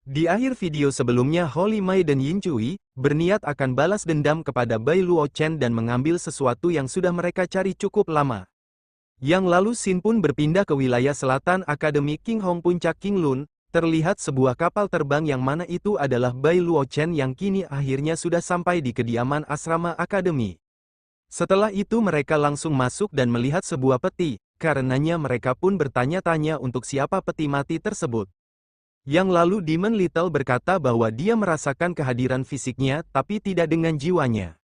Di akhir video sebelumnya Holy Mai dan Yin Cui, berniat akan balas dendam kepada Bai Luo Chen dan mengambil sesuatu yang sudah mereka cari cukup lama. Yang lalu Xin pun berpindah ke wilayah selatan Akademi King Hong Puncak King Lun, terlihat sebuah kapal terbang yang mana itu adalah Bai Luo Chen yang kini akhirnya sudah sampai di kediaman asrama Akademi. Setelah itu mereka langsung masuk dan melihat sebuah peti, karenanya mereka pun bertanya-tanya untuk siapa peti mati tersebut. Yang lalu Demon Little berkata bahwa dia merasakan kehadiran fisiknya tapi tidak dengan jiwanya.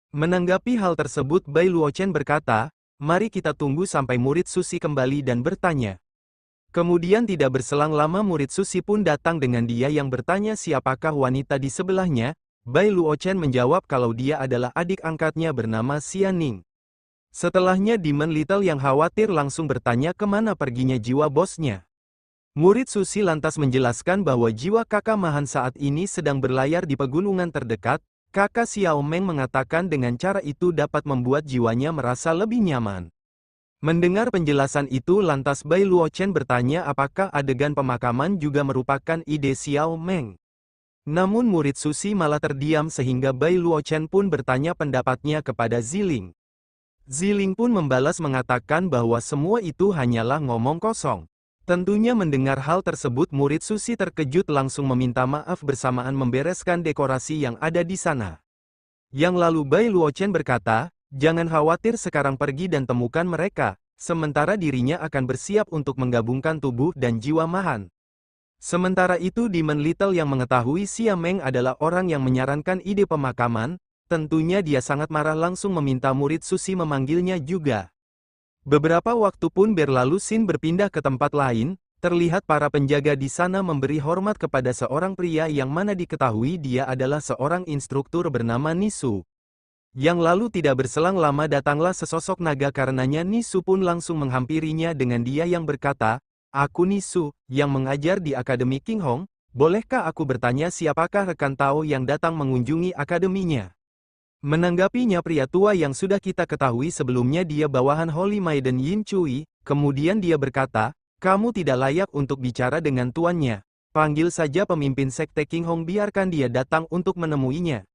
Menanggapi hal tersebut Bai Luo Chen berkata, mari kita tunggu sampai murid Susi kembali dan bertanya. Kemudian tidak berselang lama murid Susi pun datang dengan dia yang bertanya siapakah wanita di sebelahnya. Bai Luo Chen menjawab kalau dia adalah adik angkatnya bernama Xian Ning. Setelahnya Demon Little yang khawatir langsung bertanya kemana perginya jiwa bosnya. Murid Susi lantas menjelaskan bahwa jiwa kakak Mahan saat ini sedang berlayar di pegunungan terdekat. Kakak Xiao Meng mengatakan dengan cara itu dapat membuat jiwanya merasa lebih nyaman. Mendengar penjelasan itu lantas Bai Luo Chen bertanya apakah adegan pemakaman juga merupakan ide Xiao Meng. Namun murid Susi malah terdiam sehingga Bai Luo Chen pun bertanya pendapatnya kepada Ziling. Ziling pun membalas mengatakan bahwa semua itu hanyalah ngomong kosong. Tentunya mendengar hal tersebut murid Susi terkejut langsung meminta maaf bersamaan membereskan dekorasi yang ada di sana. Yang lalu Bai Luo Chen berkata, jangan khawatir sekarang pergi dan temukan mereka, sementara dirinya akan bersiap untuk menggabungkan tubuh dan jiwa Mahan. Sementara itu Demon Little yang mengetahui Xia Meng adalah orang yang menyarankan ide pemakaman, tentunya dia sangat marah langsung meminta murid Susi memanggilnya juga. Beberapa waktu pun berlalu Xin berpindah ke tempat lain, terlihat para penjaga di sana memberi hormat kepada seorang pria yang mana diketahui dia adalah seorang instruktur bernama Nisu. Yang lalu tidak berselang lama datanglah sesosok naga karenanya Nisu pun langsung menghampirinya dengan dia yang berkata, aku Nisu, yang mengajar di Akademi King Hong, bolehkah aku bertanya siapakah rekan Tao yang datang mengunjungi akademinya? Menanggapinya pria tua yang sudah kita ketahui sebelumnya dia bawahan Holy Mai dan Yin Cui, kemudian dia berkata, kamu tidak layak untuk bicara dengan tuannya, panggil saja pemimpin sekte King Hong biarkan dia datang untuk menemuinya.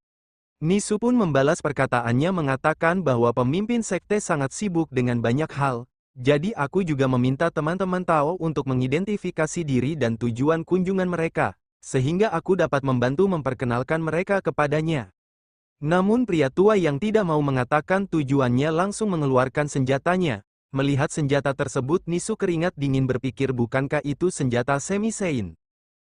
Nisu pun membalas perkataannya mengatakan bahwa pemimpin sekte sangat sibuk dengan banyak hal, jadi aku juga meminta teman-teman Tao untuk mengidentifikasi diri dan tujuan kunjungan mereka, sehingga aku dapat membantu memperkenalkan mereka kepadanya. Namun pria tua yang tidak mau mengatakan tujuannya langsung mengeluarkan senjatanya. Melihat senjata tersebut Nisu keringat dingin berpikir bukankah itu senjata semi-sein.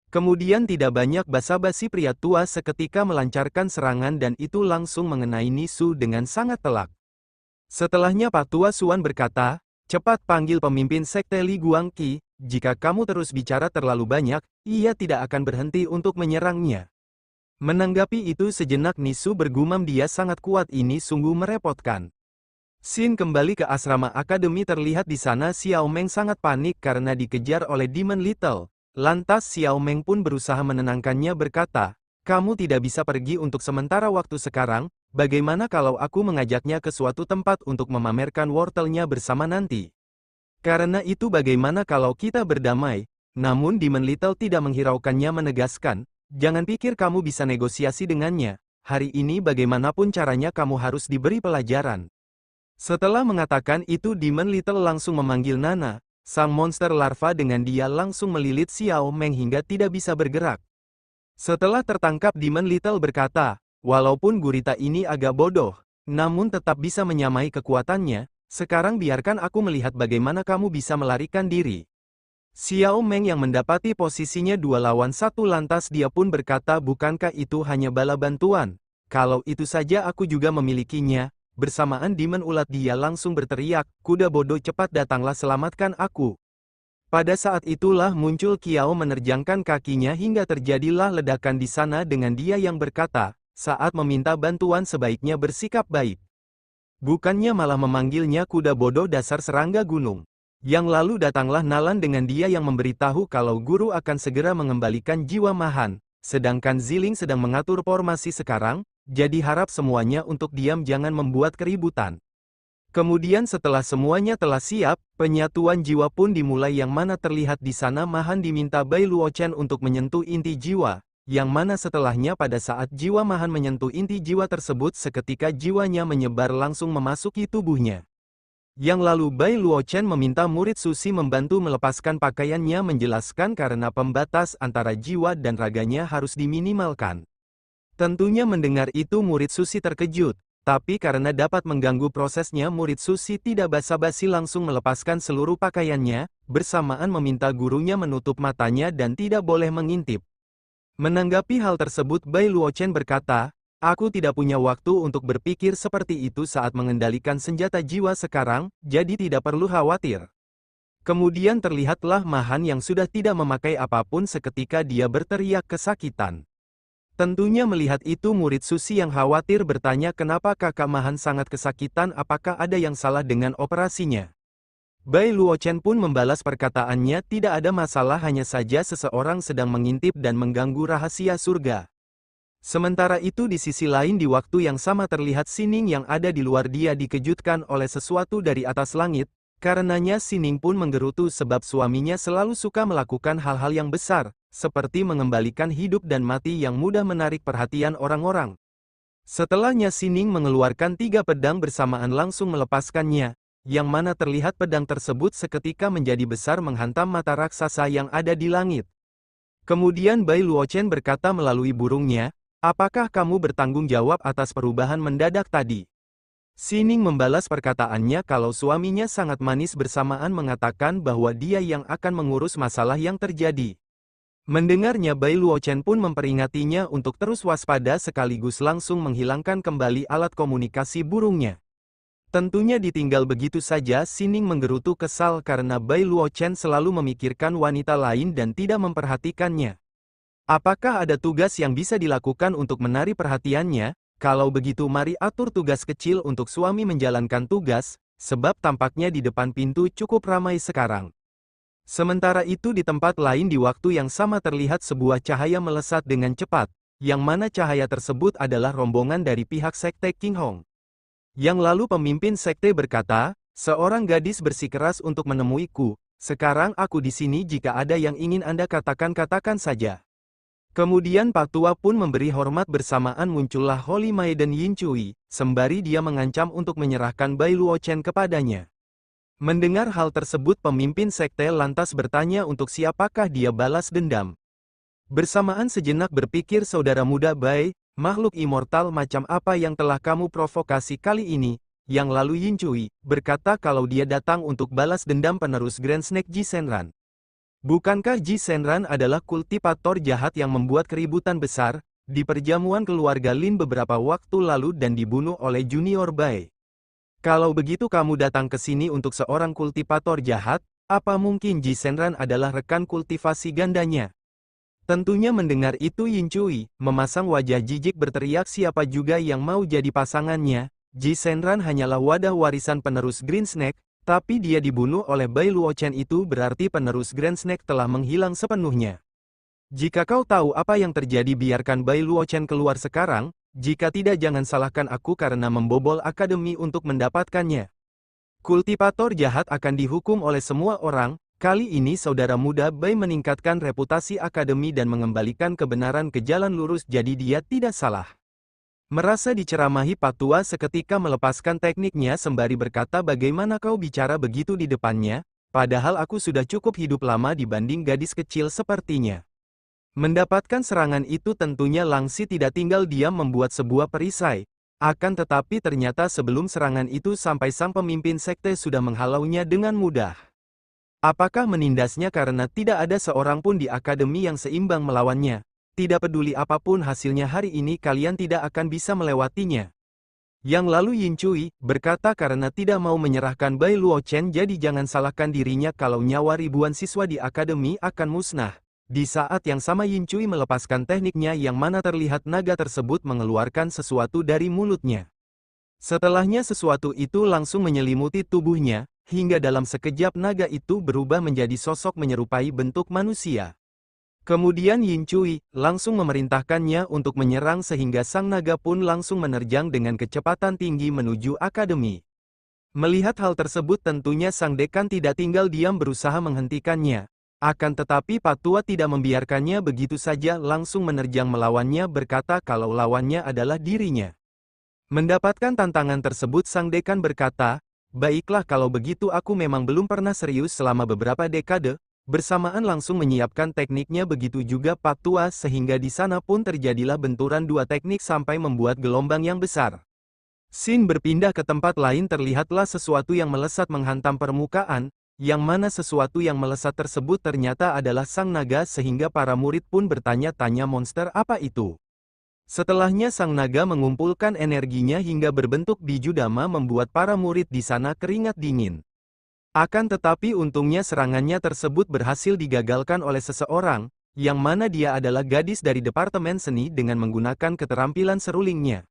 Kemudian tidak banyak basa-basi pria tua seketika melancarkan serangan dan itu langsung mengenai Nisu dengan sangat telak. Setelahnya Pak Tua Suan berkata, cepat panggil pemimpin sekte Li Guangqi, jika kamu terus bicara terlalu banyak, ia tidak akan berhenti untuk menyerangnya. Menanggapi itu sejenak Nisu bergumam dia sangat kuat ini sungguh merepotkan. Xin kembali ke asrama akademi terlihat di sana Xiao Meng sangat panik karena dikejar oleh Demon Little. Lantas Xiao Meng pun berusaha menenangkannya berkata, kamu tidak bisa pergi untuk sementara waktu sekarang, bagaimana kalau aku mengajaknya ke suatu tempat untuk memamerkan wortelnya bersama nanti? Karena itu bagaimana kalau kita berdamai? Namun Demon Little tidak menghiraukannya menegaskan, jangan pikir kamu bisa negosiasi dengannya, hari ini bagaimanapun caranya kamu harus diberi pelajaran. Setelah mengatakan itu Demon Little langsung memanggil Nana, sang monster larva dengan dia langsung melilit Xiao Meng hingga tidak bisa bergerak. Setelah tertangkap Demon Little berkata, walaupun gurita ini agak bodoh, namun tetap bisa menyamai kekuatannya, sekarang biarkan aku melihat bagaimana kamu bisa melarikan diri. Xiao Meng yang mendapati posisinya 2 lawan 1 lantas dia pun berkata bukankah itu hanya bala bantuan, kalau itu saja aku juga memilikinya, bersamaan Demon ulat dia langsung berteriak, kuda bodoh cepat datanglah selamatkan aku. Pada saat itulah muncul Kiao menerjangkan kakinya hingga terjadilah ledakan di sana dengan dia yang berkata, saat meminta bantuan sebaiknya bersikap baik. Bukannya malah memanggilnya kuda bodoh dasar serangga gunung. Yang lalu datanglah Nalan dengan dia yang memberitahu kalau guru akan segera mengembalikan jiwa Mahan, sedangkan Ziling sedang mengatur formasi sekarang, jadi harap semuanya untuk diam jangan membuat keributan. Kemudian setelah semuanya telah siap, penyatuan jiwa pun dimulai yang mana terlihat di sana Mahan diminta Bai Luochen untuk menyentuh inti jiwa, yang mana setelahnya pada saat jiwa Mahan menyentuh inti jiwa tersebut seketika jiwanya menyebar langsung memasuki tubuhnya. Yang lalu Bai Luochen meminta murid Susi membantu melepaskan pakaiannya menjelaskan karena pembatas antara jiwa dan raganya harus diminimalkan. Tentunya mendengar itu murid Susi terkejut. Tapi karena dapat mengganggu prosesnya murid Susi tidak basa-basi langsung melepaskan seluruh pakaiannya, bersamaan meminta gurunya menutup matanya dan tidak boleh mengintip. Menanggapi hal tersebut Bai Luochen berkata, aku tidak punya waktu untuk berpikir seperti itu saat mengendalikan senjata jiwa sekarang, jadi tidak perlu khawatir. Kemudian terlihatlah Mahan yang sudah tidak memakai apapun seketika dia berteriak kesakitan. Tentunya melihat itu murid Susi yang khawatir bertanya kenapa kakak Mahan sangat kesakitan apakah ada yang salah dengan operasinya. Bai Luochen pun membalas perkataannya tidak ada masalah hanya saja seseorang sedang mengintip dan mengganggu rahasia surga. Sementara itu di sisi lain di waktu yang sama terlihat Sining yang ada di luar dia dikejutkan oleh sesuatu dari atas langit, karenanya Sining pun menggerutu sebab suaminya selalu suka melakukan hal-hal yang besar, seperti mengembalikan hidup dan mati yang mudah menarik perhatian orang-orang. Setelahnya Sining mengeluarkan 3 pedang bersamaan langsung melepaskannya, yang mana terlihat pedang tersebut seketika menjadi besar menghantam mata raksasa yang ada di langit. Kemudian Bai Luochen berkata melalui burungnya, apakah kamu bertanggung jawab atas perubahan mendadak tadi? Sining membalas perkataannya kalau suaminya sangat manis bersamaan mengatakan bahwa dia yang akan mengurus masalah yang terjadi. Mendengarnya Bai Luochen pun memperingatinya untuk terus waspada sekaligus langsung menghilangkan kembali alat komunikasi burungnya. Tentunya ditinggal begitu saja Sining menggerutu kesal karena Bai Luochen selalu memikirkan wanita lain dan tidak memperhatikannya. Apakah ada tugas yang bisa dilakukan untuk menarik perhatiannya? Kalau begitu mari atur tugas kecil untuk suami menjalankan tugas, sebab tampaknya di depan pintu cukup ramai sekarang. Sementara itu di tempat lain di waktu yang sama terlihat sebuah cahaya melesat dengan cepat, yang mana cahaya tersebut adalah rombongan dari pihak sekte King Hong. Yang lalu pemimpin sekte berkata, seorang gadis bersikeras untuk menemuiku, sekarang aku di sini jika ada yang ingin Anda katakan saja. Kemudian Pak Tua pun memberi hormat bersamaan muncullah Holy Maiden Yin Cui, sembari dia mengancam untuk menyerahkan Bai Luochen kepadanya. Mendengar hal tersebut pemimpin sekte lantas bertanya untuk siapakah dia balas dendam. Bersamaan sejenak berpikir saudara muda Bai, makhluk immortal macam apa yang telah kamu provokasi kali ini, yang lalu Yin Cui berkata kalau dia datang untuk balas dendam penerus Grand Snake Ji Senran. Bukankah Ji Senran adalah kultivator jahat yang membuat keributan besar, di perjamuan keluarga Lin beberapa waktu lalu dan dibunuh oleh Junior Bai? Kalau begitu kamu datang ke sini untuk seorang kultivator jahat, apa mungkin Ji Senran adalah rekan kultivasi gandanya? Tentunya mendengar itu Yin Cui, memasang wajah jijik berteriak siapa juga yang mau jadi pasangannya, Ji Senran hanyalah wadah warisan penerus Green Snake, tapi dia dibunuh oleh Bai Luochen itu berarti penerus Grand Snake telah menghilang sepenuhnya. Jika kau tahu apa yang terjadi biarkan Bai Luochen keluar sekarang, jika tidak jangan salahkan aku karena membobol akademi untuk mendapatkannya. Kultivator jahat akan dihukum oleh semua orang, kali ini saudara muda Bai meningkatkan reputasi akademi dan mengembalikan kebenaran ke jalan lurus jadi dia tidak salah. Merasa diceramahi Pak Tua seketika melepaskan tekniknya sembari berkata bagaimana kau bicara begitu di depannya, padahal aku sudah cukup hidup lama dibanding gadis kecil sepertinya. Mendapatkan serangan itu tentunya Langsi tidak tinggal diam membuat sebuah perisai, akan tetapi ternyata sebelum serangan itu sampai sang pemimpin sekte sudah menghalaunya dengan mudah. Apakah menindasnya karena tidak ada seorang pun di akademi yang seimbang melawannya? Tidak peduli apapun hasilnya hari ini kalian tidak akan bisa melewatinya. Yang lalu Yin Cui berkata karena tidak mau menyerahkan Bai Luochen jadi jangan salahkan dirinya kalau nyawa ribuan siswa di akademi akan musnah. Di saat yang sama Yin Cui melepaskan tekniknya yang mana terlihat naga tersebut mengeluarkan sesuatu dari mulutnya. Setelahnya sesuatu itu langsung menyelimuti tubuhnya, hingga dalam sekejap naga itu berubah menjadi sosok menyerupai bentuk manusia. Kemudian Yin Cui langsung memerintahkannya untuk menyerang sehingga sang naga pun langsung menerjang dengan kecepatan tinggi menuju akademi. Melihat hal tersebut tentunya sang dekan tidak tinggal diam berusaha menghentikannya. Akan tetapi Patua tidak membiarkannya begitu saja langsung menerjang melawannya berkata kalau lawannya adalah dirinya. Mendapatkan tantangan tersebut sang dekan berkata, baiklah kalau begitu aku memang belum pernah serius selama beberapa dekade, bersamaan langsung menyiapkan tekniknya begitu juga Patua sehingga di sana pun terjadilah benturan dua teknik sampai membuat gelombang yang besar. Scene berpindah ke tempat lain terlihatlah sesuatu yang melesat menghantam permukaan, yang mana sesuatu yang melesat tersebut ternyata adalah sang naga sehingga para murid pun bertanya-tanya monster apa itu. Setelahnya sang naga mengumpulkan energinya hingga berbentuk biju dama membuat para murid di sana keringat dingin. Akan tetapi untungnya serangannya tersebut berhasil digagalkan oleh seseorang, yang mana dia adalah gadis dari Departemen Seni dengan menggunakan keterampilan serulingnya.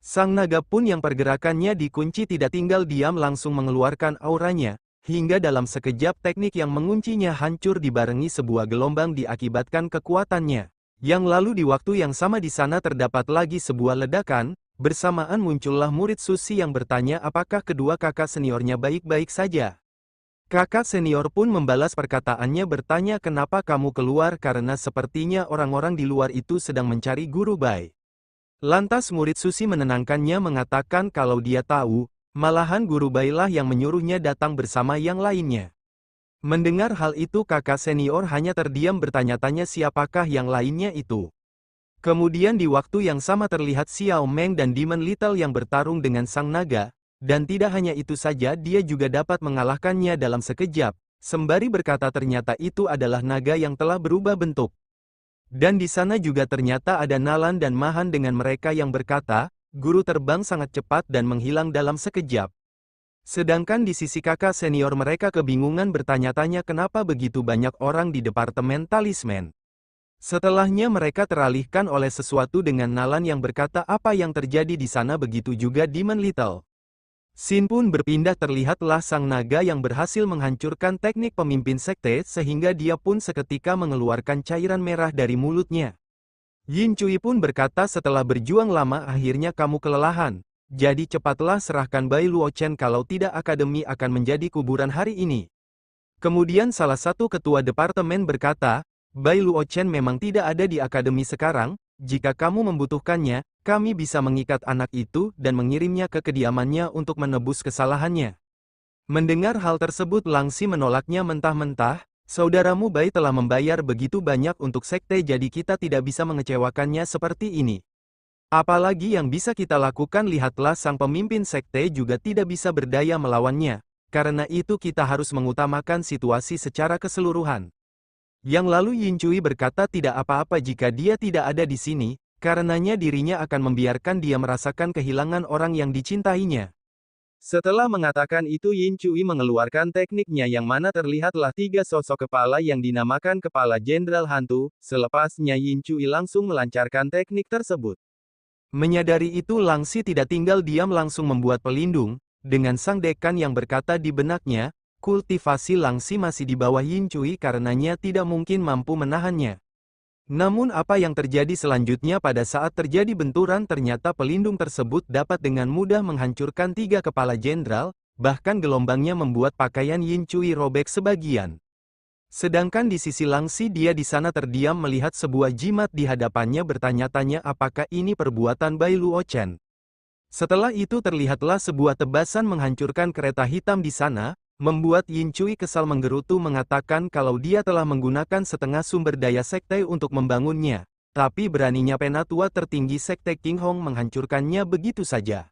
Sang naga pun yang pergerakannya dikunci tidak tinggal diam langsung mengeluarkan auranya, hingga dalam sekejap teknik yang menguncinya hancur dibarengi sebuah gelombang diakibatkan kekuatannya. Yang lalu di waktu yang sama di sana terdapat lagi sebuah ledakan, bersamaan muncullah murid Susi yang bertanya apakah kedua kakak seniornya baik-baik saja. Kakak senior pun membalas perkataannya bertanya kenapa kamu keluar karena sepertinya orang-orang di luar itu sedang mencari guru Bai. Lantas murid Susi menenangkannya mengatakan kalau dia tahu, malahan guru Bailah yang menyuruhnya datang bersama yang lainnya. Mendengar hal itu kakak senior hanya terdiam bertanya-tanya siapakah yang lainnya itu. Kemudian di waktu yang sama terlihat Xiao Meng dan Demon Little yang bertarung dengan sang naga, dan tidak hanya itu saja dia juga dapat mengalahkannya dalam sekejap, sembari berkata ternyata itu adalah naga yang telah berubah bentuk. Dan di sana juga ternyata ada Nalan dan Mahan dengan mereka yang berkata, guru terbang sangat cepat dan menghilang dalam sekejap. Sedangkan di sisi kakak senior mereka kebingungan bertanya-tanya kenapa begitu banyak orang di Departemen Talisman. Setelahnya mereka teralihkan oleh sesuatu dengan Nalan yang berkata apa yang terjadi di sana begitu juga Demon Little. Scene pun berpindah terlihatlah sang naga yang berhasil menghancurkan teknik pemimpin sekte sehingga dia pun seketika mengeluarkan cairan merah dari mulutnya. Yin Cui pun berkata setelah berjuang lama akhirnya kamu kelelahan, jadi cepatlah serahkan Bai Luochen kalau tidak akademi akan menjadi kuburan hari ini. Kemudian salah satu ketua departemen berkata, Bai Luochen memang tidak ada di akademi sekarang, jika kamu membutuhkannya, kami bisa mengikat anak itu dan mengirimnya ke kediamannya untuk menebus kesalahannya. Mendengar hal tersebut Langsi menolaknya mentah-mentah, saudaramu Bai telah membayar begitu banyak untuk sekte jadi kita tidak bisa mengecewakannya seperti ini. Apalagi yang bisa kita lakukan lihatlah sang pemimpin sekte juga tidak bisa berdaya melawannya, karena itu kita harus mengutamakan situasi secara keseluruhan. Yang lalu Yin Cui berkata tidak apa-apa jika dia tidak ada di sini, karenanya dirinya akan membiarkan dia merasakan kehilangan orang yang dicintainya. Setelah mengatakan itu Yin Cui mengeluarkan tekniknya yang mana terlihatlah tiga sosok kepala yang dinamakan kepala jenderal hantu, selepasnya Yin Cui langsung melancarkan teknik tersebut. Menyadari itu Langsi tidak tinggal diam langsung membuat pelindung, dengan sang dekan yang berkata di benaknya, kultivasi Langsi masih di bawah Yin Cui karenanya tidak mungkin mampu menahannya. Namun apa yang terjadi selanjutnya pada saat terjadi benturan ternyata pelindung tersebut dapat dengan mudah menghancurkan tiga kepala jenderal, bahkan gelombangnya membuat pakaian Yin Cui robek sebagian. Sedangkan di sisi Langsi dia di sana terdiam melihat sebuah jimat di hadapannya bertanya-tanya apakah ini perbuatan Bai Luochen. Setelah itu terlihatlah sebuah tebasan menghancurkan kereta hitam di sana, membuat Yin Cui kesal menggerutu mengatakan kalau dia telah menggunakan setengah sumber daya sekte untuk membangunnya, tapi beraninya penatua tertinggi sekte King Hong menghancurkannya begitu saja.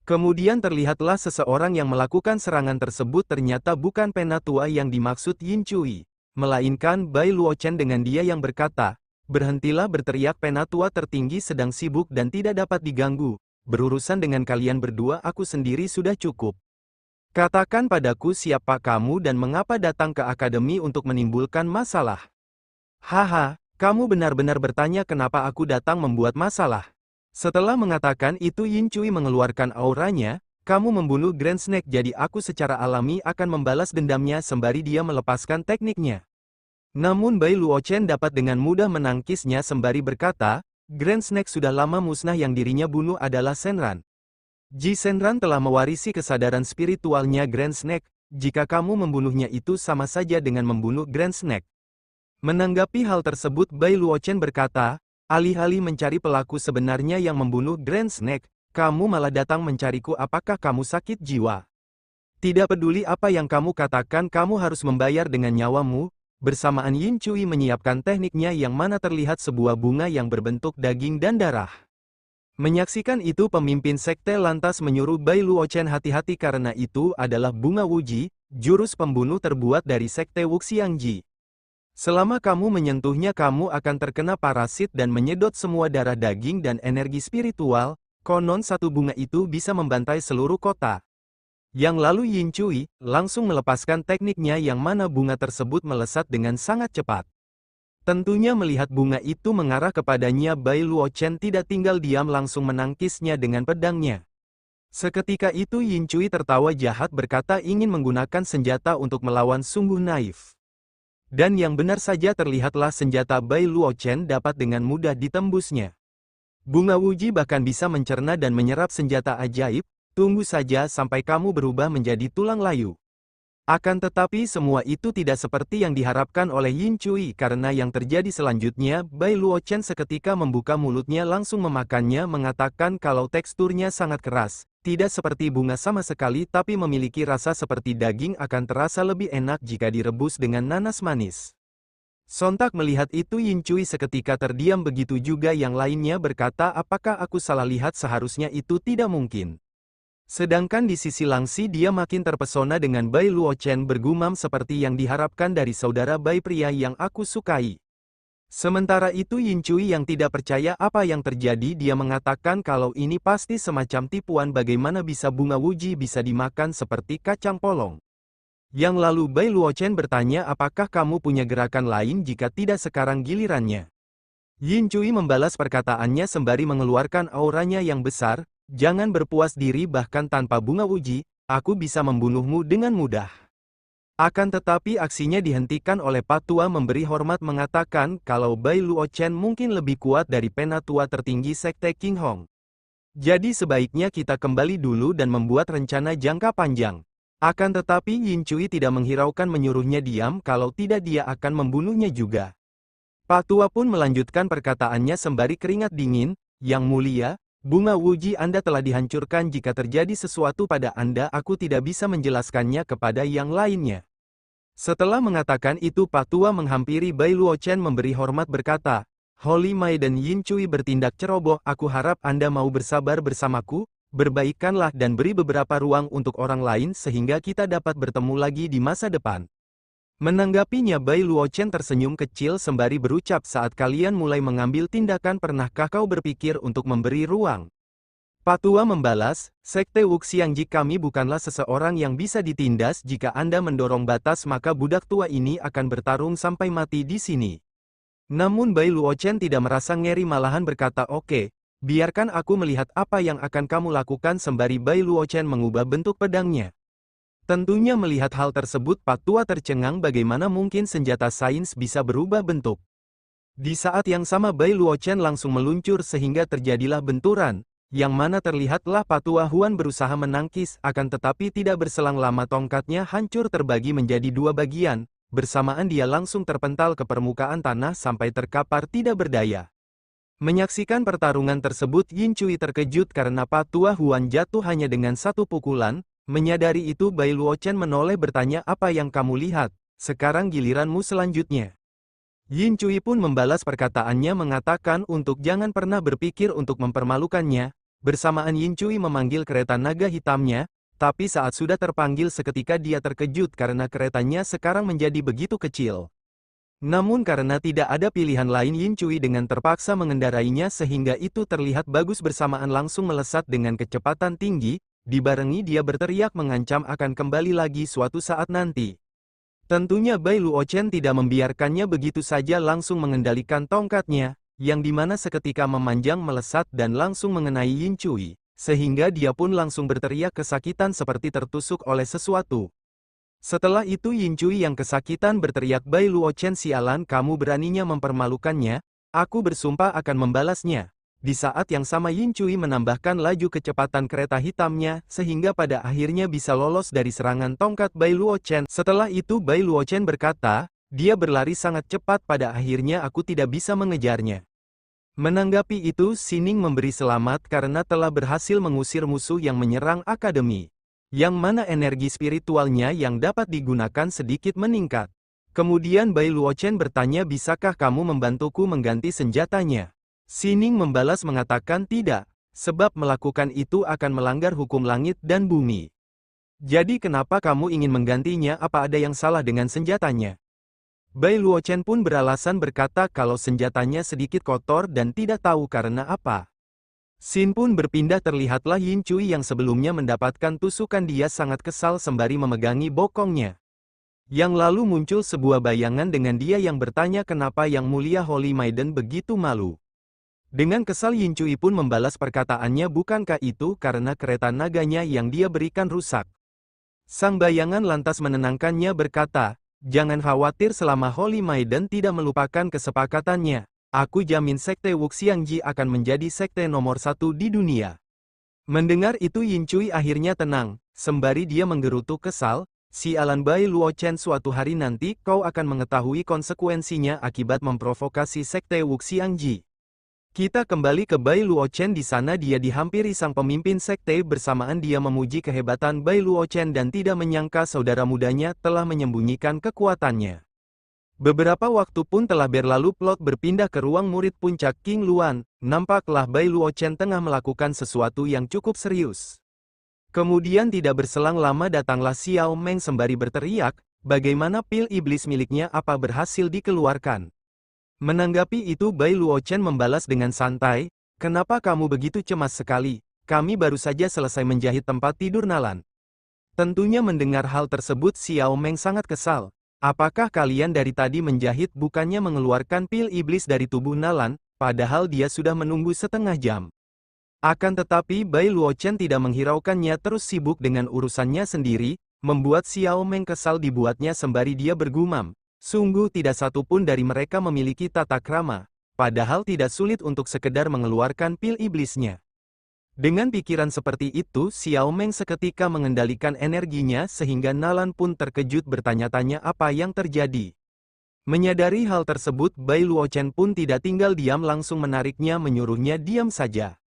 Kemudian terlihatlah seseorang yang melakukan serangan tersebut ternyata bukan penatua yang dimaksud Yin Cui, melainkan Bai Luochen dengan dia yang berkata, berhentilah berteriak penatua tertinggi sedang sibuk dan tidak dapat diganggu, berurusan dengan kalian berdua aku sendiri sudah cukup. Katakan padaku siapa kamu dan mengapa datang ke akademi untuk menimbulkan masalah. Haha, kamu benar-benar bertanya kenapa aku datang membuat masalah. Setelah mengatakan itu Yin Cui mengeluarkan auranya, kamu membunuh Grand Snake jadi aku secara alami akan membalas dendamnya sembari dia melepaskan tekniknya. Namun Bai Luochen dapat dengan mudah menangkisnya sembari berkata, Grand Snake sudah lama musnah yang dirinya bunuh adalah Shenran. Ji Shenran telah mewarisi kesadaran spiritualnya Grand Snake, jika kamu membunuhnya itu sama saja dengan membunuh Grand Snake. Menanggapi hal tersebut Bai Luochen berkata, alih-alih mencari pelaku sebenarnya yang membunuh Grand Snake, kamu malah datang mencariku. Apakah kamu sakit jiwa? Tidak peduli apa yang kamu katakan, kamu harus membayar dengan nyawamu. Bersamaan Yin Cui menyiapkan tekniknya yang mana terlihat sebuah bunga yang berbentuk daging dan darah. Menyaksikan itu pemimpin sekte lantas menyuruh Bai Luochen hati-hati karena itu adalah bunga Wuji, jurus pembunuh terbuat dari sekte Wuxiangji. Selama kamu menyentuhnya kamu akan terkena parasit dan menyedot semua darah daging dan energi spiritual, konon satu bunga itu bisa membantai seluruh kota. Yang lalu Yin Cui langsung melepaskan tekniknya yang mana bunga tersebut melesat dengan sangat cepat. Tentunya melihat bunga itu mengarah kepadanya Bai Luochen tidak tinggal diam langsung menangkisnya dengan pedangnya. Seketika itu Yin Cui tertawa jahat berkata ingin menggunakan senjata untuk melawan sungguh naif. Dan yang benar saja terlihatlah senjata Bai Luochen dapat dengan mudah ditembusnya. Bunga Wuji bahkan bisa mencerna dan menyerap senjata ajaib, tunggu saja sampai kamu berubah menjadi tulang layu. Akan tetapi semua itu tidak seperti yang diharapkan oleh Yin Cui karena yang terjadi selanjutnya Bai Luochen seketika membuka mulutnya langsung memakannya mengatakan kalau teksturnya sangat keras, tidak seperti bunga sama sekali tapi memiliki rasa seperti daging akan terasa lebih enak jika direbus dengan nanas manis. Sontak melihat itu Yin Cui seketika terdiam begitu juga yang lainnya berkata apakah aku salah lihat seharusnya itu tidak mungkin. Sedangkan di sisi Langsi dia makin terpesona dengan Bai Luochen bergumam seperti yang diharapkan dari saudara Bai pria yang aku sukai. Sementara itu Yin Cui yang tidak percaya apa yang terjadi dia mengatakan kalau ini pasti semacam tipuan bagaimana bisa bunga Wuji bisa dimakan seperti kacang polong. Yang lalu Bai Luochen bertanya apakah kamu punya gerakan lain jika tidak sekarang gilirannya. Yin Cui membalas perkataannya sembari mengeluarkan auranya yang besar. Jangan berpuas diri bahkan tanpa bunga Wuji, aku bisa membunuhmu dengan mudah. Akan tetapi aksinya dihentikan oleh Patua memberi hormat mengatakan kalau Bai Luochen mungkin lebih kuat dari penatua tertinggi sekte King Hong. Jadi sebaiknya kita kembali dulu dan membuat rencana jangka panjang. Akan tetapi Yin Cui tidak menghiraukan menyuruhnya diam kalau tidak dia akan membunuhnya juga. Patua pun melanjutkan perkataannya sembari keringat dingin, Yang Mulia, bunga Wuji Anda telah dihancurkan jika terjadi sesuatu pada Anda aku tidak bisa menjelaskannya kepada yang lainnya. Setelah mengatakan itu Patua menghampiri Bai Luochen memberi hormat berkata, Holy Maiden Yin Cui bertindak ceroboh aku harap Anda mau bersabar bersamaku, berbaikkanlah dan beri beberapa ruang untuk orang lain sehingga kita dapat bertemu lagi di masa depan. Menanggapinya Bai Luochen tersenyum kecil sembari berucap saat kalian mulai mengambil tindakan pernahkah kau berpikir untuk memberi ruang? Patua membalas, Sekte Wuxiangji kami bukanlah seseorang yang bisa ditindas jika Anda mendorong batas maka budak tua ini akan bertarung sampai mati di sini. Namun Bai Luochen tidak merasa ngeri malahan berkata oke, biarkan aku melihat apa yang akan kamu lakukan sembari Bai Luochen mengubah bentuk pedangnya. Tentunya melihat hal tersebut Patua tercengang bagaimana mungkin senjata sains bisa berubah bentuk. Di saat yang sama Bai Luochen langsung meluncur sehingga terjadilah benturan, yang mana terlihatlah Patua Huan berusaha menangkis akan tetapi tidak berselang lama tongkatnya hancur terbagi menjadi dua bagian, bersamaan dia langsung terpental ke permukaan tanah sampai terkapar tidak berdaya. Menyaksikan pertarungan tersebut Yin Cui terkejut karena Patua Huan jatuh hanya dengan satu pukulan. Menyadari itu Bai Luochen menoleh bertanya apa yang kamu lihat, sekarang giliranmu selanjutnya. Yin Cui pun membalas perkataannya mengatakan untuk jangan pernah berpikir untuk mempermalukannya, bersamaan Yin Cui memanggil kereta naga hitamnya, tapi saat sudah terpanggil seketika dia terkejut karena keretanya sekarang menjadi begitu kecil. Namun karena tidak ada pilihan lain Yin Cui dengan terpaksa mengendarainya sehingga itu terlihat bagus bersamaan langsung melesat dengan kecepatan tinggi, dibarengi dia berteriak mengancam akan kembali lagi suatu saat nanti. Tentunya Bai Luochen tidak membiarkannya begitu saja langsung mengendalikan tongkatnya, yang dimana seketika memanjang melesat dan langsung mengenai Yin Cui, sehingga dia pun langsung berteriak kesakitan seperti tertusuk oleh sesuatu. Setelah itu Yin Cui yang kesakitan berteriak Bai Luochen sialan kamu beraninya mempermalukannya, aku bersumpah akan membalasnya. Di saat yang sama Yin Cui menambahkan laju kecepatan kereta hitamnya, sehingga pada akhirnya bisa lolos dari serangan tongkat Bai Luochen. Setelah itu Bai Luochen berkata, dia berlari sangat cepat pada akhirnya aku tidak bisa mengejarnya. Menanggapi itu Sining memberi selamat karena telah berhasil mengusir musuh yang menyerang akademi. Yang mana energi spiritualnya yang dapat digunakan sedikit meningkat. Kemudian Bai Luochen bertanya bisakah kamu membantuku mengganti senjatanya? Sining membalas mengatakan tidak, sebab melakukan itu akan melanggar hukum langit dan bumi. Jadi kenapa kamu ingin menggantinya? Apa ada yang salah dengan senjatanya? Bai Luochen pun beralasan berkata kalau senjatanya sedikit kotor dan tidak tahu karena apa. Sin pun berpindah terlihatlah Yin Cui yang sebelumnya mendapatkan tusukan dia sangat kesal sembari memegangi bokongnya. Yang lalu muncul sebuah bayangan dengan dia yang bertanya kenapa Yang Mulia Holy Maiden begitu malu. Dengan kesal Yin Cui pun membalas perkataannya bukankah itu karena kereta naganya yang dia berikan rusak. Sang bayangan lantas menenangkannya berkata, jangan khawatir selama Holy Maiden tidak melupakan kesepakatannya. Aku jamin sekte Wuxiangji akan menjadi sekte nomor 1 di dunia. Mendengar itu Yin Cui akhirnya tenang, sembari dia menggerutu kesal, sialan Bai Luochen suatu hari nanti kau akan mengetahui konsekuensinya akibat memprovokasi sekte Wuxiangji. Kita kembali ke Bai Luochen di sana dia dihampiri sang pemimpin sekte bersamaan dia memuji kehebatan Bai Luochen dan tidak menyangka saudara mudanya telah menyembunyikan kekuatannya. Beberapa waktu pun telah berlalu plot berpindah ke ruang murid puncak King Luan, nampaklah Bai Luochen tengah melakukan sesuatu yang cukup serius. Kemudian tidak berselang lama datanglah Xiao Meng sembari berteriak, bagaimana pil iblis miliknya apa berhasil dikeluarkan. Menanggapi itu Bai Luochen membalas dengan santai, kenapa kamu begitu cemas sekali, kami baru saja selesai menjahit tempat tidur Nalan. Tentunya mendengar hal tersebut Xiao Meng sangat kesal, apakah kalian dari tadi menjahit bukannya mengeluarkan pil iblis dari tubuh Nalan, padahal dia sudah menunggu setengah jam. Akan tetapi Bai Luochen tidak menghiraukannya terus sibuk dengan urusannya sendiri, membuat Xiao Meng kesal dibuatnya sembari dia bergumam. Sungguh tidak satu pun dari mereka memiliki tata krama, padahal tidak sulit untuk sekedar mengeluarkan pil iblisnya. Dengan pikiran seperti itu Xiao Meng seketika mengendalikan energinya sehingga Nalan pun terkejut bertanya-tanya apa yang terjadi. Menyadari hal tersebut Bai Luochen pun tidak tinggal diam langsung menariknya menyuruhnya diam saja.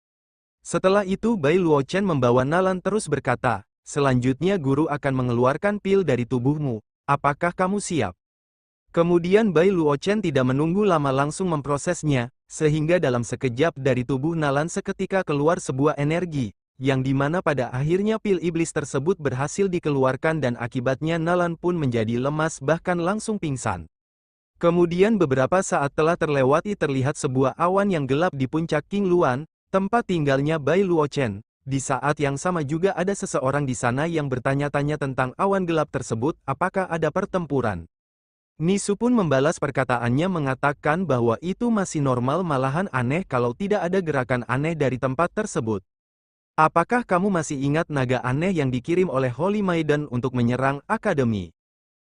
Setelah itu Bai Luochen membawa Nalan terus berkata, selanjutnya guru akan mengeluarkan pil dari tubuhmu, apakah kamu siap? Kemudian Bai Luochen tidak menunggu lama langsung memprosesnya, sehingga dalam sekejap dari tubuh Nalan seketika keluar sebuah energi, yang dimana pada akhirnya pil iblis tersebut berhasil dikeluarkan dan akibatnya Nalan pun menjadi lemas bahkan langsung pingsan. Kemudian beberapa saat telah terlewati terlihat sebuah awan yang gelap di puncak King Luan, tempat tinggalnya Bai Luochen. Di saat yang sama juga ada seseorang di sana yang bertanya-tanya tentang awan gelap tersebut, apakah ada pertempuran. Nisu pun membalas perkataannya mengatakan bahwa itu masih normal malahan aneh kalau tidak ada gerakan aneh dari tempat tersebut. Apakah kamu masih ingat naga aneh yang dikirim oleh Holy Maiden untuk menyerang akademi?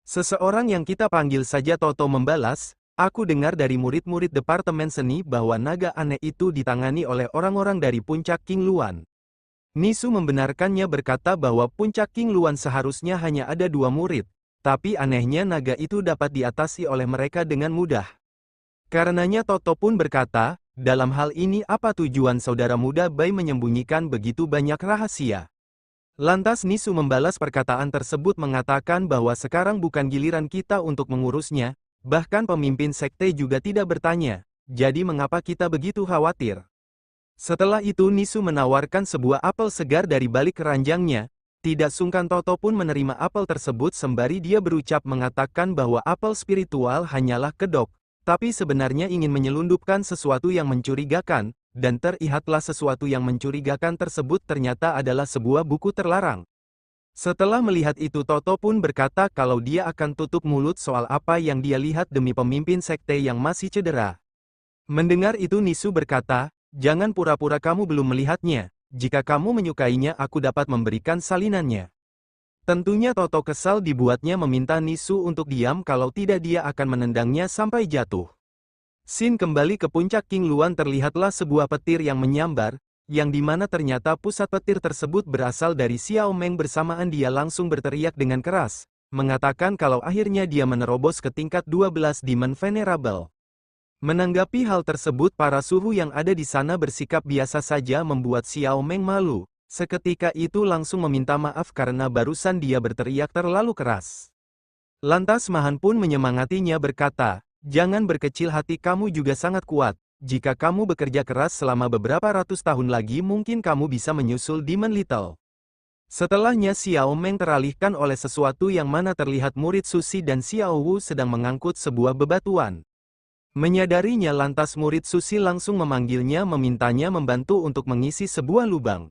Seseorang yang kita panggil saja Toto membalas, aku dengar dari murid-murid Departemen Seni bahwa naga aneh itu ditangani oleh orang-orang dari puncak King Luan. Nisu membenarkannya berkata bahwa puncak King Luan seharusnya hanya ada 2 murid. Tapi anehnya naga itu dapat diatasi oleh mereka dengan mudah. Karenanya Toto pun berkata, dalam hal ini apa tujuan saudara muda Bai menyembunyikan begitu banyak rahasia? Lantas Nisu membalas perkataan tersebut mengatakan bahwa sekarang bukan giliran kita untuk mengurusnya, bahkan pemimpin sekte juga tidak bertanya, jadi mengapa kita begitu khawatir? Setelah itu Nisu menawarkan sebuah apel segar dari balik keranjangnya. Tidak sungkan Toto pun menerima apel tersebut sembari dia berucap mengatakan bahwa apel spiritual hanyalah kedok, tapi sebenarnya ingin menyelundupkan sesuatu yang mencurigakan, dan terlihatlah sesuatu yang mencurigakan tersebut ternyata adalah sebuah buku terlarang. Setelah melihat itu Toto pun berkata kalau dia akan tutup mulut soal apa yang dia lihat demi pemimpin sekte yang masih cedera. Mendengar itu Nisu berkata, jangan pura-pura kamu belum melihatnya. Jika kamu menyukainya aku dapat memberikan salinannya. Tentunya Toto kesal dibuatnya meminta Nisu untuk diam kalau tidak dia akan menendangnya sampai jatuh. Xin kembali ke puncak King Luan terlihatlah sebuah petir yang menyambar, yang dimana ternyata pusat petir tersebut berasal dari Xiao Meng. Bersamaan dia langsung berteriak dengan keras, mengatakan kalau akhirnya dia menerobos ke tingkat 12 Demon Venerable. Menanggapi hal tersebut, para suhu yang ada di sana bersikap biasa saja membuat Xiao Meng malu. Seketika itu langsung meminta maaf karena barusan dia berteriak terlalu keras. Lantas Mahan pun menyemangatinya berkata, "Jangan berkecil hati, kamu juga sangat kuat. Jika kamu bekerja keras selama beberapa ratus tahun lagi mungkin kamu bisa menyusul Demon Little." Setelahnya Xiao Meng teralihkan oleh sesuatu yang mana terlihat murid Susi dan Xiao Wu sedang mengangkut sebuah bebatuan. Menyadarinya lantas murid Susi langsung memanggilnya memintanya membantu untuk mengisi sebuah lubang.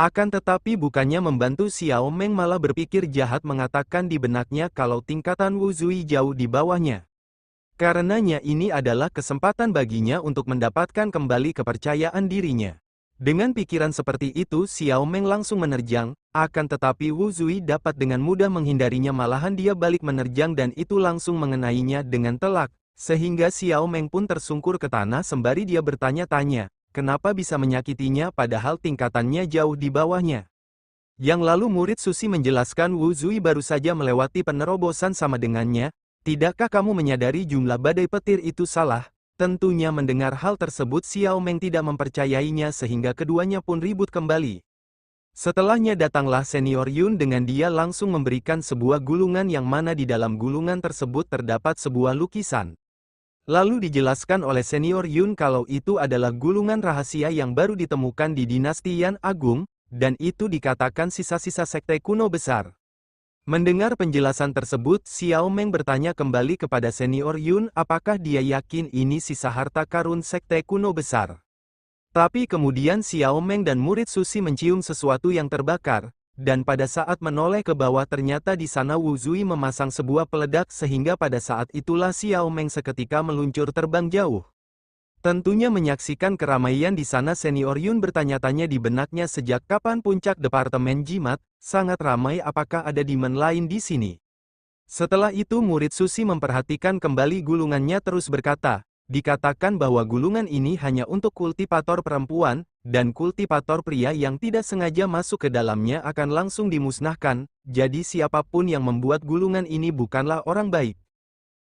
Akan tetapi bukannya membantu, Xiao Meng malah berpikir jahat mengatakan di benaknya kalau tingkatan Wu Zui jauh di bawahnya. Karenanya ini adalah kesempatan baginya untuk mendapatkan kembali kepercayaan dirinya. Dengan pikiran seperti itu Xiao Meng langsung menerjang, akan tetapi Wu Zui dapat dengan mudah menghindarinya, malahan dia balik menerjang dan itu langsung mengenainya dengan telak, sehingga Xiao Meng pun tersungkur ke tanah sembari dia bertanya-tanya. Kenapa bisa menyakitinya padahal tingkatannya jauh di bawahnya? Yang lalu murid Susi menjelaskan Wu Zui baru saja melewati penerobosan sama dengannya. Tidakkah kamu menyadari jumlah badai petir itu salah? Tentunya mendengar hal tersebut Xiao Meng tidak mempercayainya sehingga keduanya pun ribut kembali. Setelahnya datanglah senior Yun dengan dia langsung memberikan sebuah gulungan yang mana di dalam gulungan tersebut terdapat sebuah lukisan. Lalu dijelaskan oleh senior Yun kalau itu adalah gulungan rahasia yang baru ditemukan di dinasti Yan Agung, dan itu dikatakan sisa-sisa sekte kuno besar. Mendengar penjelasan tersebut, Xiao Meng bertanya kembali kepada senior Yun apakah dia yakin ini sisa harta karun sekte kuno besar. Tapi kemudian Xiao Meng dan murid Susi mencium sesuatu yang terbakar. Dan pada saat menoleh ke bawah ternyata di sana Wu Zui memasang sebuah peledak sehingga pada saat itulah Xiao Meng seketika meluncur terbang jauh. Tentunya menyaksikan keramaian di sana senior Yun bertanya-tanya di benaknya sejak kapan puncak Departemen Jimat, sangat ramai, apakah ada demon lain di sini? Setelah itu murid Susi memperhatikan kembali gulungannya terus berkata, dikatakan bahwa gulungan ini hanya untuk kultivator perempuan, dan kultivator pria yang tidak sengaja masuk ke dalamnya akan langsung dimusnahkan, jadi siapapun yang membuat gulungan ini bukanlah orang baik.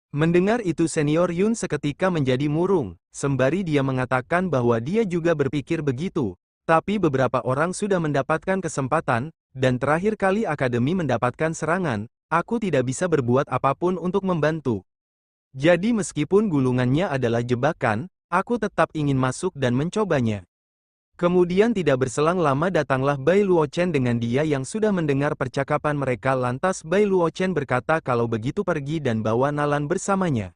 Mendengar itu senior Yun seketika menjadi murung, sembari dia mengatakan bahwa dia juga berpikir begitu, tapi beberapa orang sudah mendapatkan kesempatan, dan terakhir kali akademi mendapatkan serangan, aku tidak bisa berbuat apapun untuk membantu. Jadi meskipun gulungannya adalah jebakan, aku tetap ingin masuk dan mencobanya. Kemudian tidak berselang lama datanglah Bai Luochen dengan dia yang sudah mendengar percakapan mereka. Lantas Bai Luochen berkata kalau begitu pergi dan bawa Nalan bersamanya.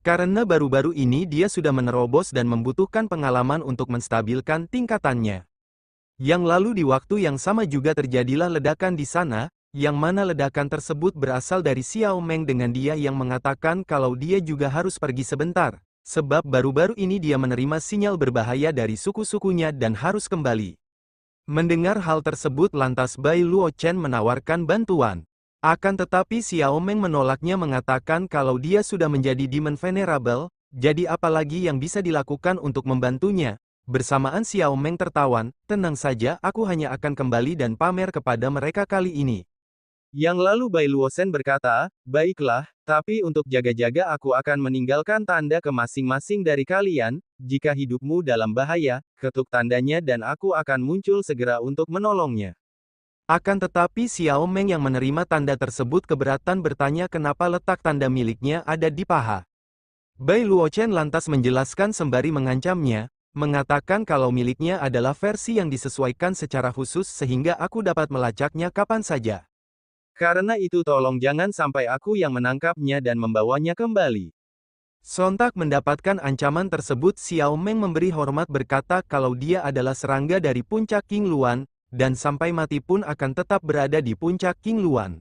Karena baru-baru ini dia sudah menerobos dan membutuhkan pengalaman untuk menstabilkan tingkatannya. Yang lalu di waktu yang sama juga terjadilah ledakan di sana, yang mana ledakan tersebut berasal dari Xiao Meng dengan dia yang mengatakan kalau dia juga harus pergi sebentar, sebab baru-baru ini dia menerima sinyal berbahaya dari suku-sukunya dan harus kembali. Mendengar hal tersebut lantas Bai Luochen menawarkan bantuan. Akan tetapi Xiao Meng menolaknya mengatakan kalau dia sudah menjadi Demon Venerable, jadi apalagi yang bisa dilakukan untuk membantunya. Bersamaan Xiao Meng tertawan, tenang saja, aku hanya akan kembali dan pamer kepada mereka kali ini. Yang lalu Bai Luochen berkata, baiklah, tapi untuk jaga-jaga aku akan meninggalkan tanda ke masing-masing dari kalian, jika hidupmu dalam bahaya, ketuk tandanya dan aku akan muncul segera untuk menolongnya. Akan tetapi Xiao Meng yang menerima tanda tersebut keberatan bertanya kenapa letak tanda miliknya ada di paha. Bai Luochen lantas menjelaskan sembari mengancamnya, mengatakan kalau miliknya adalah versi yang disesuaikan secara khusus sehingga aku dapat melacaknya kapan saja. Karena itu tolong jangan sampai aku yang menangkapnya dan membawanya kembali. Sontak mendapatkan ancaman tersebut Xiao Meng memberi hormat berkata kalau dia adalah serangga dari puncak King Luan, dan sampai mati pun akan tetap berada di puncak King Luan.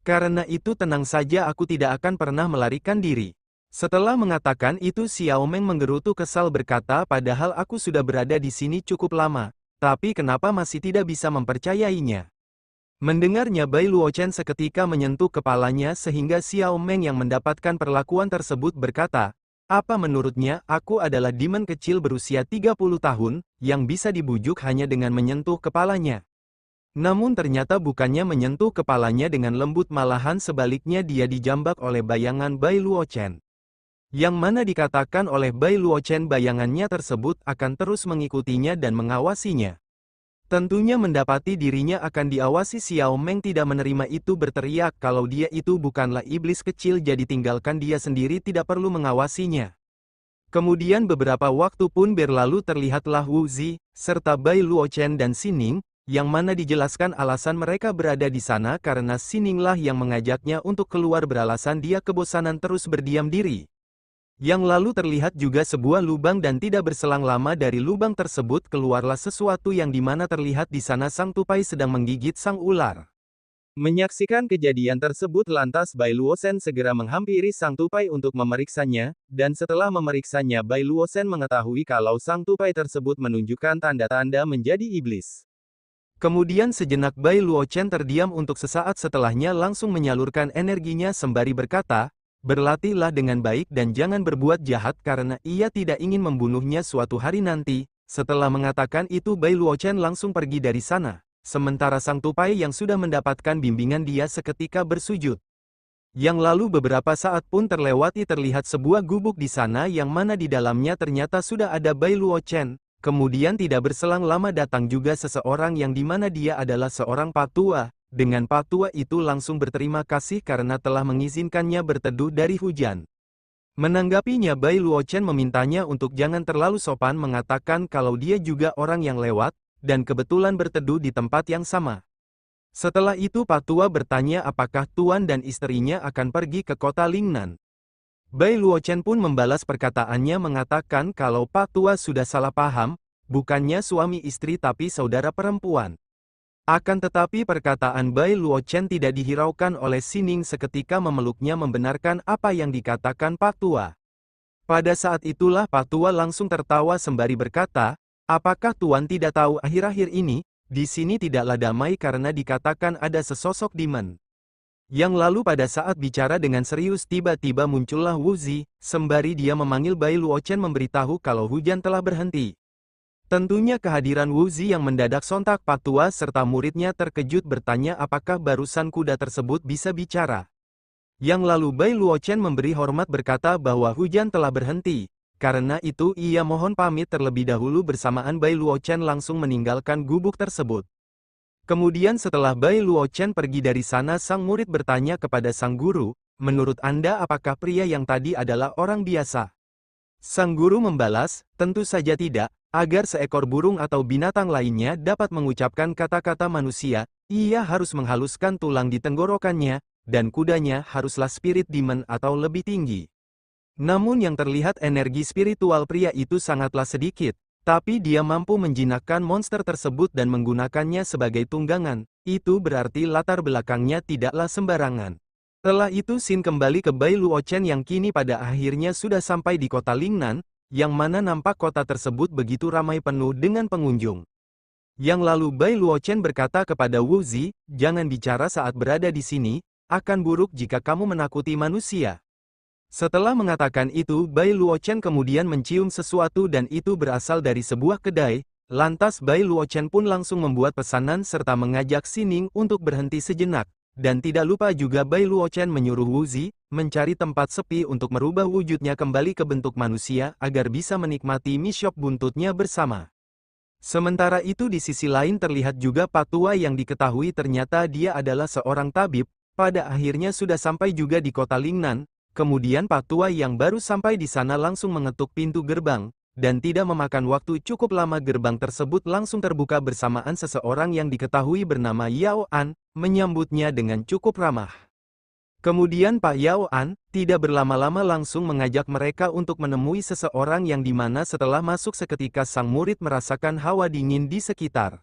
Karena itu tenang saja, aku tidak akan pernah melarikan diri. Setelah mengatakan itu Xiao Meng menggerutu kesal berkata padahal aku sudah berada di sini cukup lama, tapi kenapa masih tidak bisa mempercayainya. Mendengarnya Bai Luochen seketika menyentuh kepalanya sehingga Xiao Meng yang mendapatkan perlakuan tersebut berkata, Apa menurutnya aku adalah demon kecil berusia 30 tahun, yang bisa dibujuk hanya dengan menyentuh kepalanya. Namun ternyata bukannya menyentuh kepalanya dengan lembut, malahan sebaliknya dia dijambak oleh bayangan Bai Luochen. Yang mana dikatakan oleh Bai Luochen bayangannya tersebut akan terus mengikutinya dan mengawasinya. Tentunya mendapati dirinya akan diawasi, Xiao Meng tidak menerima itu, berteriak kalau dia itu bukanlah iblis kecil jadi tinggalkan dia sendiri, tidak perlu mengawasinya. Kemudian beberapa waktu pun berlalu, terlihatlah Wu Zi, serta Bai Luochen dan Sining, yang mana dijelaskan alasan mereka berada di sana karena Sininglah yang mengajaknya untuk keluar, beralasan dia kebosanan terus berdiam diri. Yang lalu terlihat juga sebuah lubang dan tidak berselang lama dari lubang tersebut keluarlah sesuatu yang dimana terlihat di sana sang tupai sedang menggigit sang ular. Menyaksikan kejadian tersebut lantas Bai Luochen segera menghampiri sang tupai untuk memeriksanya, dan setelah memeriksanya Bai Luochen mengetahui kalau sang tupai tersebut menunjukkan tanda-tanda menjadi iblis. Kemudian sejenak Bai Luochen terdiam untuk sesaat, setelahnya langsung menyalurkan energinya sembari berkata, berlatihlah dengan baik dan jangan berbuat jahat karena ia tidak ingin membunuhnya suatu hari nanti. Setelah mengatakan itu Bai Luochen langsung pergi dari sana. Sementara sang tupai yang sudah mendapatkan bimbingan dia seketika bersujud. Yang lalu beberapa saat pun terlewati, terlihat sebuah gubuk di sana yang mana di dalamnya ternyata sudah ada Bai Luochen. Kemudian tidak berselang lama datang juga seseorang yang dimana dia adalah seorang patua. Dengan patua itu langsung berterima kasih karena telah mengizinkannya berteduh dari hujan. Menanggapinya Bai Luochen memintanya untuk jangan terlalu sopan, mengatakan kalau dia juga orang yang lewat, dan kebetulan berteduh di tempat yang sama. Setelah itu patua bertanya apakah tuan dan istrinya akan pergi ke kota Lingnan. Bai Luochen pun membalas perkataannya mengatakan kalau patua sudah salah paham, bukannya suami istri tapi saudara perempuan. Akan tetapi perkataan Bai Luochen tidak dihiraukan oleh Sining, seketika memeluknya membenarkan apa yang dikatakan patua. Pada saat itulah patua langsung tertawa sembari berkata, apakah tuan tidak tahu akhir-akhir ini, di sini tidaklah damai karena dikatakan ada sesosok demon. Yang lalu pada saat bicara dengan serius tiba-tiba muncullah Wu Zi, sembari dia memanggil Bai Luochen memberitahu kalau hujan telah berhenti. Tentunya kehadiran Wu Zi yang mendadak sontak patua serta muridnya terkejut bertanya apakah barusan kuda tersebut bisa bicara. Yang lalu Bai Luochen memberi hormat berkata bahwa hujan telah berhenti. Karena itu ia mohon pamit terlebih dahulu, bersamaan Bai Luochen langsung meninggalkan gubuk tersebut. Kemudian setelah Bai Luochen pergi dari sana sang murid bertanya kepada sang guru, menurut Anda apakah pria yang tadi adalah orang biasa? Sang guru membalas, tentu saja tidak. Agar seekor burung atau binatang lainnya dapat mengucapkan kata-kata manusia, ia harus menghaluskan tulang di tenggorokannya, dan kudanya haruslah spirit demon atau lebih tinggi. Namun yang terlihat energi spiritual pria itu sangatlah sedikit, tapi dia mampu menjinakkan monster tersebut dan menggunakannya sebagai tunggangan, itu berarti latar belakangnya tidaklah sembarangan. Setelah itu Sin kembali ke Bai Luochen yang kini pada akhirnya sudah sampai di kota Lingnan, yang mana nampak kota tersebut begitu ramai penuh dengan pengunjung. Yang lalu Bai Luochen berkata kepada Wu Zi, jangan bicara saat berada di sini, akan buruk jika kamu menakuti manusia. Setelah mengatakan itu Bai Luochen kemudian mencium sesuatu dan itu berasal dari sebuah kedai, lantas Bai Luochen pun langsung membuat pesanan serta mengajak Sining untuk berhenti sejenak. Dan tidak lupa juga Bai Luochen menyuruh Wu Zi mencari tempat sepi untuk merubah wujudnya kembali ke bentuk manusia agar bisa menikmati mie shop buntutnya bersama. Sementara itu di sisi lain terlihat juga patua yang diketahui ternyata dia adalah seorang tabib, pada akhirnya sudah sampai juga di kota Lingnan. Kemudian patua yang baru sampai di sana langsung mengetuk pintu gerbang, dan tidak memakan waktu cukup lama gerbang tersebut langsung terbuka bersamaan seseorang yang diketahui bernama Yao An, menyambutnya dengan cukup ramah. Kemudian Pak Yao An, tidak berlama-lama langsung mengajak mereka untuk menemui seseorang yang dimana setelah masuk seketika sang murid merasakan hawa dingin di sekitar.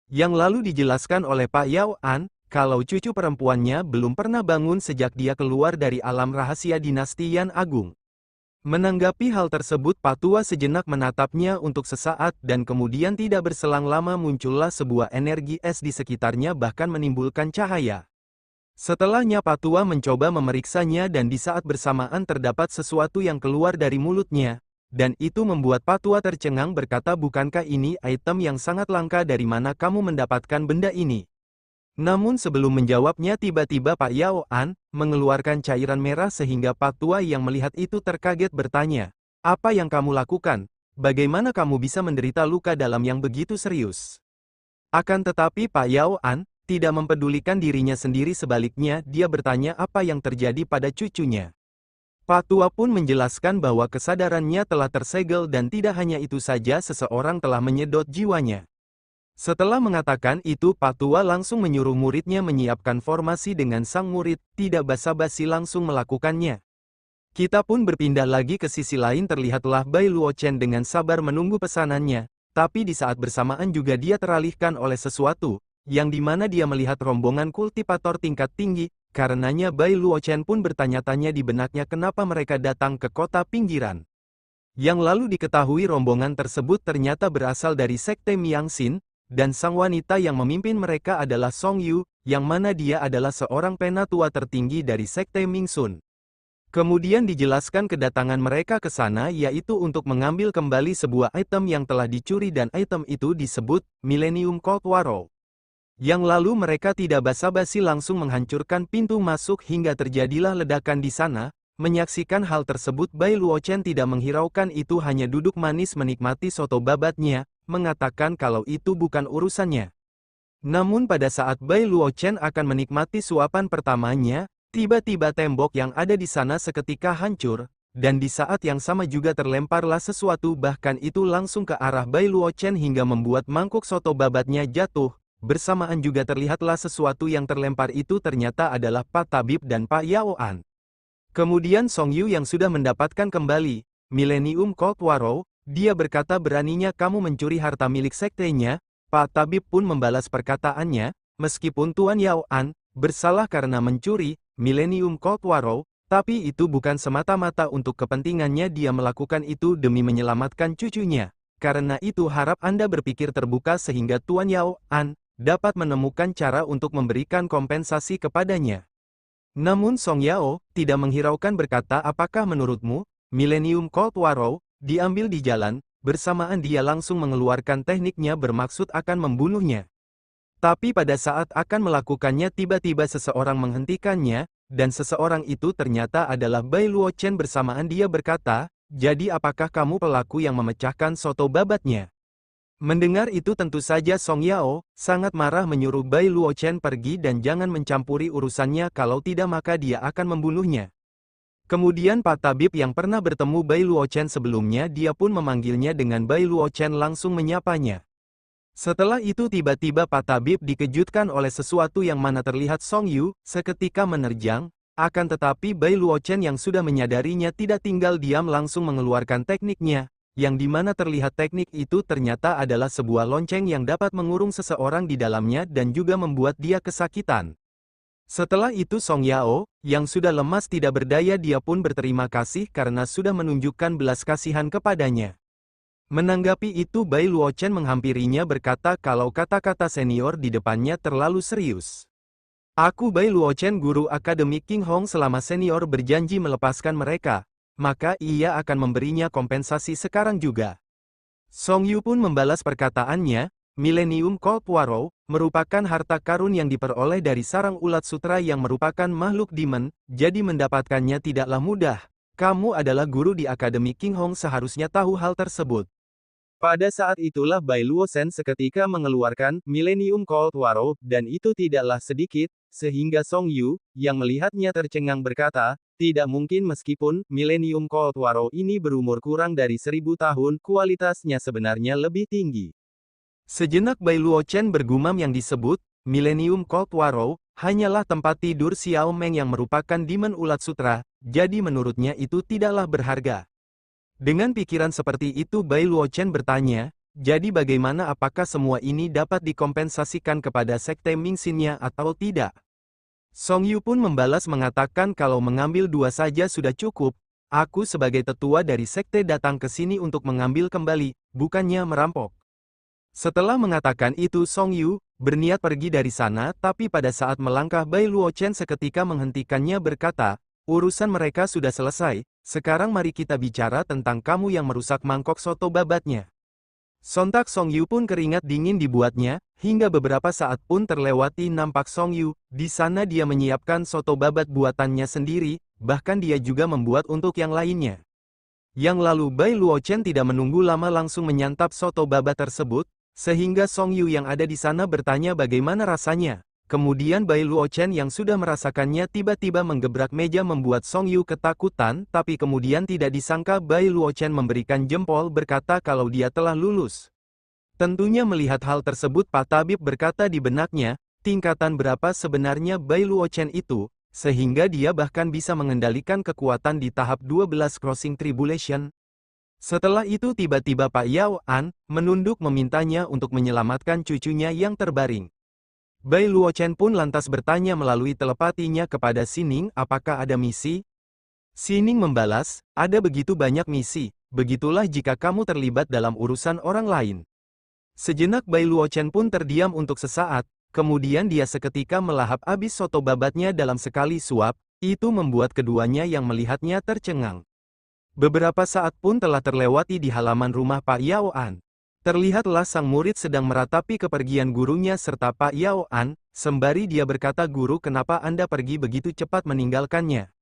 Yang lalu dijelaskan oleh Pak Yao An, kalau cucu perempuannya belum pernah bangun sejak dia keluar dari alam rahasia dinasti Yan Agung. Menanggapi hal tersebut patua sejenak menatapnya untuk sesaat dan kemudian tidak berselang lama muncullah sebuah energi es di sekitarnya bahkan menimbulkan cahaya. Setelahnya Patua mencoba memeriksanya dan di saat bersamaan terdapat sesuatu yang keluar dari mulutnya. Dan itu membuat Patua tercengang berkata, bukankah ini item yang sangat langka, dari mana kamu mendapatkan benda ini? Namun sebelum menjawabnya tiba-tiba Pak Yao An mengeluarkan cairan merah sehingga Patua yang melihat itu terkaget bertanya, apa yang kamu lakukan? Bagaimana kamu bisa menderita luka dalam yang begitu serius? Akan tetapi Pak Yao An tidak mempedulikan dirinya sendiri, sebaliknya dia bertanya apa yang terjadi pada cucunya. Patua pun menjelaskan bahwa kesadarannya telah tersegel dan tidak hanya itu saja, seseorang telah menyedot jiwanya. Setelah mengatakan itu Patua langsung menyuruh muridnya menyiapkan formasi dengan sang murid, tidak basa-basi langsung melakukannya. Kita pun berpindah lagi ke sisi lain, terlihatlah Bai Luochen dengan sabar menunggu pesanannya, tapi di saat bersamaan juga dia teralihkan oleh sesuatu, yang dimana dia melihat rombongan kultivator tingkat tinggi, karenanya Bai Luochen pun bertanya-tanya di benaknya kenapa mereka datang ke kota pinggiran. Yang lalu diketahui rombongan tersebut ternyata berasal dari Sekte Miangxin, dan sang wanita yang memimpin mereka adalah Song Yu, yang mana dia adalah seorang penatua tertinggi dari Sekte Mingsun. Kemudian dijelaskan kedatangan mereka ke sana yaitu untuk mengambil kembali sebuah item yang telah dicuri dan item itu disebut Millennium Cold Warrow. Yang lalu mereka tidak basa-basi langsung menghancurkan pintu masuk hingga terjadilah ledakan di sana. Menyaksikan hal tersebut Bai Luochen tidak menghiraukan itu, hanya duduk manis menikmati soto babatnya, mengatakan kalau itu bukan urusannya. Namun pada saat Bai Luochen akan menikmati suapan pertamanya, tiba-tiba tembok yang ada di sana seketika hancur, dan di saat yang sama juga terlemparlah sesuatu, bahkan itu langsung ke arah Bai Luochen hingga membuat mangkuk soto babatnya jatuh. Bersamaan juga terlihatlah sesuatu yang terlempar itu ternyata adalah Pak Tabib dan Pak Yao An. Kemudian Song Yu yang sudah mendapatkan kembali Millennium Cold Warrow, dia berkata, beraninya kamu mencuri harta milik sektenya. Pak Tabib pun membalas perkataannya, meskipun Tuan Yao An bersalah karena mencuri Millennium Cold Warrow, tapi itu bukan semata-mata untuk kepentingannya, dia melakukan itu demi menyelamatkan cucunya. Karena itu harap Anda berpikir terbuka sehingga Tuan Yao An dapat menemukan cara untuk memberikan kompensasi kepadanya. Namun Song Yao tidak menghiraukan berkata, apakah menurutmu Millennium Cold Warrow diambil di jalan? Bersamaan dia langsung mengeluarkan tekniknya bermaksud akan membunuhnya. Tapi pada saat akan melakukannya tiba-tiba seseorang menghentikannya, dan seseorang itu ternyata adalah Bai Luochen. Bersamaan dia berkata, jadi apakah kamu pelaku yang memecahkan soto babatnya? Mendengar itu tentu saja Song Yao sangat marah, menyuruh Bai Luochen pergi dan jangan mencampuri urusannya, kalau tidak maka dia akan membunuhnya. Kemudian Pak Tabib yang pernah bertemu Bai Luochen sebelumnya, dia pun memanggilnya dengan Bai Luochen langsung menyapanya. Setelah itu tiba-tiba Pak Tabib dikejutkan oleh sesuatu yang mana terlihat Song Yu seketika menerjang, akan tetapi Bai Luochen yang sudah menyadarinya tidak tinggal diam, langsung mengeluarkan tekniknya. Yang dimana terlihat teknik itu ternyata adalah sebuah lonceng yang dapat mengurung seseorang di dalamnya dan juga membuat dia kesakitan. Setelah itu Song Yao, yang sudah lemas tidak berdaya, dia pun berterima kasih karena sudah menunjukkan belas kasihan kepadanya. Menanggapi itu Bai Luochen menghampirinya berkata kalau kata-kata senior di depannya terlalu serius. Aku Bai Luochen, guru Akademi King Hong, selama senior berjanji melepaskan mereka, maka ia akan memberinya kompensasi sekarang juga. Song Yu pun membalas perkataannya, Millennium Cold Warrow merupakan harta karun yang diperoleh dari sarang ulat sutra yang merupakan makhluk demon, jadi mendapatkannya tidaklah mudah. Kamu adalah guru di Akademi King Hong, seharusnya tahu hal tersebut. Pada saat itulah Bai Luochen seketika mengeluarkan Millennium Cold Warrow, dan itu tidaklah sedikit, sehingga Song Yu, yang melihatnya tercengang berkata, tidak mungkin, meskipun Millennium Cold Warrow ini berumur kurang dari 1000 tahun, kualitasnya sebenarnya lebih tinggi. Sejenak Bai Luochen bergumam, yang disebut Millennium Cold Warrow hanyalah tempat tidur Xiao Meng yang merupakan demon ulat sutra, jadi menurutnya itu tidaklah berharga. Dengan pikiran seperti itu Bai Luochen bertanya, jadi bagaimana, apakah semua ini dapat dikompensasikan kepada Sekte Mingxinnya atau tidak? Song Yu pun membalas mengatakan kalau mengambil 2 saja sudah cukup, aku sebagai tetua dari sekte datang ke sini untuk mengambil kembali, bukannya merampok. Setelah mengatakan itu Song Yu berniat pergi dari sana, tapi pada saat melangkah Bai Luo Chen seketika menghentikannya berkata, urusan mereka sudah selesai, sekarang mari kita bicara tentang kamu yang merusak mangkok soto babatnya. Sontak Song Yu pun keringat dingin dibuatnya, hingga beberapa saat pun terlewati nampak Song Yu, di sana dia menyiapkan soto babat buatannya sendiri, bahkan dia juga membuat untuk yang lainnya. Yang lalu Bai Luo Chen tidak menunggu lama langsung menyantap soto babat tersebut, sehingga Song Yu yang ada di sana bertanya bagaimana rasanya. Kemudian Bai Luo Chen yang sudah merasakannya tiba-tiba menggebrak meja membuat Song Yu ketakutan, tapi kemudian tidak disangka Bai Luo Chen memberikan jempol berkata kalau dia telah lulus. Tentunya melihat hal tersebut Pak Tabib berkata di benaknya, tingkatan berapa sebenarnya Bai Luo Chen itu, sehingga dia bahkan bisa mengendalikan kekuatan di tahap 12 Crossing Tribulation. Setelah itu tiba-tiba Pak Yao An menunduk memintanya untuk menyelamatkan cucunya yang terbaring. Bai Luo Chen pun lantas bertanya melalui telepatinya kepada Sining apakah ada misi? Sining membalas, ada begitu banyak misi, begitulah jika kamu terlibat dalam urusan orang lain. Sejenak Bai Luo Chen pun terdiam untuk sesaat, kemudian dia seketika melahap habis soto babatnya dalam sekali suap, itu membuat keduanya yang melihatnya tercengang. Beberapa saat pun telah terlewati di halaman rumah Pak Yao An. Terlihatlah sang murid sedang meratapi kepergian gurunya serta Pak Yao An, sembari dia berkata guru kenapa Anda pergi begitu cepat meninggalkannya.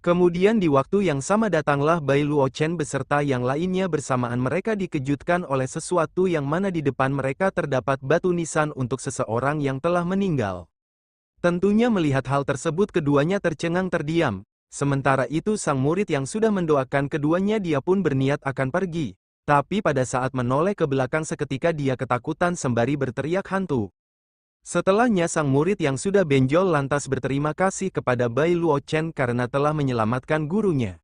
Kemudian di waktu yang sama datanglah Bai Luo Chen beserta yang lainnya bersamaan mereka dikejutkan oleh sesuatu yang mana di depan mereka terdapat batu nisan untuk seseorang yang telah meninggal. Tentunya melihat hal tersebut keduanya tercengang terdiam, sementara itu sang murid yang sudah mendoakan keduanya dia pun berniat akan pergi. Tapi pada saat menoleh ke belakang seketika dia ketakutan sembari berteriak hantu. Setelahnya sang murid yang sudah benjol lantas berterima kasih kepada Bai Luo Chen karena telah menyelamatkan gurunya.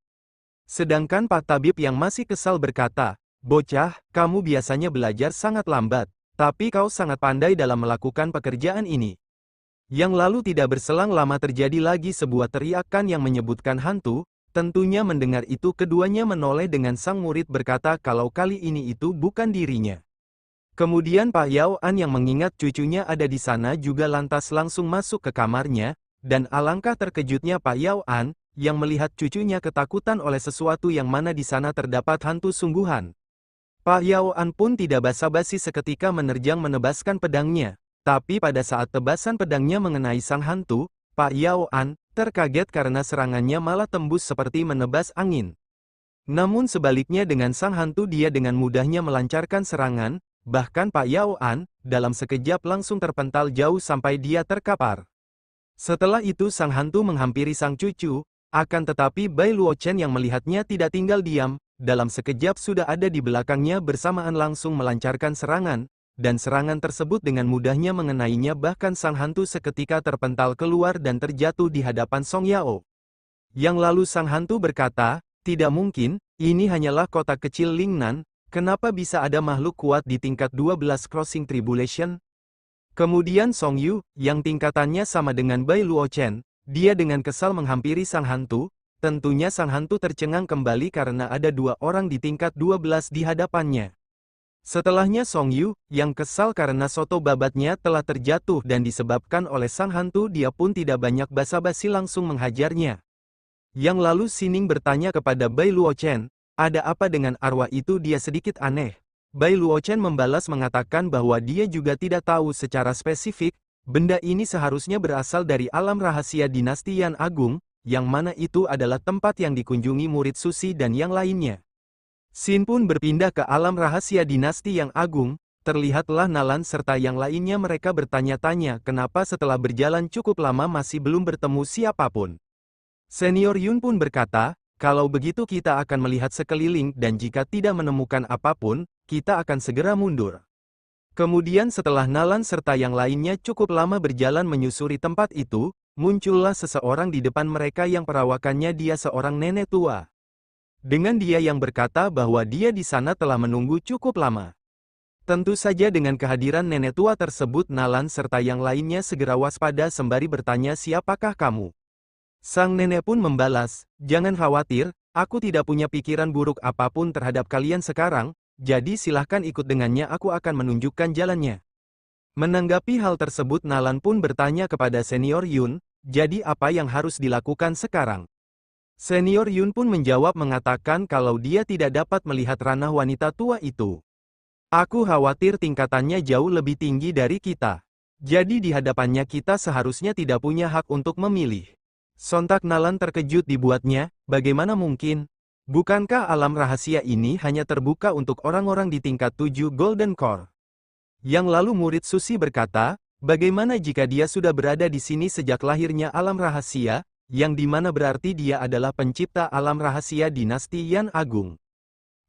Sedangkan Pak Tabib yang masih kesal berkata, bocah, kamu biasanya belajar sangat lambat, tapi kau sangat pandai dalam melakukan pekerjaan ini. Yang lalu tidak berselang lama terjadi lagi sebuah teriakan yang menyebutkan hantu. Tentunya mendengar itu keduanya menoleh dengan sang murid berkata kalau kali ini itu bukan dirinya. Kemudian Pak Yao An yang mengingat cucunya ada di sana juga lantas langsung masuk ke kamarnya, dan alangkah terkejutnya Pak Yao An, yang melihat cucunya ketakutan oleh sesuatu yang mana di sana terdapat hantu sungguhan. Pak Yao An pun tidak basa-basi seketika menerjang menebaskan pedangnya, tapi pada saat tebasan pedangnya mengenai sang hantu, Pak Yao An terkaget karena serangannya malah tembus seperti menebas angin. Namun sebaliknya dengan sang hantu dia dengan mudahnya melancarkan serangan, bahkan Pak Yao An, dalam sekejap langsung terpental jauh sampai dia terkapar. Setelah itu sang hantu menghampiri sang cucu, akan tetapi Bai Luo Chen yang melihatnya tidak tinggal diam, dalam sekejap sudah ada di belakangnya bersamaan langsung melancarkan serangan, dan serangan tersebut dengan mudahnya mengenainya bahkan sang hantu seketika terpental keluar dan terjatuh di hadapan Song Yao. Yang lalu sang hantu berkata, tidak mungkin, ini hanyalah kota kecil Lingnan, kenapa bisa ada makhluk kuat di tingkat 12 Crossing Tribulation? Kemudian Song Yu, yang tingkatannya sama dengan Bai Luo Chen, dia dengan kesal menghampiri sang hantu, tentunya sang hantu tercengang kembali karena ada dua orang di tingkat 12 di hadapannya. Setelahnya Song Yu, yang kesal karena soto babatnya telah terjatuh dan disebabkan oleh sang hantu dia pun tidak banyak basa-basi langsung menghajarnya. Yang lalu Sining bertanya kepada Bai Luo Chen, ada apa dengan arwah itu dia sedikit aneh. Bai Luo Chen membalas mengatakan bahwa dia juga tidak tahu secara spesifik, benda ini seharusnya berasal dari alam rahasia dinasti Yan Agung, yang mana itu adalah tempat yang dikunjungi murid Susi dan yang lainnya. Sin pun berpindah ke alam rahasia dinasti yang agung, terlihatlah Nalan serta yang lainnya mereka bertanya-tanya kenapa setelah berjalan cukup lama masih belum bertemu siapapun. Senior Yun pun berkata, kalau begitu kita akan melihat sekeliling dan jika tidak menemukan apapun, kita akan segera mundur. Kemudian setelah Nalan serta yang lainnya cukup lama berjalan menyusuri tempat itu, muncullah seseorang di depan mereka yang perawakannya dia seorang nenek tua. Dengan dia yang berkata bahwa dia di sana telah menunggu cukup lama. Tentu saja dengan kehadiran nenek tua tersebut Nalan serta yang lainnya segera waspada sembari bertanya siapakah kamu. Sang nenek pun membalas, jangan khawatir, aku tidak punya pikiran buruk apapun terhadap kalian sekarang, jadi silahkan ikut dengannya, aku akan menunjukkan jalannya. Menanggapi hal tersebut Nalan pun bertanya kepada Senior Yun, jadi apa yang harus dilakukan sekarang? Senior Yun pun menjawab mengatakan kalau dia tidak dapat melihat ranah wanita tua itu. Aku khawatir tingkatannya jauh lebih tinggi dari kita. Jadi di hadapannya kita seharusnya tidak punya hak untuk memilih. Sontak Nalan terkejut dibuatnya, bagaimana mungkin? Bukankah alam rahasia ini hanya terbuka untuk orang-orang di tingkat 7 Golden Core? Yang lalu murid Susi berkata, bagaimana jika dia sudah berada di sini sejak lahirnya alam rahasia, yang dimana berarti dia adalah pencipta alam rahasia dinasti Yan Agung.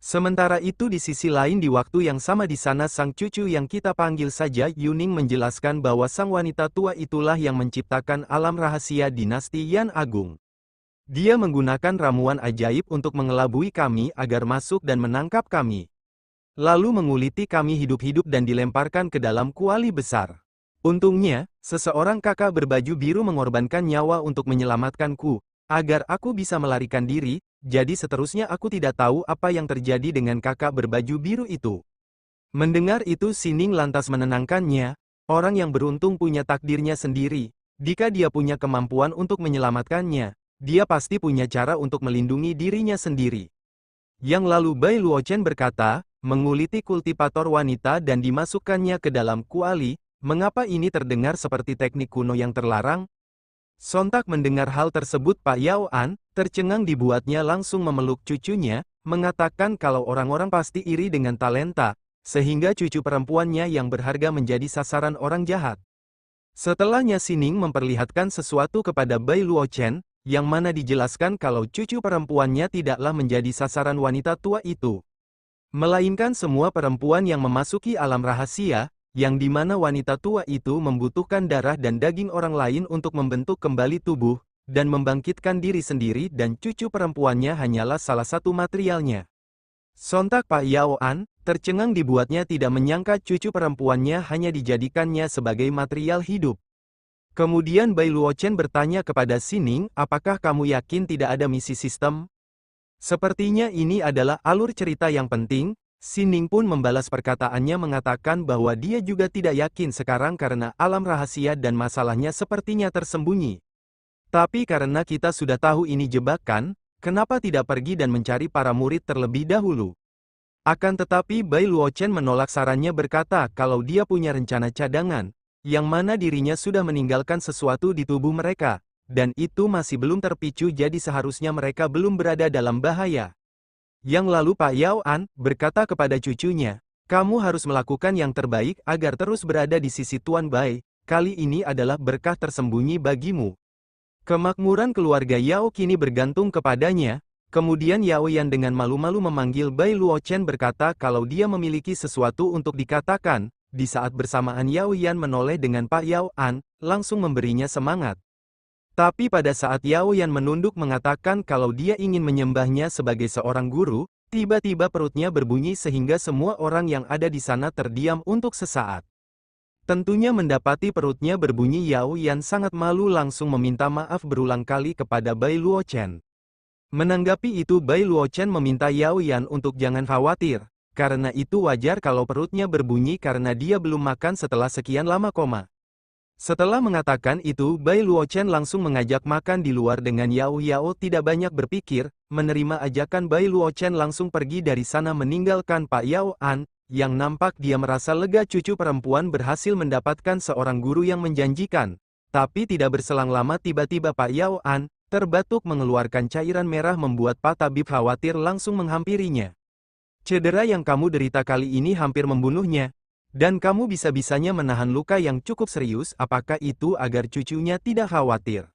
Sementara itu di sisi lain di waktu yang sama di sana sang cucu yang kita panggil saja Yuning menjelaskan bahwa sang wanita tua itulah yang menciptakan alam rahasia dinasti Yan Agung. Dia menggunakan ramuan ajaib untuk mengelabui kami agar masuk dan menangkap kami. Lalu menguliti kami hidup-hidup dan dilemparkan ke dalam kuali besar. Untungnya, seseorang kakak berbaju biru mengorbankan nyawa untuk menyelamatkanku, agar aku bisa melarikan diri. Jadi seterusnya aku tidak tahu apa yang terjadi dengan kakak berbaju biru itu. Mendengar itu Sining lantas menenangkannya, orang yang beruntung punya takdirnya sendiri. Jika dia punya kemampuan untuk menyelamatkannya, dia pasti punya cara untuk melindungi dirinya sendiri. Yang lalu Bai Luochen berkata, menguliti kultivator wanita dan dimasukkannya ke dalam kuali, mengapa ini terdengar seperti teknik kuno yang terlarang? Sontak mendengar hal tersebut Pak Yao An, tercengang dibuatnya langsung memeluk cucunya, mengatakan kalau orang-orang pasti iri dengan talenta, sehingga cucu perempuannya yang berharga menjadi sasaran orang jahat. Setelahnya Sining memperlihatkan sesuatu kepada Bai Luochen, yang mana dijelaskan kalau cucu perempuannya tidaklah menjadi sasaran wanita tua itu. Melainkan semua perempuan yang memasuki alam rahasia, yang dimana wanita tua itu membutuhkan darah dan daging orang lain untuk membentuk kembali tubuh, dan membangkitkan diri sendiri dan cucu perempuannya hanyalah salah satu materialnya. Sontak Pak Yao An, tercengang dibuatnya tidak menyangka cucu perempuannya hanya dijadikannya sebagai material hidup. Kemudian Bai Luochen bertanya kepada Sining, apakah kamu yakin tidak ada misi sistem? Sepertinya ini adalah alur cerita yang penting. Sining pun membalas perkataannya mengatakan bahwa dia juga tidak yakin sekarang karena alam rahasia dan masalahnya sepertinya tersembunyi. Tapi karena kita sudah tahu ini jebakan, kenapa tidak pergi dan mencari para murid terlebih dahulu? Akan tetapi Bai Luochen menolak sarannya berkata kalau dia punya rencana cadangan, yang mana dirinya sudah meninggalkan sesuatu di tubuh mereka, dan itu masih belum terpicu jadi seharusnya mereka belum berada dalam bahaya. Yang lalu Pak Yao An berkata kepada cucunya, kamu harus melakukan yang terbaik agar terus berada di sisi Tuan Bai, kali ini adalah berkah tersembunyi bagimu. Kemakmuran keluarga Yao kini bergantung kepadanya. Kemudian Yao Yan dengan malu-malu memanggil Bai Luochen berkata kalau dia memiliki sesuatu untuk dikatakan. Di saat bersamaan Yao Yan menoleh dengan Pak Yao An, langsung memberinya semangat. Tapi pada saat Yao Yan menunduk mengatakan kalau dia ingin menyembahnya sebagai seorang guru, tiba-tiba perutnya berbunyi sehingga semua orang yang ada di sana terdiam untuk sesaat. Tentunya mendapati perutnya berbunyi Yao Yan sangat malu langsung meminta maaf berulang kali kepada Bai Luochen. Menanggapi itu Bai Luochen meminta Yao Yan untuk jangan khawatir, karena itu wajar kalau perutnya berbunyi karena dia belum makan setelah sekian lama koma. Setelah mengatakan itu, Bai Luochen langsung mengajak makan di luar dengan Yao Yao tidak banyak berpikir, menerima ajakan Bai Luochen langsung pergi dari sana meninggalkan Pak Yao An, yang nampak dia merasa lega cucu perempuan berhasil mendapatkan seorang guru yang menjanjikan. Tapi tidak berselang lama tiba-tiba Pak Yao An, terbatuk mengeluarkan cairan merah membuat Pak Tabib khawatir langsung menghampirinya. Cedera yang kamu derita kali ini hampir membunuhnya. Dan kamu bisa-bisanya menahan luka yang cukup serius, apakah itu agar cucunya tidak khawatir?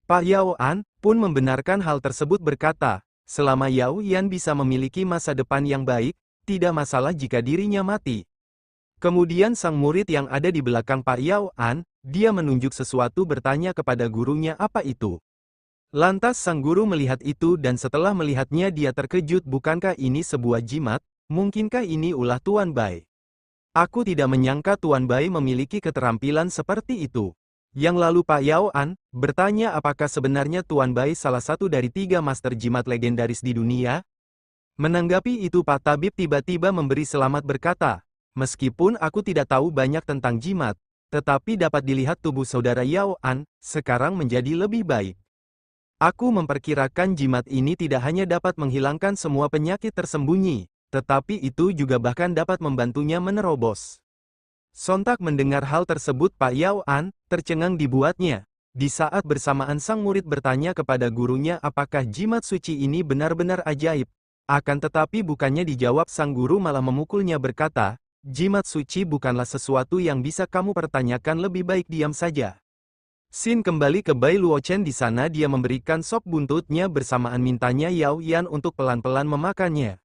Pak Yao An pun membenarkan hal tersebut berkata, selama Yao Yan bisa memiliki masa depan yang baik, tidak masalah jika dirinya mati. Kemudian sang murid yang ada di belakang Pak Yao An, dia menunjuk sesuatu bertanya kepada gurunya apa itu. Lantas sang guru melihat itu dan setelah melihatnya dia terkejut, bukankah ini sebuah jimat, mungkinkah ini ulah Tuan Bai? Aku tidak menyangka Tuan Bai memiliki keterampilan seperti itu. Yang lalu Pak Yao An bertanya apakah sebenarnya Tuan Bai salah satu dari 3 master jimat legendaris di dunia? Menanggapi itu Pak Tabib tiba-tiba memberi selamat berkata, meskipun aku tidak tahu banyak tentang jimat, tetapi dapat dilihat tubuh saudara Yao An, sekarang menjadi lebih baik. Aku memperkirakan jimat ini tidak hanya dapat menghilangkan semua penyakit tersembunyi, tetapi itu juga bahkan dapat membantunya menerobos. Sontak mendengar hal tersebut Pak Yao An, tercengang dibuatnya. Di saat bersamaan sang murid bertanya kepada gurunya apakah jimat suci ini benar-benar ajaib. Akan tetapi bukannya dijawab sang guru malah memukulnya berkata, jimat suci bukanlah sesuatu yang bisa kamu pertanyakan lebih baik diam saja. Xin kembali ke Bai Luochen di sana dia memberikan sop buntutnya bersamaan mintanya Yao Yan untuk pelan-pelan memakannya.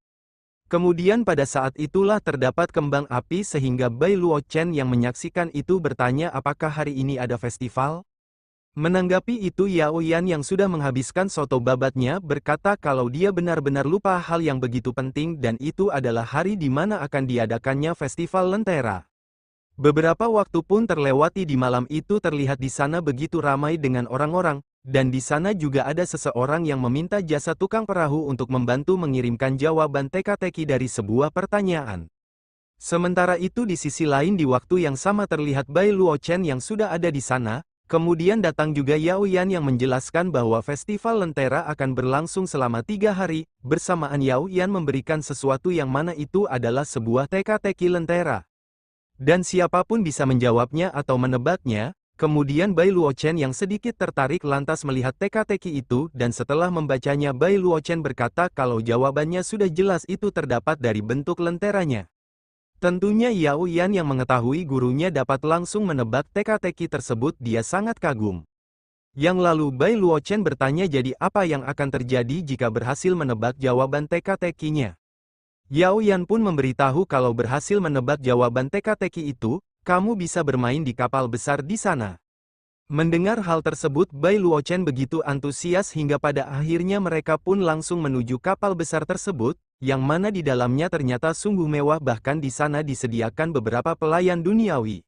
Kemudian pada saat itulah terdapat kembang api sehingga Bai Luochen yang menyaksikan itu bertanya apakah hari ini ada festival? Menanggapi itu Yao Yan yang sudah menghabiskan soto babatnya berkata kalau dia benar-benar lupa hal yang begitu penting dan itu adalah hari di mana akan diadakannya festival Lentera. Beberapa waktu pun terlewati di malam itu terlihat di sana begitu ramai dengan orang-orang, dan di sana juga ada seseorang yang meminta jasa tukang perahu untuk membantu mengirimkan jawaban teka-teki dari sebuah pertanyaan. Sementara itu di sisi lain di waktu yang sama terlihat Bai Luochen yang sudah ada di sana, kemudian datang juga Yao Yan yang menjelaskan bahwa festival Lentera akan berlangsung selama 3 hari, bersamaan Yao Yan memberikan sesuatu yang mana itu adalah sebuah teka-teki Lentera. Dan siapapun bisa menjawabnya atau menebaknya, kemudian Bai Luochen yang sedikit tertarik lantas melihat teka-teki itu dan setelah membacanya Bai Luochen berkata kalau jawabannya sudah jelas itu terdapat dari bentuk lenteranya. Tentunya Yao Yan yang mengetahui gurunya dapat langsung menebak teka-teki tersebut dia sangat kagum. Yang lalu Bai Luochen bertanya jadi apa yang akan terjadi jika berhasil menebak jawaban teka-tekinya. Yao Yan pun memberitahu kalau berhasil menebak jawaban teka-teki itu, kamu bisa bermain di kapal besar di sana. Mendengar hal tersebut Bai Luochen begitu antusias hingga pada akhirnya mereka pun langsung menuju kapal besar tersebut, yang mana di dalamnya ternyata sungguh mewah bahkan di sana disediakan beberapa pelayan duniawi.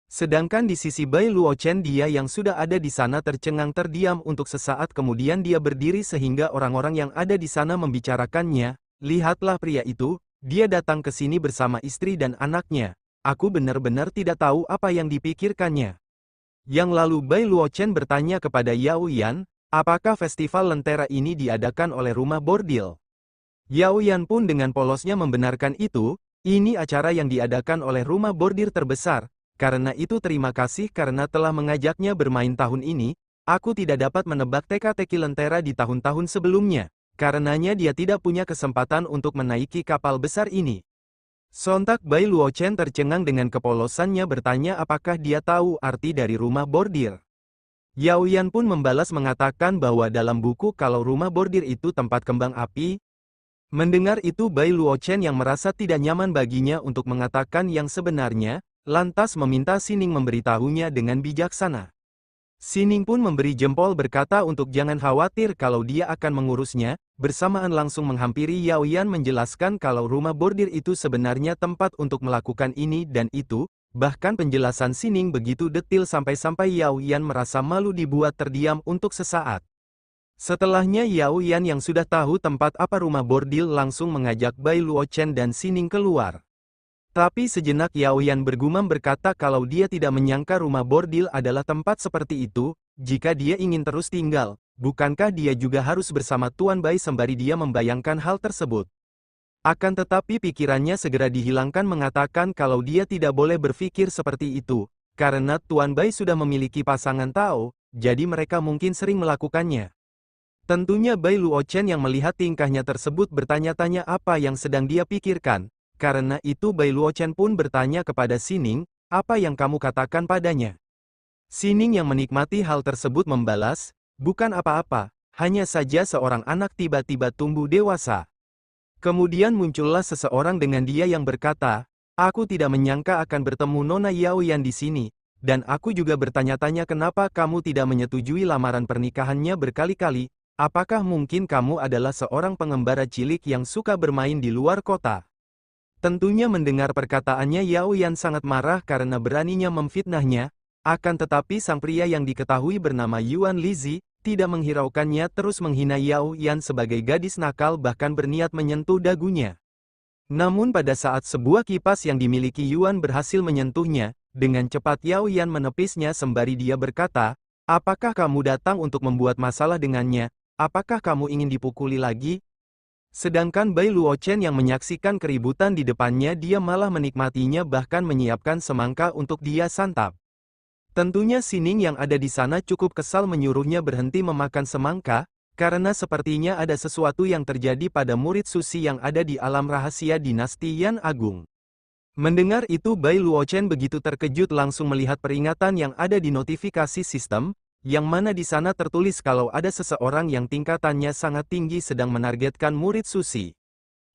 Sedangkan di sisi Bai Luochen dia yang sudah ada di sana tercengang terdiam untuk sesaat kemudian dia berdiri sehingga orang-orang yang ada di sana membicarakannya. Lihatlah pria itu, dia datang ke sini bersama istri dan anaknya. Aku benar-benar tidak tahu apa yang dipikirkannya. Yang lalu Bai Luochen bertanya kepada Yao Yan, apakah festival Lentera ini diadakan oleh rumah bordil? Yao Yan pun dengan polosnya membenarkan itu, ini acara yang diadakan oleh rumah bordir terbesar. Karena itu terima kasih karena telah mengajaknya bermain tahun ini, aku tidak dapat menebak teka-teki Lentera di tahun-tahun sebelumnya. Karenanya dia tidak punya kesempatan untuk menaiki kapal besar ini. Sontak Bai Luochen tercengang dengan kepolosannya bertanya apakah dia tahu arti dari rumah bordir. Yao Yan pun membalas mengatakan bahwa dalam buku kalau rumah bordir itu tempat kembang api. Mendengar itu Bai Luochen yang merasa tidak nyaman baginya untuk mengatakan yang sebenarnya, lantas meminta Sining memberitahunya dengan bijaksana. Sining pun memberi jempol berkata untuk jangan khawatir kalau dia akan mengurusnya, bersamaan langsung menghampiri Yao Yan menjelaskan kalau rumah bordir itu sebenarnya tempat untuk melakukan ini dan itu, bahkan penjelasan Sining begitu detil sampai-sampai Yao Yan merasa malu dibuat terdiam untuk sesaat. Setelahnya Yao Yan yang sudah tahu tempat apa rumah bordil langsung mengajak Bai Luochen dan Sining keluar. Tapi sejenak Yao Yan bergumam berkata kalau dia tidak menyangka rumah bordil adalah tempat seperti itu, jika dia ingin terus tinggal, bukankah dia juga harus bersama Tuan Bai sembari dia membayangkan hal tersebut. Akan tetapi pikirannya segera dihilangkan mengatakan kalau dia tidak boleh berpikir seperti itu, karena Tuan Bai sudah memiliki pasangan Tao, jadi mereka mungkin sering melakukannya. Tentunya Bai Luochen yang melihat tingkahnya tersebut bertanya-tanya apa yang sedang dia pikirkan. Karena itu Bai Luochen pun bertanya kepada Sining, apa yang kamu katakan padanya? Sining yang menikmati hal tersebut membalas, bukan apa-apa, hanya saja seorang anak tiba-tiba tumbuh dewasa. Kemudian muncullah seseorang dengan dia yang berkata, aku tidak menyangka akan bertemu Nona Yao Yan di sini, dan aku juga bertanya-tanya kenapa kamu tidak menyetujui lamaran pernikahannya berkali-kali, apakah mungkin kamu adalah seorang pengembara cilik yang suka bermain di luar kota? Tentunya mendengar perkataannya Yao Yan sangat marah karena beraninya memfitnahnya, akan tetapi sang pria yang diketahui bernama Yuan Lizi, tidak menghiraukannya terus menghina Yao Yan sebagai gadis nakal bahkan berniat menyentuh dagunya. Namun pada saat sebuah kipas yang dimiliki Yuan berhasil menyentuhnya, dengan cepat Yao Yan menepisnya sembari dia berkata, "Apakah kamu datang untuk membuat masalah dengannya? Apakah kamu ingin dipukuli lagi?" Sedangkan Bai Luochen yang menyaksikan keributan di depannya dia malah menikmatinya bahkan menyiapkan semangka untuk dia santap. Tentunya Sining yang ada di sana cukup kesal menyuruhnya berhenti memakan semangka, karena sepertinya ada sesuatu yang terjadi pada murid suci yang ada di alam rahasia dinasti Yan Agung. Mendengar itu Bai Luochen begitu terkejut langsung melihat peringatan yang ada di notifikasi sistem, yang mana di sana tertulis kalau ada seseorang yang tingkatannya sangat tinggi sedang menargetkan murid suci.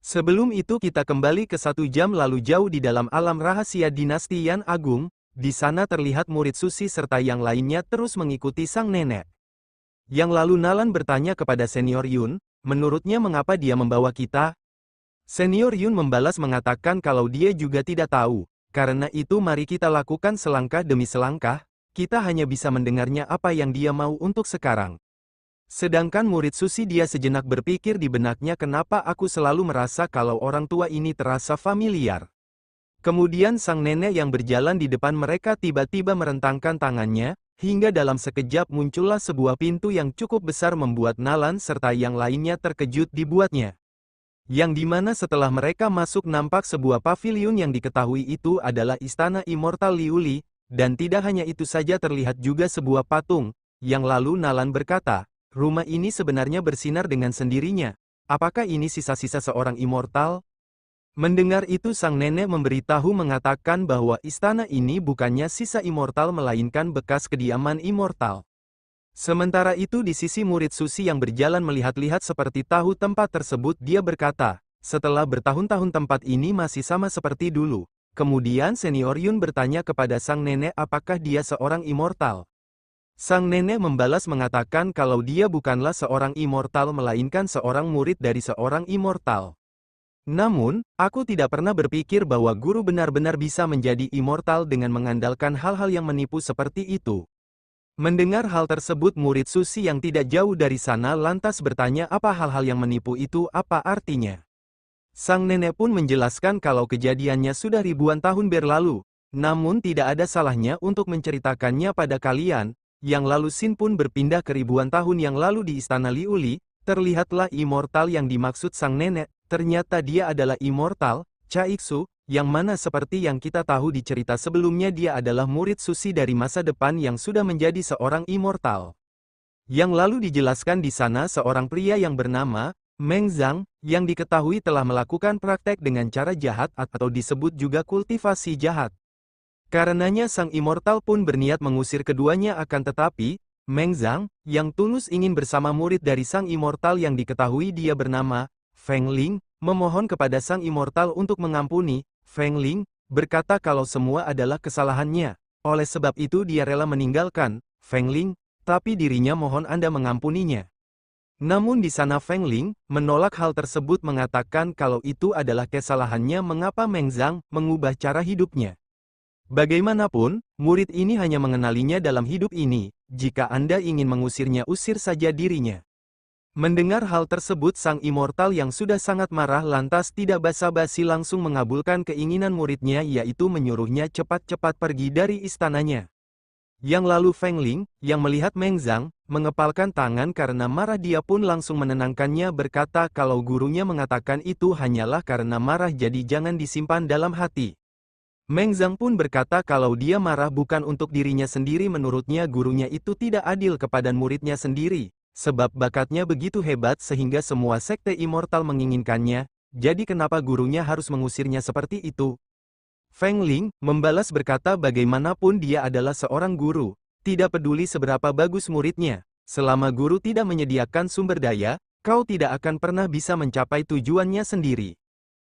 Sebelum itu kita kembali ke 1 jam lalu jauh di dalam alam rahasia dinasti Yan Agung. Di sana terlihat murid suci serta yang lainnya terus mengikuti sang nenek. Yang lalu Nalan bertanya kepada Senior Yun, menurutnya mengapa dia membawa kita? Senior Yun membalas mengatakan kalau dia juga tidak tahu, karena itu mari kita lakukan selangkah demi selangkah, kita hanya bisa mendengarnya apa yang dia mau untuk sekarang. Sedangkan murid suci dia sejenak berpikir di benaknya kenapa aku selalu merasa kalau orang tua ini terasa familiar. Kemudian sang nenek yang berjalan di depan mereka tiba-tiba merentangkan tangannya, hingga dalam sekejap muncullah sebuah pintu yang cukup besar membuat Nalan serta yang lainnya terkejut dibuatnya. Yang dimana setelah mereka masuk nampak sebuah pavilion yang diketahui itu adalah Istana Immortal Liuli, dan tidak hanya itu saja terlihat juga sebuah patung, yang lalu Nalan berkata, rumah ini sebenarnya bersinar dengan sendirinya, apakah ini sisa-sisa seorang immortal? Mendengar itu sang nenek memberitahu mengatakan bahwa istana ini bukannya sisa immortal melainkan bekas kediaman immortal. Sementara itu di sisi murid suci yang berjalan melihat-lihat seperti tahu tempat tersebut dia berkata, setelah bertahun-tahun tempat ini masih sama seperti dulu. Kemudian Senior Yun bertanya kepada sang nenek apakah dia seorang immortal. Sang nenek membalas mengatakan kalau dia bukanlah seorang immortal melainkan seorang murid dari seorang immortal. Namun, aku tidak pernah berpikir bahwa guru benar-benar bisa menjadi immortal dengan mengandalkan hal-hal yang menipu seperti itu. Mendengar hal tersebut murid suci yang tidak jauh dari sana lantas bertanya apa hal-hal yang menipu itu apa artinya. Sang nenek pun menjelaskan kalau kejadiannya sudah ribuan tahun berlalu, namun tidak ada salahnya untuk menceritakannya pada kalian, yang lalu Sin pun berpindah ke ribuan tahun yang lalu di Istana Liuli, terlihatlah immortal yang dimaksud sang nenek. Ternyata dia adalah immortal, Caiksu, yang mana seperti yang kita tahu di cerita sebelumnya dia adalah murid suci dari masa depan yang sudah menjadi seorang immortal. Yang lalu dijelaskan di sana seorang pria yang bernama Meng Zhang, yang diketahui telah melakukan praktek dengan cara jahat atau disebut juga kultivasi jahat. Karenanya sang immortal pun berniat mengusir keduanya akan tetapi, Meng Zhang, yang tulus ingin bersama murid dari sang immortal yang diketahui dia bernama Feng Ling, memohon kepada sang immortal untuk mengampuni. Feng Ling berkata kalau semua adalah kesalahannya, oleh sebab itu dia rela meninggalkan Feng Ling, tapi dirinya mohon Anda mengampuninya. Namun di sana Feng Ling menolak hal tersebut mengatakan kalau itu adalah kesalahannya mengapa Meng Zhang mengubah cara hidupnya. Bagaimanapun, murid ini hanya mengenalinya dalam hidup ini, jika Anda ingin mengusirnya usir saja dirinya. Mendengar hal tersebut sang immortal yang sudah sangat marah lantas tidak basa-basi langsung mengabulkan keinginan muridnya yaitu menyuruhnya cepat-cepat pergi dari istananya. Yang lalu Feng Ling, yang melihat Meng Zhang, mengepalkan tangan karena marah dia pun langsung menenangkannya berkata kalau gurunya mengatakan itu hanyalah karena marah jadi jangan disimpan dalam hati. Meng Zhang pun berkata kalau dia marah bukan untuk dirinya sendiri menurutnya gurunya itu tidak adil kepada muridnya sendiri. Sebab bakatnya begitu hebat sehingga semua sekte immortal menginginkannya, jadi kenapa gurunya harus mengusirnya seperti itu? Feng Ling membalas berkata bagaimanapun dia adalah seorang guru, tidak peduli seberapa bagus muridnya, selama guru tidak menyediakan sumber daya, kau tidak akan pernah bisa mencapai tujuannya sendiri.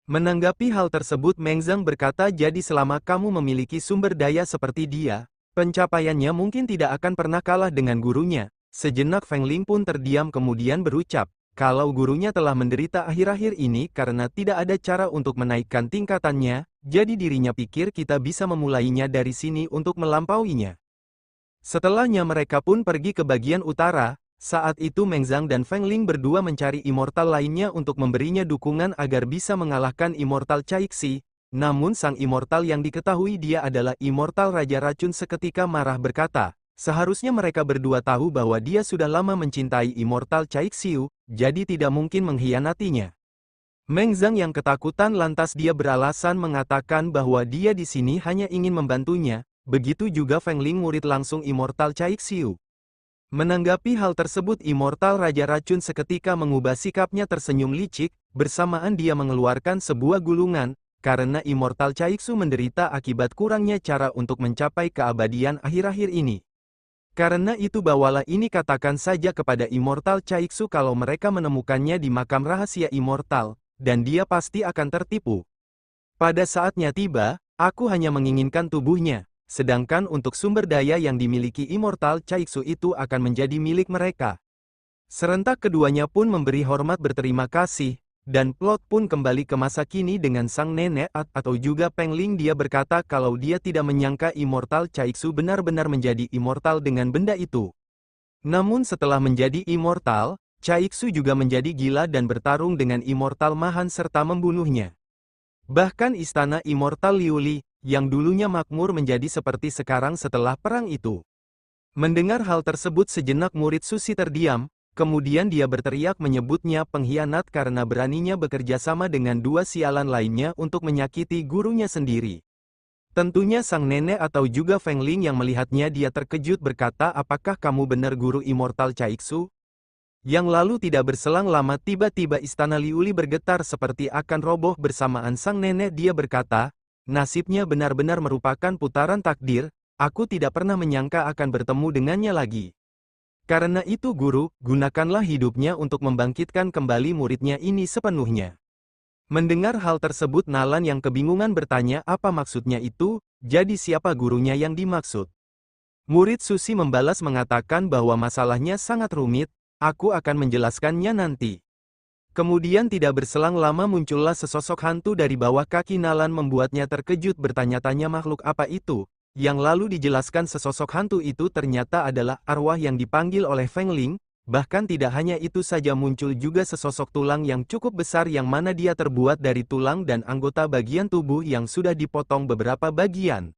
Menanggapi hal tersebut Meng Zhang berkata jadi selama kamu memiliki sumber daya seperti dia, pencapaiannya mungkin tidak akan pernah kalah dengan gurunya. Sejenak Feng Ling pun terdiam kemudian berucap, kalau gurunya telah menderita akhir-akhir ini karena tidak ada cara untuk menaikkan tingkatannya, jadi dirinya pikir kita bisa memulainya dari sini untuk melampauinya. Setelahnya mereka pun pergi ke bagian utara, Saat itu Meng Zhang dan Feng Ling berdua mencari immortal lainnya untuk memberinya dukungan agar bisa mengalahkan immortal Caixi. Namun sang immortal yang diketahui dia adalah immortal Raja Racun seketika marah berkata, seharusnya mereka berdua tahu bahwa dia sudah lama mencintai immortal Caixiu, jadi tidak mungkin mengkhianatinya. Meng Zhang yang ketakutan lantas dia beralasan mengatakan bahwa dia di sini hanya ingin membantunya, begitu juga Feng Ling murid langsung immortal Caixiu. Menanggapi hal tersebut immortal Raja Racun seketika mengubah sikapnya tersenyum licik, bersamaan dia mengeluarkan sebuah gulungan, karena immortal Caixu menderita akibat kurangnya cara untuk mencapai keabadian akhir-akhir ini. Karena itu bawalah ini katakan saja kepada immortal Caixu kalau mereka menemukannya di makam rahasia immortal, dan dia pasti akan tertipu. Pada saatnya tiba, aku hanya menginginkan tubuhnya, sedangkan untuk sumber daya yang dimiliki immortal Caixu itu akan menjadi milik mereka. Serentak keduanya pun memberi hormat berterima kasih, dan plot pun kembali ke masa kini dengan sang nenek atau juga Peng Ling. Dia berkata kalau dia tidak menyangka immortal Caixu benar-benar menjadi immortal dengan benda itu. Namun setelah menjadi immortal, Caixu juga menjadi gila dan bertarung dengan immortal Mahan serta membunuhnya. Bahkan istana immortal Liuli, yang dulunya makmur menjadi seperti sekarang setelah perang itu. Mendengar hal tersebut sejenak murid Susi terdiam, kemudian dia berteriak menyebutnya pengkhianat karena beraninya bekerja sama dengan dua sialan lainnya untuk menyakiti gurunya sendiri. Tentunya sang nenek atau juga Feng Ling yang melihatnya dia terkejut berkata apakah kamu benar guru immortal Caixu? Yang lalu tidak berselang lama tiba-tiba istana Liuli bergetar seperti akan roboh bersamaan sang nenek dia berkata, nasibnya benar-benar merupakan putaran takdir, aku tidak pernah menyangka akan bertemu dengannya lagi. Karena itu guru, gunakanlah hidupnya untuk membangkitkan kembali muridnya ini sepenuhnya. Mendengar hal tersebut Nalan yang kebingungan bertanya apa maksudnya itu, jadi siapa gurunya yang dimaksud? Murid Susi membalas mengatakan bahwa masalahnya sangat rumit, aku akan menjelaskannya nanti. Kemudian tidak berselang lama muncullah sesosok hantu dari bawah kaki Nalan membuatnya terkejut bertanya-tanya makhluk apa itu. Yang lalu dijelaskan sesosok hantu itu ternyata adalah arwah yang dipanggil oleh Feng Ling, bahkan tidak hanya itu saja muncul juga sesosok tulang yang cukup besar yang mana dia terbuat dari tulang dan anggota bagian tubuh yang sudah dipotong beberapa bagian.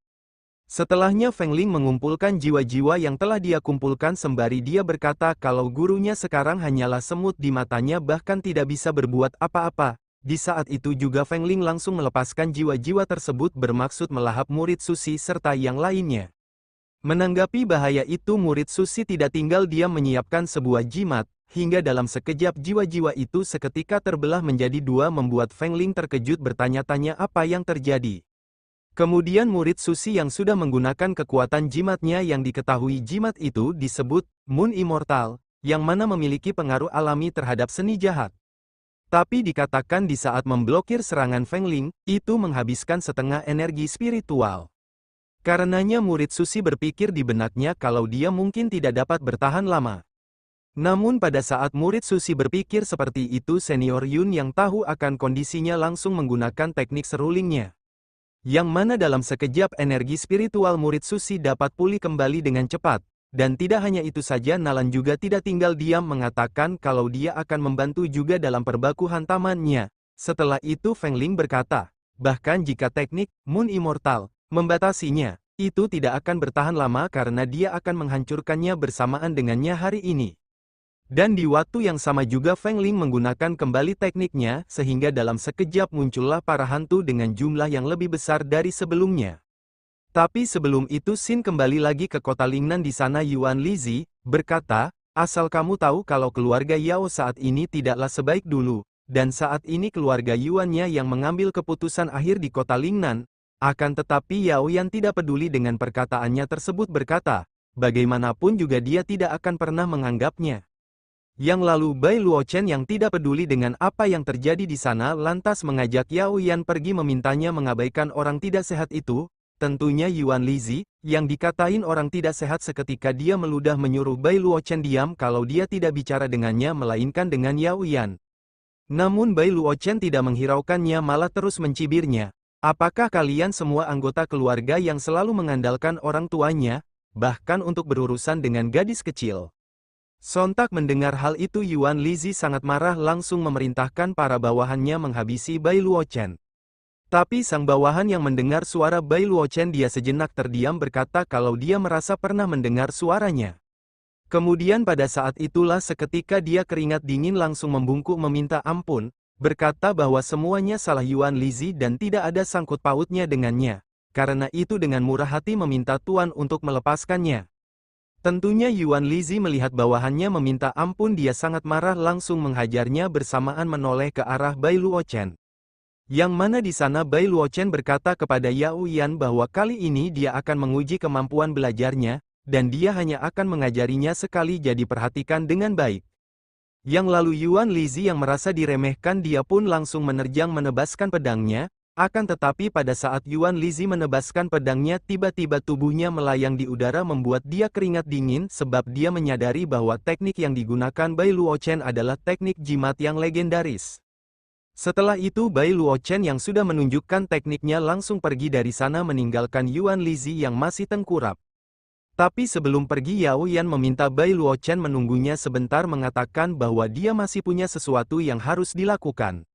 Setelahnya Feng Ling mengumpulkan jiwa-jiwa yang telah dia kumpulkan sembari dia berkata kalau gurunya sekarang hanyalah semut di matanya bahkan tidak bisa berbuat apa-apa. Di saat itu juga Feng Ling langsung melepaskan jiwa-jiwa tersebut bermaksud melahap murid Susi serta yang lainnya. Menanggapi bahaya itu murid Susi tidak tinggal diam menyiapkan sebuah jimat, hingga dalam sekejap jiwa-jiwa itu seketika terbelah menjadi dua membuat Feng Ling terkejut bertanya-tanya apa yang terjadi. Kemudian murid Susi yang sudah menggunakan kekuatan jimatnya yang diketahui jimat itu disebut Moon Immortal, yang mana memiliki pengaruh alami terhadap seni jahat. Tapi dikatakan di saat memblokir serangan Feng Ling, itu menghabiskan setengah energi spiritual. Karenanya murid Susi berpikir di benaknya kalau dia mungkin tidak dapat bertahan lama. Namun pada saat murid Susi berpikir seperti itu senior Yun yang tahu akan kondisinya langsung menggunakan teknik serulingnya. Yang mana dalam sekejap energi spiritual murid Susi dapat pulih kembali dengan cepat. Dan tidak hanya itu saja Nalan juga tidak tinggal diam mengatakan kalau dia akan membantu juga dalam perbakuhan tamannya. Setelah itu Feng Ling berkata, bahkan jika teknik Moon Immortal membatasinya, itu tidak akan bertahan lama karena dia akan menghancurkannya bersamaan dengannya hari ini. Dan di waktu yang sama juga Feng Ling menggunakan kembali tekniknya sehingga dalam sekejap muncullah para hantu dengan jumlah yang lebih besar dari sebelumnya. Tapi sebelum itu Xin kembali lagi ke kota Lingnan di sana Yuan Lizi, berkata, asal kamu tahu kalau keluarga Yao saat ini tidaklah sebaik dulu, dan saat ini keluarga Yuannya yang mengambil keputusan akhir di kota Lingnan, akan tetapi Yao yang tidak peduli dengan perkataannya tersebut berkata, bagaimanapun juga dia tidak akan pernah menganggapnya. Yang lalu Bai Luochen yang tidak peduli dengan apa yang terjadi di sana lantas mengajak Yao Yan pergi memintanya mengabaikan orang tidak sehat itu. Tentunya Yuan Lizi, yang dikatain orang tidak sehat seketika dia meludah menyuruh Bai Luochen diam kalau dia tidak bicara dengannya melainkan dengan Yao Yan. Namun Bai Luochen tidak menghiraukannya malah terus mencibirnya. Apakah kalian semua anggota keluarga yang selalu mengandalkan orang tuanya, bahkan untuk berurusan dengan gadis kecil? Sontak mendengar hal itu Yuan Lizi sangat marah langsung memerintahkan para bawahannya menghabisi Bai Luochen. Tapi sang bawahan yang mendengar suara Bai Luochen dia sejenak terdiam berkata kalau dia merasa pernah mendengar suaranya. Kemudian pada saat itulah seketika dia keringat dingin langsung membungkuk meminta ampun, berkata bahwa semuanya salah Yuan Lizi dan tidak ada sangkut pautnya dengannya. Karena itu dengan murah hati meminta Tuan untuk melepaskannya. Tentunya Yuan Lizi melihat bawahannya meminta ampun dia sangat marah langsung menghajarnya bersamaan menoleh ke arah Bai Luochen. Yang mana di sana Bai Luochen berkata kepada Yao Yan bahwa kali ini dia akan menguji kemampuan belajarnya, dan dia hanya akan mengajarinya sekali jadi perhatikan dengan baik. Yang lalu Yuan Lizi yang merasa diremehkan dia pun langsung menerjang menebaskan pedangnya, akan tetapi pada saat Yuan Lizi menebaskan pedangnya tiba-tiba tubuhnya melayang di udara membuat dia keringat dingin sebab dia menyadari bahwa teknik yang digunakan Bai Luochen adalah teknik jimat yang legendaris. Setelah itu Bai Luochen yang sudah menunjukkan tekniknya langsung pergi dari sana meninggalkan Yuan Lizi yang masih tengkurap. Tapi sebelum pergi Yao Yan meminta Bai Luochen menunggunya sebentar mengatakan bahwa dia masih punya sesuatu yang harus dilakukan.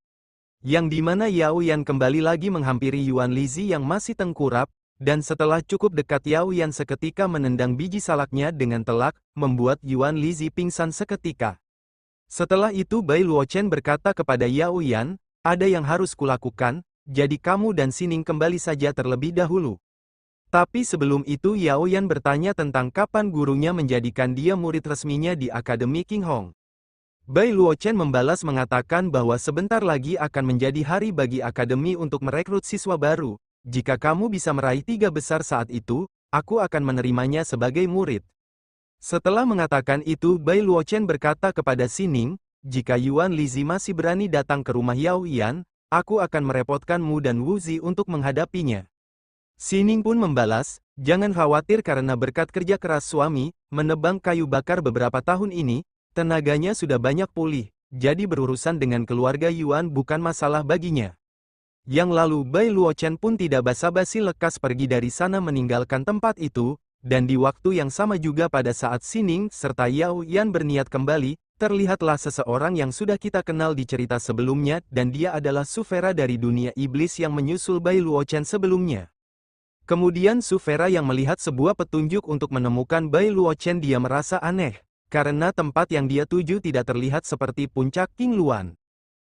Yang dimana Yao Yan kembali lagi menghampiri Yuan Lizi yang masih tengkurap, dan setelah cukup dekat Yao Yan seketika menendang biji salaknya dengan telak, membuat Yuan Lizi pingsan seketika. Setelah itu Bai Luochen berkata kepada Yao Yan, ada yang harus kulakukan, jadi kamu dan Sining kembali saja terlebih dahulu. Tapi sebelum itu Yao Yan bertanya tentang kapan gurunya menjadikan dia murid resminya di Akademi King Hong. Bai Luochen membalas mengatakan bahwa sebentar lagi akan menjadi hari bagi akademi untuk merekrut siswa baru. Jika kamu bisa meraih 3 besar saat itu, aku akan menerimanya sebagai murid. Setelah mengatakan itu Bai Luochen berkata kepada Sining, jika Yuan Lizi masih berani datang ke rumah Yao Yan, aku akan merepotkanmu dan Wu Zi untuk menghadapinya. Sining pun membalas, jangan khawatir karena berkat kerja keras suami, menebang kayu bakar beberapa tahun ini, tenaganya sudah banyak pulih, jadi berurusan dengan keluarga Yuan bukan masalah baginya. Yang lalu Bai Luochen pun tidak basa-basi lekas pergi dari sana meninggalkan tempat itu, dan di waktu yang sama juga pada saat Sining serta Yao Yan berniat kembali, terlihatlah seseorang yang sudah kita kenal di cerita sebelumnya dan dia adalah Su Vera dari dunia iblis yang menyusul Bai Luochen sebelumnya. Kemudian Su Vera yang melihat sebuah petunjuk untuk menemukan Bai Luochen dia merasa aneh. Karena tempat yang dia tuju tidak terlihat seperti puncak King Luan.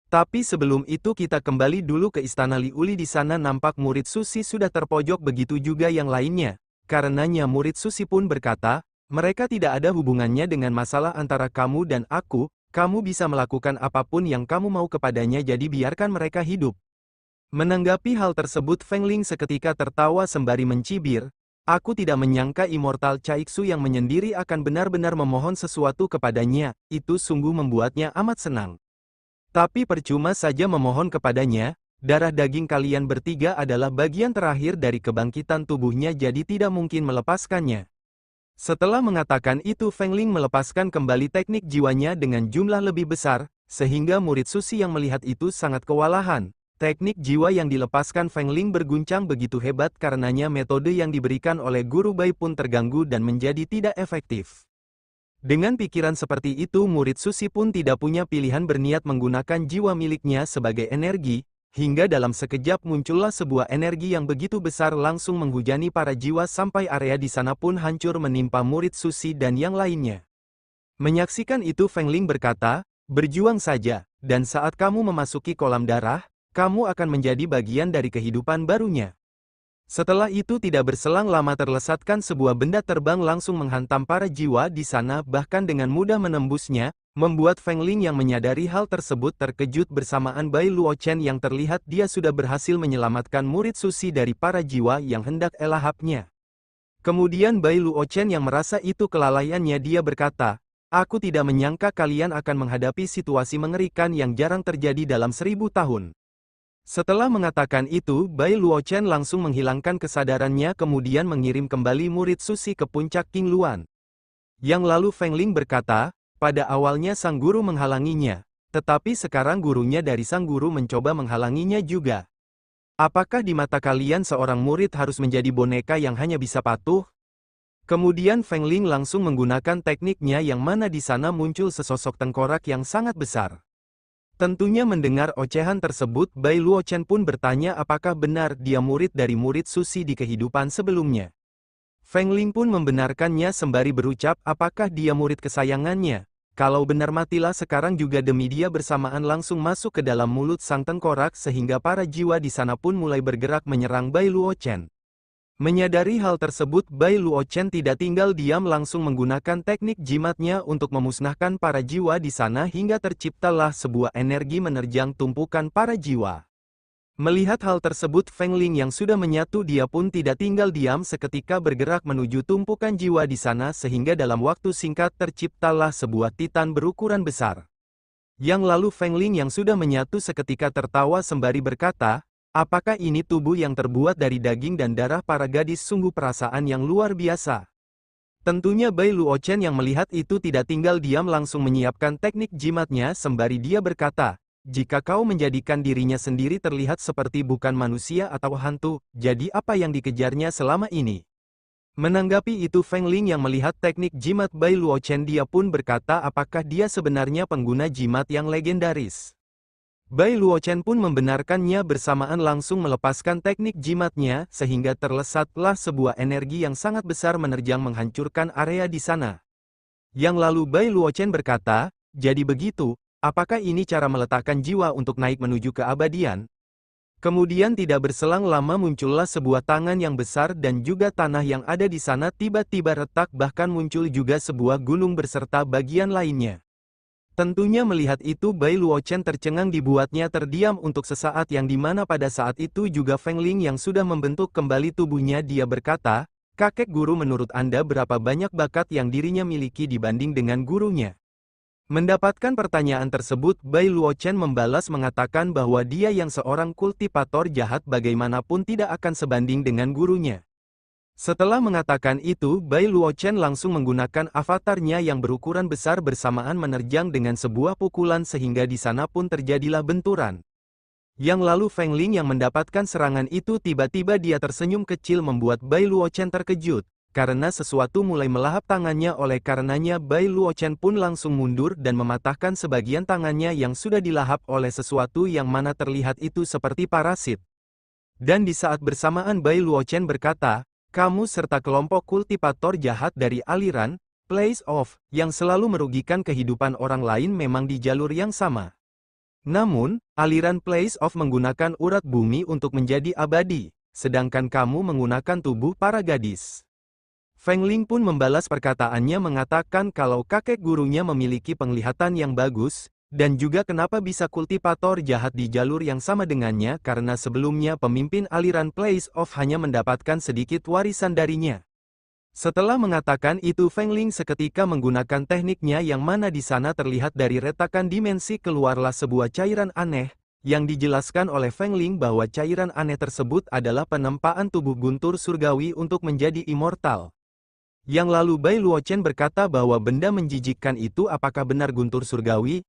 Tapi sebelum itu kita kembali dulu ke istana Li Uli di sana nampak murid Susi sudah terpojok begitu juga yang lainnya. Karenanya murid Susi pun berkata, mereka tidak ada hubungannya dengan masalah antara kamu dan aku, kamu bisa melakukan apapun yang kamu mau kepadanya jadi biarkan mereka hidup. Menanggapi hal tersebut Feng Ling seketika tertawa sembari mencibir, aku tidak menyangka Immortal Caixu yang menyendiri akan benar-benar memohon sesuatu kepadanya, itu sungguh membuatnya amat senang. Tapi percuma saja memohon kepadanya, darah daging kalian bertiga adalah bagian terakhir dari kebangkitan tubuhnya jadi tidak mungkin melepaskannya. Setelah mengatakan itu Feng Ling melepaskan kembali teknik jiwanya dengan jumlah lebih besar, sehingga murid Susi yang melihat itu sangat kewalahan. Teknik jiwa yang dilepaskan Feng Ling berguncang begitu hebat karenanya metode yang diberikan oleh Guru Bai pun terganggu dan menjadi tidak efektif. Dengan pikiran seperti itu murid Susi pun tidak punya pilihan berniat menggunakan jiwa miliknya sebagai energi, hingga dalam sekejap muncullah sebuah energi yang begitu besar langsung menghujani para jiwa sampai area di sana pun hancur menimpa murid Susi dan yang lainnya. Menyaksikan itu Feng Ling berkata, berjuang saja, dan saat kamu memasuki kolam darah, kamu akan menjadi bagian dari kehidupan barunya. Setelah itu tidak berselang lama terlesatkan sebuah benda terbang langsung menghantam para jiwa di sana bahkan dengan mudah menembusnya, membuat Feng Ling yang menyadari hal tersebut terkejut bersamaan Bai Luochen yang terlihat dia sudah berhasil menyelamatkan murid Susi dari para jiwa yang hendak elahapnya. Kemudian Bai Luochen yang merasa itu kelalaiannya dia berkata, aku tidak menyangka kalian akan menghadapi situasi mengerikan yang jarang terjadi dalam 1000 tahun. Setelah mengatakan itu, Bai Luochen langsung menghilangkan kesadarannya kemudian mengirim kembali murid Susi ke puncak King Luan. Yang lalu Feng Ling berkata, pada awalnya sang guru menghalanginya, tetapi sekarang gurunya dari sang guru mencoba menghalanginya juga. Apakah di mata kalian seorang murid harus menjadi boneka yang hanya bisa patuh? Kemudian Feng Ling langsung menggunakan tekniknya yang mana di sana muncul sesosok tengkorak yang sangat besar. Tentunya mendengar ocehan tersebut, Bai Luochen pun bertanya apakah benar dia murid dari murid Susi di kehidupan sebelumnya. Feng Ling pun membenarkannya sembari berucap apakah dia murid kesayangannya. Kalau benar matilah sekarang juga demi dia bersamaan langsung masuk ke dalam mulut sang tengkorak sehingga para jiwa di sana pun mulai bergerak menyerang Bai Luochen. Menyadari hal tersebut, Bai Luochen tidak tinggal diam langsung menggunakan teknik jimatnya untuk memusnahkan para jiwa di sana hingga terciptalah sebuah energi menerjang tumpukan para jiwa. Melihat hal tersebut, Feng Ling yang sudah menyatu dia pun tidak tinggal diam seketika bergerak menuju tumpukan jiwa di sana sehingga dalam waktu singkat terciptalah sebuah titan berukuran besar. Yang lalu Feng Ling yang sudah menyatu seketika tertawa sembari berkata, apakah ini tubuh yang terbuat dari daging dan darah para gadis, sungguh perasaan yang luar biasa. Tentunya Bai Luochen yang melihat itu tidak tinggal diam langsung menyiapkan teknik jimatnya sembari dia berkata, jika kau menjadikan dirinya sendiri terlihat seperti bukan manusia atau hantu, jadi apa yang dikejarnya selama ini? Menanggapi itu Feng Ling yang melihat teknik jimat Bai Luochen dia pun berkata apakah dia sebenarnya pengguna jimat yang legendaris. Bai Luochen pun membenarkannya bersamaan langsung melepaskan teknik jimatnya sehingga terlesatlah sebuah energi yang sangat besar menerjang menghancurkan area di sana. Yang lalu Bai Luochen berkata, jadi begitu, apakah ini cara meletakkan jiwa untuk naik menuju keabadian? Kemudian tidak berselang lama muncullah sebuah tangan yang besar dan juga tanah yang ada di sana tiba-tiba retak bahkan muncul juga sebuah gunung berserta bagian lainnya. Tentunya melihat itu Bai Luochen tercengang dibuatnya terdiam untuk sesaat yang dimana pada saat itu juga Feng Ling yang sudah membentuk kembali tubuhnya dia berkata, kakek guru menurut Anda berapa banyak bakat yang dirinya miliki dibanding dengan gurunya? Mendapatkan pertanyaan tersebut Bai Luochen membalas mengatakan bahwa dia yang seorang kultivator jahat bagaimanapun tidak akan sebanding dengan gurunya. Setelah mengatakan itu, Bai Luochen langsung menggunakan avatarnya yang berukuran besar bersamaan menerjang dengan sebuah pukulan sehingga di sana pun terjadilah benturan. Yang lalu Feng Ling yang mendapatkan serangan itu tiba-tiba dia tersenyum kecil membuat Bai Luochen terkejut, karena sesuatu mulai melahap tangannya oleh karenanya Bai Luochen pun langsung mundur dan mematahkan sebagian tangannya yang sudah dilahap oleh sesuatu yang mana terlihat itu seperti parasit. Dan di saat bersamaan Bai Luochen berkata, kamu serta kelompok kultivator jahat dari aliran, Place of, yang selalu merugikan kehidupan orang lain memang di jalur yang sama. Namun, aliran Place of menggunakan urat bumi untuk menjadi abadi, sedangkan kamu menggunakan tubuh para gadis. Feng Ling pun membalas perkataannya mengatakan kalau kakek gurunya memiliki penglihatan yang bagus, dan juga kenapa bisa kultivator jahat di jalur yang sama dengannya karena sebelumnya pemimpin aliran Place of hanya mendapatkan sedikit warisan darinya. Setelah mengatakan itu Feng Ling seketika menggunakan tekniknya yang mana di sana terlihat dari retakan dimensi keluarlah sebuah cairan aneh, yang dijelaskan oleh Feng Ling bahwa cairan aneh tersebut adalah penempaan tubuh guntur surgawi untuk menjadi immortal. Yang lalu Bai Luochen berkata bahwa benda menjijikkan itu apakah benar guntur surgawi?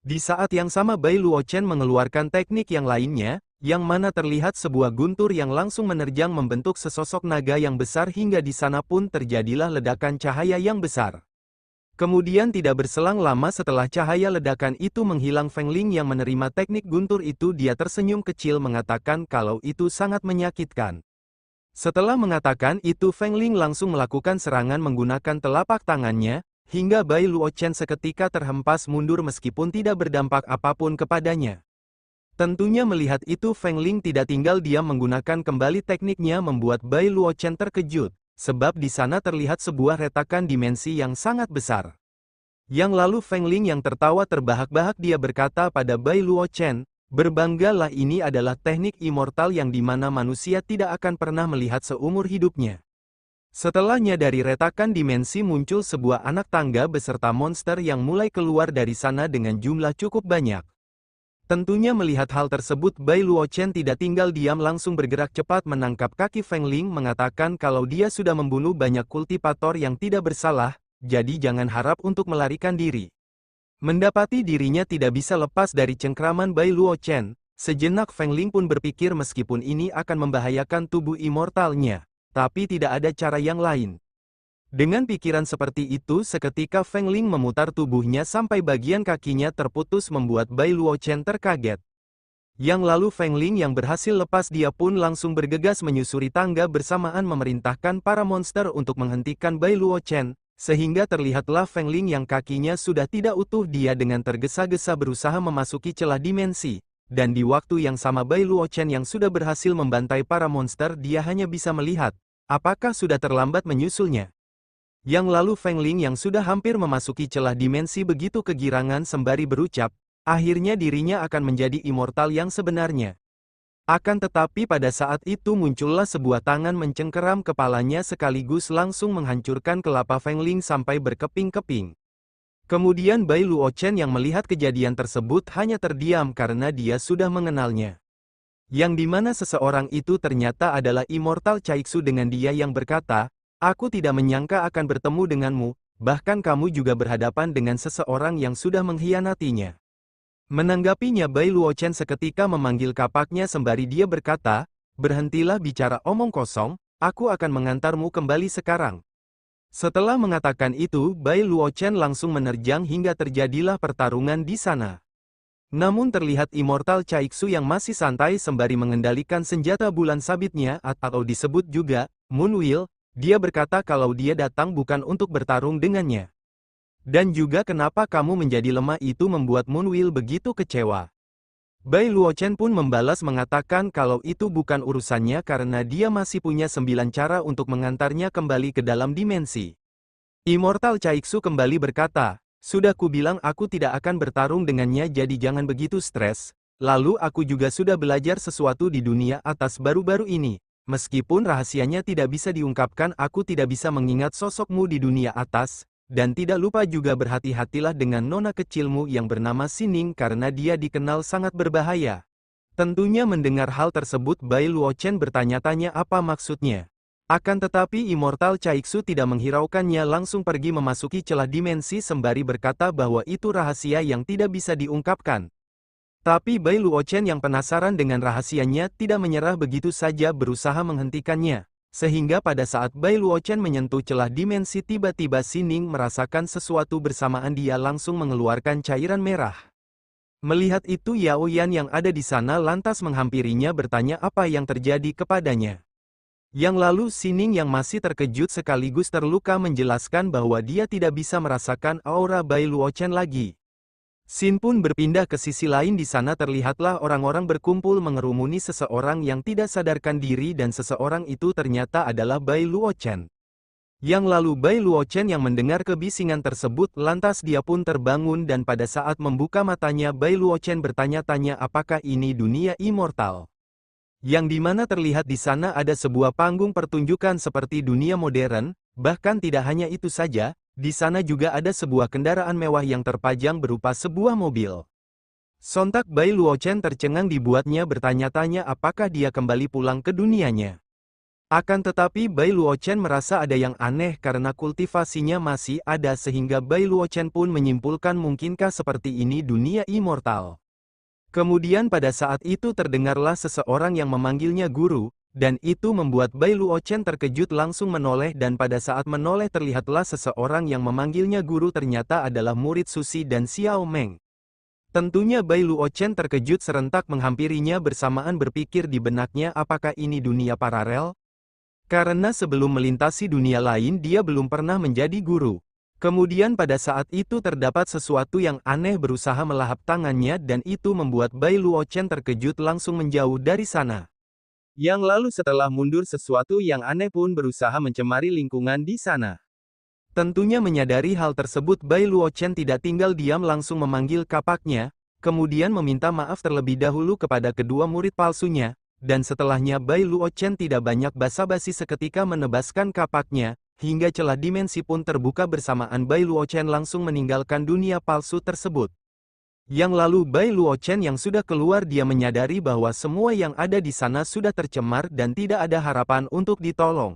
Di saat yang sama Bai Luochen mengeluarkan teknik yang lainnya, yang mana terlihat sebuah guntur yang langsung menerjang membentuk sesosok naga yang besar hingga di sana pun terjadilah ledakan cahaya yang besar. Kemudian tidak berselang lama setelah cahaya ledakan itu menghilang Feng Ling yang menerima teknik guntur itu dia tersenyum kecil mengatakan kalau itu sangat menyakitkan. Setelah mengatakan itu Feng Ling langsung melakukan serangan menggunakan telapak tangannya, hingga Bai Luochen seketika terhempas mundur meskipun tidak berdampak apapun kepadanya. Tentunya melihat itu Feng Ling tidak tinggal diam menggunakan kembali tekniknya membuat Bai Luochen terkejut, sebab di sana terlihat sebuah retakan dimensi yang sangat besar. Yang lalu Feng Ling yang tertawa terbahak-bahak dia berkata pada Bai Luochen, berbanggalah ini adalah teknik immortal yang dimana manusia tidak akan pernah melihat seumur hidupnya. Setelahnya dari retakan dimensi muncul sebuah anak tangga beserta monster yang mulai keluar dari sana dengan jumlah cukup banyak. Tentunya melihat hal tersebut Bai Luochen tidak tinggal diam langsung bergerak cepat menangkap kaki Feng Ling mengatakan kalau dia sudah membunuh banyak kultivator yang tidak bersalah, jadi jangan harap untuk melarikan diri. Mendapati dirinya tidak bisa lepas dari cengkraman Bai Luochen, sejenak Feng Ling pun berpikir meskipun ini akan membahayakan tubuh immortalnya. Tapi tidak ada cara yang lain. Dengan pikiran seperti itu seketika Feng Ling memutar tubuhnya sampai bagian kakinya terputus membuat Bai Luochen terkaget. Yang lalu Feng Ling yang berhasil lepas dia pun langsung bergegas menyusuri tangga bersamaan memerintahkan para monster untuk menghentikan Bai Luochen, sehingga terlihatlah Feng Ling yang kakinya sudah tidak utuh dia dengan tergesa-gesa berusaha memasuki celah dimensi. Dan di waktu yang sama Bai Luochen yang sudah berhasil membantai para monster dia hanya bisa melihat, apakah sudah terlambat menyusulnya. Yang lalu Feng Ling yang sudah hampir memasuki celah dimensi begitu kegirangan sembari berucap, akhirnya dirinya akan menjadi immortal yang sebenarnya. Akan tetapi pada saat itu muncullah sebuah tangan mencengkeram kepalanya sekaligus langsung menghancurkan kelapa Feng Ling sampai berkeping-keping. Kemudian Bai Luochen yang melihat kejadian tersebut hanya terdiam karena dia sudah mengenalnya. Yang dimana seseorang itu ternyata adalah Immortal Caixu dengan dia yang berkata, aku tidak menyangka akan bertemu denganmu, bahkan kamu juga berhadapan dengan seseorang yang sudah mengkhianatinya. Menanggapinya Bai Luochen seketika memanggil kapaknya sembari dia berkata, berhentilah bicara omong kosong, aku akan mengantarmu kembali sekarang. Setelah mengatakan itu, Bai Luochen langsung menerjang hingga terjadilah pertarungan di sana. Namun terlihat Immortal Caixu yang masih santai sembari mengendalikan senjata bulan sabitnya atau disebut juga Moonwheel. Dia berkata kalau dia datang bukan untuk bertarung dengannya. Dan juga kenapa kamu menjadi lemah itu membuat Moonwheel begitu kecewa. Bai Luochen pun membalas mengatakan kalau itu bukan urusannya karena dia masih punya 9 cara untuk mengantarnya kembali ke dalam dimensi. Immortal Caixu kembali berkata, sudah kubilang aku tidak akan bertarung dengannya jadi jangan begitu stres, lalu aku juga sudah belajar sesuatu di dunia atas baru-baru ini. Meskipun rahasianya tidak bisa diungkapkan aku tidak bisa mengingat sosokmu di dunia atas, dan tidak lupa juga berhati-hatilah dengan nona kecilmu yang bernama Sining karena dia dikenal sangat berbahaya. Tentunya mendengar hal tersebut Bai Luochen bertanya-tanya apa maksudnya. Akan tetapi Immortal Caixu tidak menghiraukannya langsung pergi memasuki celah dimensi sembari berkata bahwa itu rahasia yang tidak bisa diungkapkan. Tapi Bai Luochen yang penasaran dengan rahasianya tidak menyerah begitu saja berusaha menghentikannya. Sehingga pada saat Bai Luochen menyentuh celah dimensi tiba-tiba Sining merasakan sesuatu bersamaan dia langsung mengeluarkan cairan merah. Melihat itu Yao Yan yang ada di sana lantas menghampirinya bertanya apa yang terjadi kepadanya. Yang lalu Sining yang masih terkejut sekaligus terluka menjelaskan bahwa dia tidak bisa merasakan aura Bai Luochen lagi. Sin pun berpindah ke sisi lain di sana terlihatlah orang-orang berkumpul mengerumuni seseorang yang tidak sadarkan diri dan seseorang itu ternyata adalah Bai Luochen. Yang lalu Bai Luochen yang mendengar kebisingan tersebut lantas dia pun terbangun dan pada saat membuka matanya Bai Luochen bertanya-tanya apakah ini dunia immortal. Yang dimana terlihat di sana ada sebuah panggung pertunjukan seperti dunia modern, bahkan tidak hanya itu saja. Di sana juga ada sebuah kendaraan mewah yang terpajang berupa sebuah mobil. Sontak Bai Luochen tercengang dibuatnya bertanya-tanya apakah dia kembali pulang ke dunianya. Akan tetapi Bai Luochen merasa ada yang aneh karena kultivasinya masih ada sehingga Bai Luochen pun menyimpulkan mungkinkah seperti ini dunia immortal. Kemudian pada saat itu terdengarlah seseorang yang memanggilnya guru. Dan itu membuat Bai Luochen terkejut langsung menoleh dan pada saat menoleh terlihatlah seseorang yang memanggilnya guru ternyata adalah murid Susi dan Xiao Meng. Tentunya Bai Luochen terkejut serentak menghampirinya bersamaan berpikir di benaknya apakah ini dunia paralel? Karena sebelum melintasi dunia lain dia belum pernah menjadi guru. Kemudian pada saat itu terdapat sesuatu yang aneh berusaha melahap tangannya dan itu membuat Bai Luochen terkejut langsung menjauh dari sana. Yang lalu setelah mundur sesuatu yang aneh pun berusaha mencemari lingkungan di sana. Tentunya menyadari hal tersebut Bai Luochen tidak tinggal diam langsung memanggil kapaknya, kemudian meminta maaf terlebih dahulu kepada kedua murid palsunya, dan setelahnya Bai Luochen tidak banyak basa-basi seketika menebaskan kapaknya, hingga celah dimensi pun terbuka bersamaan Bai Luochen langsung meninggalkan dunia palsu tersebut. Yang lalu Bai Luochen yang sudah keluar dia menyadari bahwa semua yang ada di sana sudah tercemar dan tidak ada harapan untuk ditolong.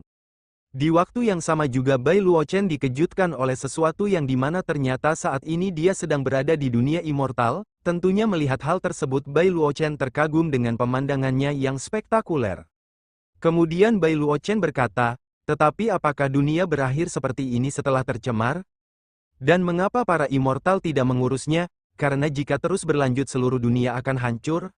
Di waktu yang sama juga Bai Luochen dikejutkan oleh sesuatu yang dimana ternyata saat ini dia sedang berada di dunia immortal, tentunya melihat hal tersebut Bai Luochen terkagum dengan pemandangannya yang spektakuler. Kemudian Bai Luochen berkata, Tetapi apakah dunia berakhir seperti ini setelah tercemar? Dan mengapa para immortal tidak mengurusnya? Karena jika terus berlanjut seluruh dunia akan hancur?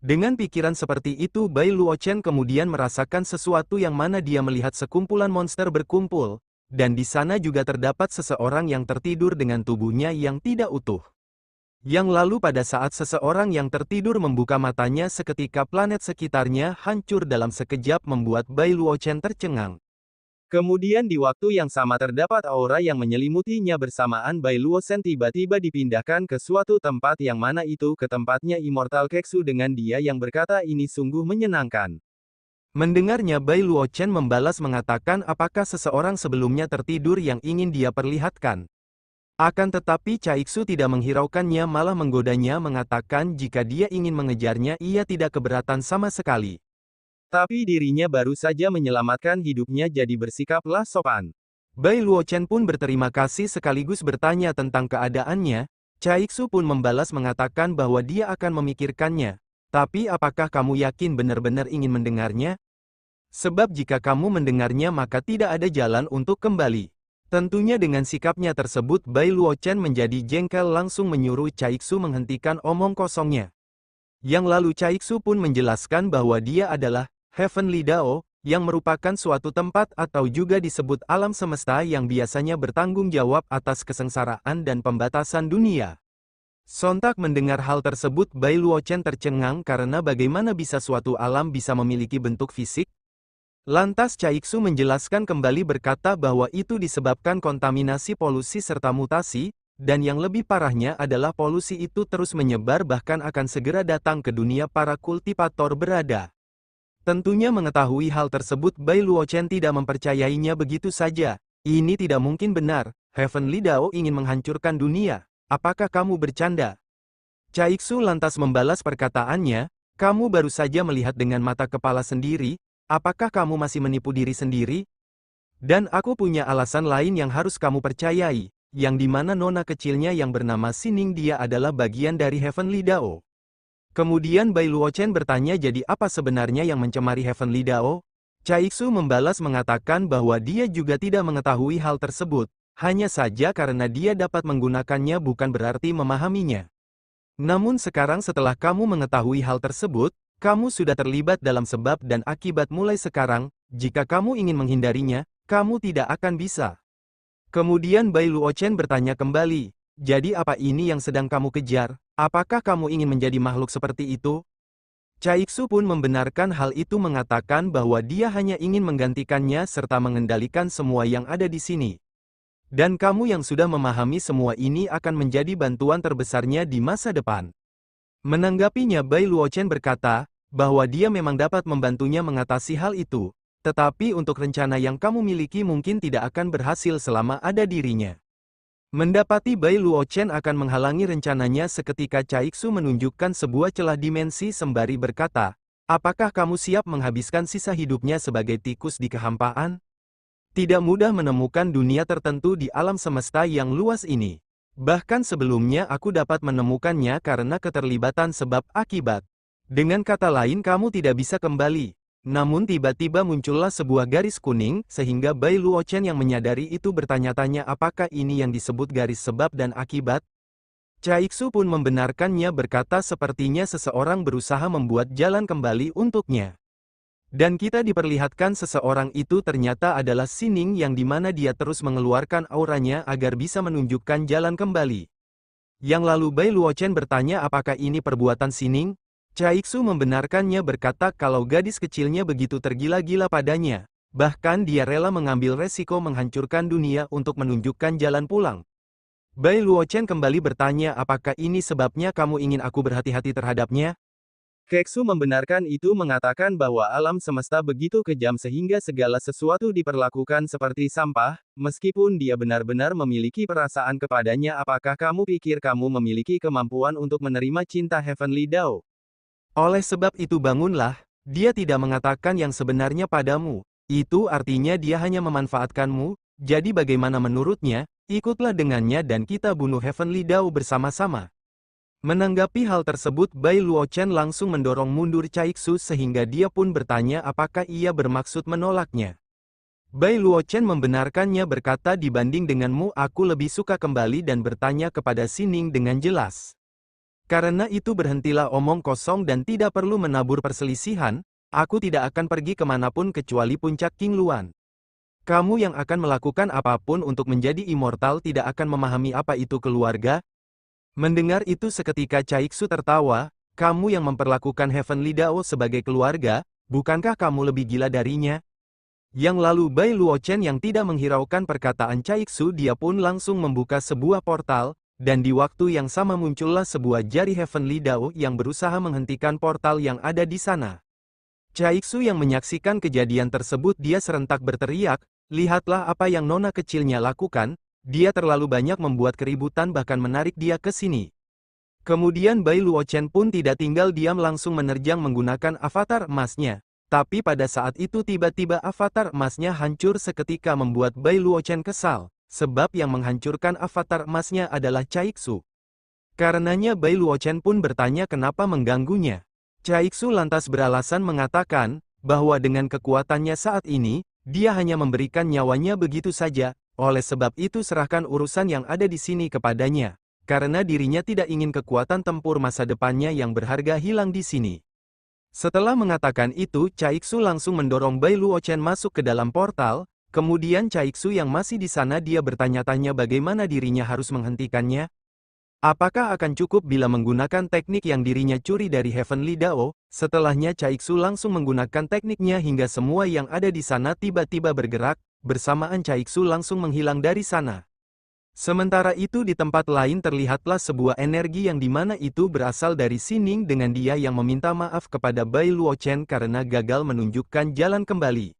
Dengan pikiran seperti itu Bai Luochen kemudian merasakan sesuatu yang mana dia melihat sekumpulan monster berkumpul, dan di sana juga terdapat seseorang yang tertidur dengan tubuhnya yang tidak utuh. Yang lalu pada saat seseorang yang tertidur membuka matanya seketika planet sekitarnya hancur dalam sekejap membuat Bai Luochen tercengang. Kemudian di waktu yang sama terdapat aura yang menyelimutinya bersamaan Bai Luochen tiba-tiba dipindahkan ke suatu tempat yang mana itu ke tempatnya Immortal Keksu dengan dia yang berkata ini sungguh menyenangkan. Mendengarnya Bai Luochen membalas mengatakan apakah seseorang sebelumnya tertidur yang ingin dia perlihatkan. Akan tetapi Caixu tidak menghiraukannya malah menggodanya mengatakan jika dia ingin mengejarnya ia tidak keberatan sama sekali. Tapi dirinya baru saja menyelamatkan hidupnya jadi bersikaplah sopan. Bai Luochen pun berterima kasih sekaligus bertanya tentang keadaannya. Caixu pun membalas mengatakan bahwa dia akan memikirkannya. Tapi apakah kamu yakin benar-benar ingin mendengarnya? Sebab jika kamu mendengarnya maka tidak ada jalan untuk kembali. Tentunya dengan sikapnya tersebut Bai Luochen menjadi jengkel langsung menyuruh Caixu menghentikan omong kosongnya. Yang lalu Caixu pun menjelaskan bahwa dia adalah Heavenly Dao, yang merupakan suatu tempat atau juga disebut alam semesta yang biasanya bertanggung jawab atas kesengsaraan dan pembatasan dunia. Sontak mendengar hal tersebut Bai Luochen tercengang karena bagaimana bisa suatu alam bisa memiliki bentuk fisik? Lantas Caixu menjelaskan kembali berkata bahwa itu disebabkan kontaminasi polusi serta mutasi, dan yang lebih parahnya adalah polusi itu terus menyebar bahkan akan segera datang ke dunia para kultivator berada. Tentunya mengetahui hal tersebut Bai Luochen tidak mempercayainya begitu saja. Ini tidak mungkin benar, Heavenly Dao ingin menghancurkan dunia. Apakah kamu bercanda? Caixu lantas membalas perkataannya, kamu baru saja melihat dengan mata kepala sendiri, apakah kamu masih menipu diri sendiri? Dan aku punya alasan lain yang harus kamu percayai, yang dimana nona kecilnya yang bernama Sining dia adalah bagian dari Heavenly Dao. Kemudian Bai Luochen bertanya jadi apa sebenarnya yang mencemari Heavenly Dao? Caixu membalas mengatakan bahwa dia juga tidak mengetahui hal tersebut, hanya saja karena dia dapat menggunakannya bukan berarti memahaminya. Namun sekarang setelah kamu mengetahui hal tersebut, kamu sudah terlibat dalam sebab dan akibat mulai sekarang, jika kamu ingin menghindarinya, kamu tidak akan bisa. Kemudian Bai Luochen bertanya kembali, jadi apa ini yang sedang kamu kejar? Apakah kamu ingin menjadi makhluk seperti itu? Caixu pun membenarkan hal itu mengatakan bahwa dia hanya ingin menggantikannya serta mengendalikan semua yang ada di sini. Dan kamu yang sudah memahami semua ini akan menjadi bantuan terbesarnya di masa depan. Menanggapinya Bai Luochen berkata, bahwa dia memang dapat membantunya mengatasi hal itu, tetapi untuk rencana yang kamu miliki mungkin tidak akan berhasil selama ada dirinya. Mendapati Bai Luochen akan menghalangi rencananya seketika Caixu menunjukkan sebuah celah dimensi sembari berkata, apakah kamu siap menghabiskan sisa hidupnya sebagai tikus di kehampaan? Tidak mudah menemukan dunia tertentu di alam semesta yang luas ini. Bahkan sebelumnya aku dapat menemukannya karena keterlibatan sebab akibat. Dengan kata lain kamu tidak bisa kembali. Namun tiba-tiba muncullah sebuah garis kuning, sehingga Bai Luochen yang menyadari itu bertanya-tanya apakah ini yang disebut garis sebab dan akibat? Caixu pun membenarkannya berkata sepertinya seseorang berusaha membuat jalan kembali untuknya. Dan kita diperlihatkan seseorang itu ternyata adalah Sining yang dimana dia terus mengeluarkan auranya agar bisa menunjukkan jalan kembali. Yang lalu Bai Luochen bertanya apakah ini perbuatan Sining? Caixu membenarkannya berkata kalau gadis kecilnya begitu tergila-gila padanya, bahkan dia rela mengambil resiko menghancurkan dunia untuk menunjukkan jalan pulang. Bai Luochen kembali bertanya apakah ini sebabnya kamu ingin aku berhati-hati terhadapnya? Keksu membenarkan itu mengatakan bahwa alam semesta begitu kejam sehingga segala sesuatu diperlakukan seperti sampah, meskipun dia benar-benar memiliki perasaan kepadanya apakah kamu pikir kamu memiliki kemampuan untuk menerima cinta Heavenly Dao? Oleh sebab itu bangunlah, dia tidak mengatakan yang sebenarnya padamu, itu artinya dia hanya memanfaatkanmu, jadi bagaimana menurutnya, ikutlah dengannya dan kita bunuh Heavenly Dao bersama-sama. Menanggapi hal tersebut Bai Luochen langsung mendorong mundur Caixu sehingga dia pun bertanya apakah ia bermaksud menolaknya. Bai Luochen membenarkannya berkata dibanding denganmu aku lebih suka kembali dan bertanya kepada Sining dengan jelas. Karena itu berhentilah omong kosong dan tidak perlu menabur perselisihan, aku tidak akan pergi kemanapun kecuali puncak King Luan. Kamu yang akan melakukan apapun untuk menjadi immortal tidak akan memahami apa itu keluarga. Mendengar itu seketika Caixu tertawa, kamu yang memperlakukan Heavenly Dao sebagai keluarga, bukankah kamu lebih gila darinya? Yang lalu Bai Luochen yang tidak menghiraukan perkataan Caixu dia pun langsung membuka sebuah portal, dan di waktu yang sama muncullah sebuah jari Heavenly Dao yang berusaha menghentikan portal yang ada di sana. Caixu yang menyaksikan kejadian tersebut dia serentak berteriak, lihatlah apa yang nona kecilnya lakukan, dia terlalu banyak membuat keributan bahkan menarik dia ke sini. Kemudian Bai Luochen pun tidak tinggal diam langsung menerjang menggunakan avatar emasnya. Tapi pada saat itu tiba-tiba avatar emasnya hancur seketika membuat Bai Luochen kesal, sebab yang menghancurkan avatar emasnya adalah Caixu. Karenanya Bai Luochen pun bertanya kenapa mengganggunya. Caixu lantas beralasan mengatakan, bahwa dengan kekuatannya saat ini, dia hanya memberikan nyawanya begitu saja, oleh sebab itu serahkan urusan yang ada di sini kepadanya, karena dirinya tidak ingin kekuatan tempur masa depannya yang berharga hilang di sini. Setelah mengatakan itu, Caixu langsung mendorong Bai Luochen masuk ke dalam portal, kemudian Caixu yang masih di sana dia bertanya-tanya bagaimana dirinya harus menghentikannya. Apakah akan cukup bila menggunakan teknik yang dirinya curi dari Heavenly Dao? Setelahnya Caixu langsung menggunakan tekniknya hingga semua yang ada di sana tiba-tiba bergerak, bersamaan Caixu langsung menghilang dari sana. Sementara itu di tempat lain terlihatlah sebuah energi yang dimana itu berasal dari Sining dengan dia yang meminta maaf kepada Bai Luochen karena gagal menunjukkan jalan kembali.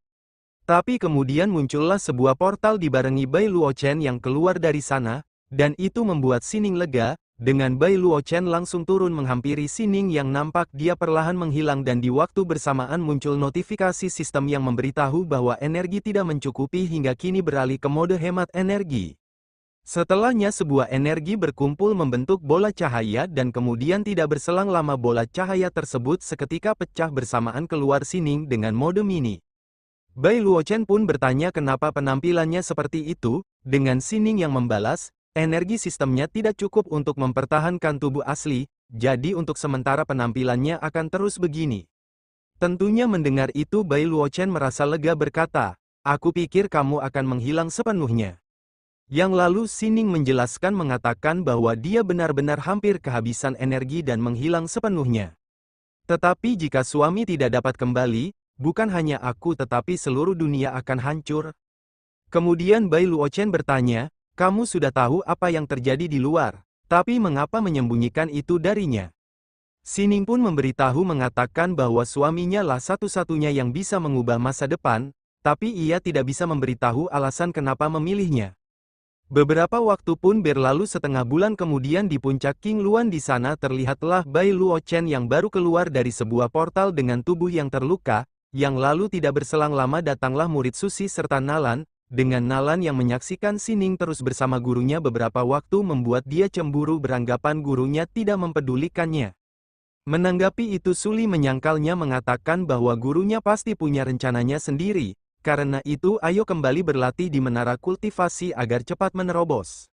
Tapi kemudian muncullah sebuah portal dibarengi Bai Luochen yang keluar dari sana, dan itu membuat Sining lega, dengan Bai Luochen langsung turun menghampiri Sining yang nampak dia perlahan menghilang dan di waktu bersamaan muncul notifikasi sistem yang memberitahu bahwa energi tidak mencukupi hingga kini beralih ke mode hemat energi. Setelahnya sebuah energi berkumpul membentuk bola cahaya dan kemudian tidak berselang lama bola cahaya tersebut seketika pecah bersamaan keluar Sining dengan mode mini. Bai Luochen pun bertanya kenapa penampilannya seperti itu, dengan Sining yang membalas, energi sistemnya tidak cukup untuk mempertahankan tubuh asli, jadi untuk sementara penampilannya akan terus begini. Tentunya mendengar itu Bai Luochen merasa lega berkata, aku pikir kamu akan menghilang sepenuhnya. Yang lalu Sining menjelaskan mengatakan bahwa dia benar-benar hampir kehabisan energi dan menghilang sepenuhnya. Tetapi jika suami tidak dapat kembali, bukan hanya aku tetapi seluruh dunia akan hancur. Kemudian Bai Luochen bertanya, kamu sudah tahu apa yang terjadi di luar, tapi mengapa menyembunyikan itu darinya? Sining pun memberitahu mengatakan bahwa suaminya lah satu-satunya yang bisa mengubah masa depan, tapi ia tidak bisa memberitahu alasan kenapa memilihnya. Beberapa waktu pun berlalu setengah bulan kemudian di puncak King Luan di sana terlihatlah Bai Luochen yang baru keluar dari sebuah portal dengan tubuh yang terluka, yang lalu tidak berselang lama datanglah murid Susi serta Nalan, dengan Nalan yang menyaksikan Sining terus bersama gurunya beberapa waktu membuat dia cemburu beranggapan gurunya tidak mempedulikannya. Menanggapi itu Suli menyangkalnya mengatakan bahwa gurunya pasti punya rencananya sendiri. Karena itu ayo kembali berlatih di menara kultivasi agar cepat menerobos.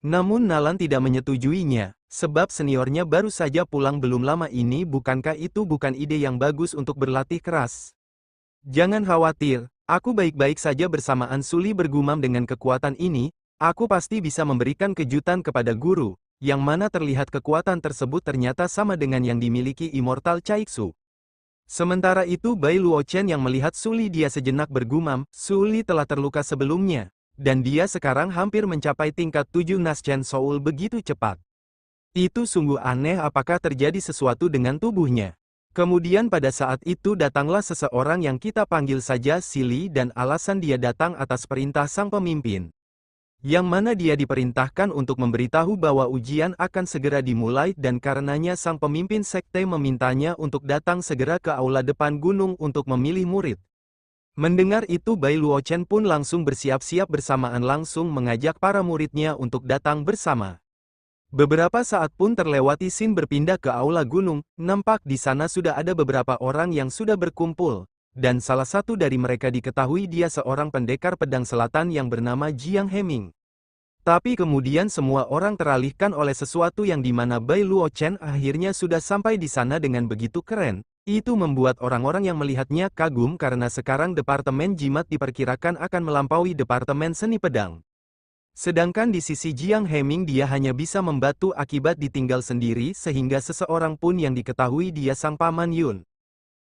Namun Nalan tidak menyetujuinya, sebab seniornya baru saja pulang belum lama ini bukankah itu bukan ide yang bagus untuk berlatih keras? Jangan khawatir, aku baik-baik saja bersamaan Suli bergumam dengan kekuatan ini, aku pasti bisa memberikan kejutan kepada guru, yang mana terlihat kekuatan tersebut ternyata sama dengan yang dimiliki Immortal Caixu. Sementara itu Bai Luochen yang melihat Suli dia sejenak bergumam, Suli telah terluka sebelumnya, dan dia sekarang hampir mencapai tingkat 7 Naschen Soul begitu cepat. Itu sungguh aneh apakah terjadi sesuatu dengan tubuhnya. Kemudian pada saat itu datanglah seseorang yang kita panggil saja Sili dan alasan dia datang atas perintah sang pemimpin. Yang mana dia diperintahkan untuk memberitahu bahwa ujian akan segera dimulai dan karenanya sang pemimpin sekte memintanya untuk datang segera ke aula depan gunung untuk memilih murid. Mendengar itu Bai Luochen pun langsung bersiap-siap bersamaan langsung mengajak para muridnya untuk datang bersama. Beberapa saat pun terlewati Sin berpindah ke aula gunung, nampak di sana sudah ada beberapa orang yang sudah berkumpul, dan salah satu dari mereka diketahui dia seorang pendekar pedang selatan yang bernama Jiang Heming. Tapi kemudian semua orang teralihkan oleh sesuatu yang dimana Bai Luo Chen akhirnya sudah sampai di sana dengan begitu keren. Itu membuat orang-orang yang melihatnya kagum karena sekarang Departemen Jimat diperkirakan akan melampaui Departemen Seni Pedang. Sedangkan di sisi Jiang Heming dia hanya bisa membatu akibat ditinggal sendiri sehingga seseorang pun yang diketahui dia sang paman Yun.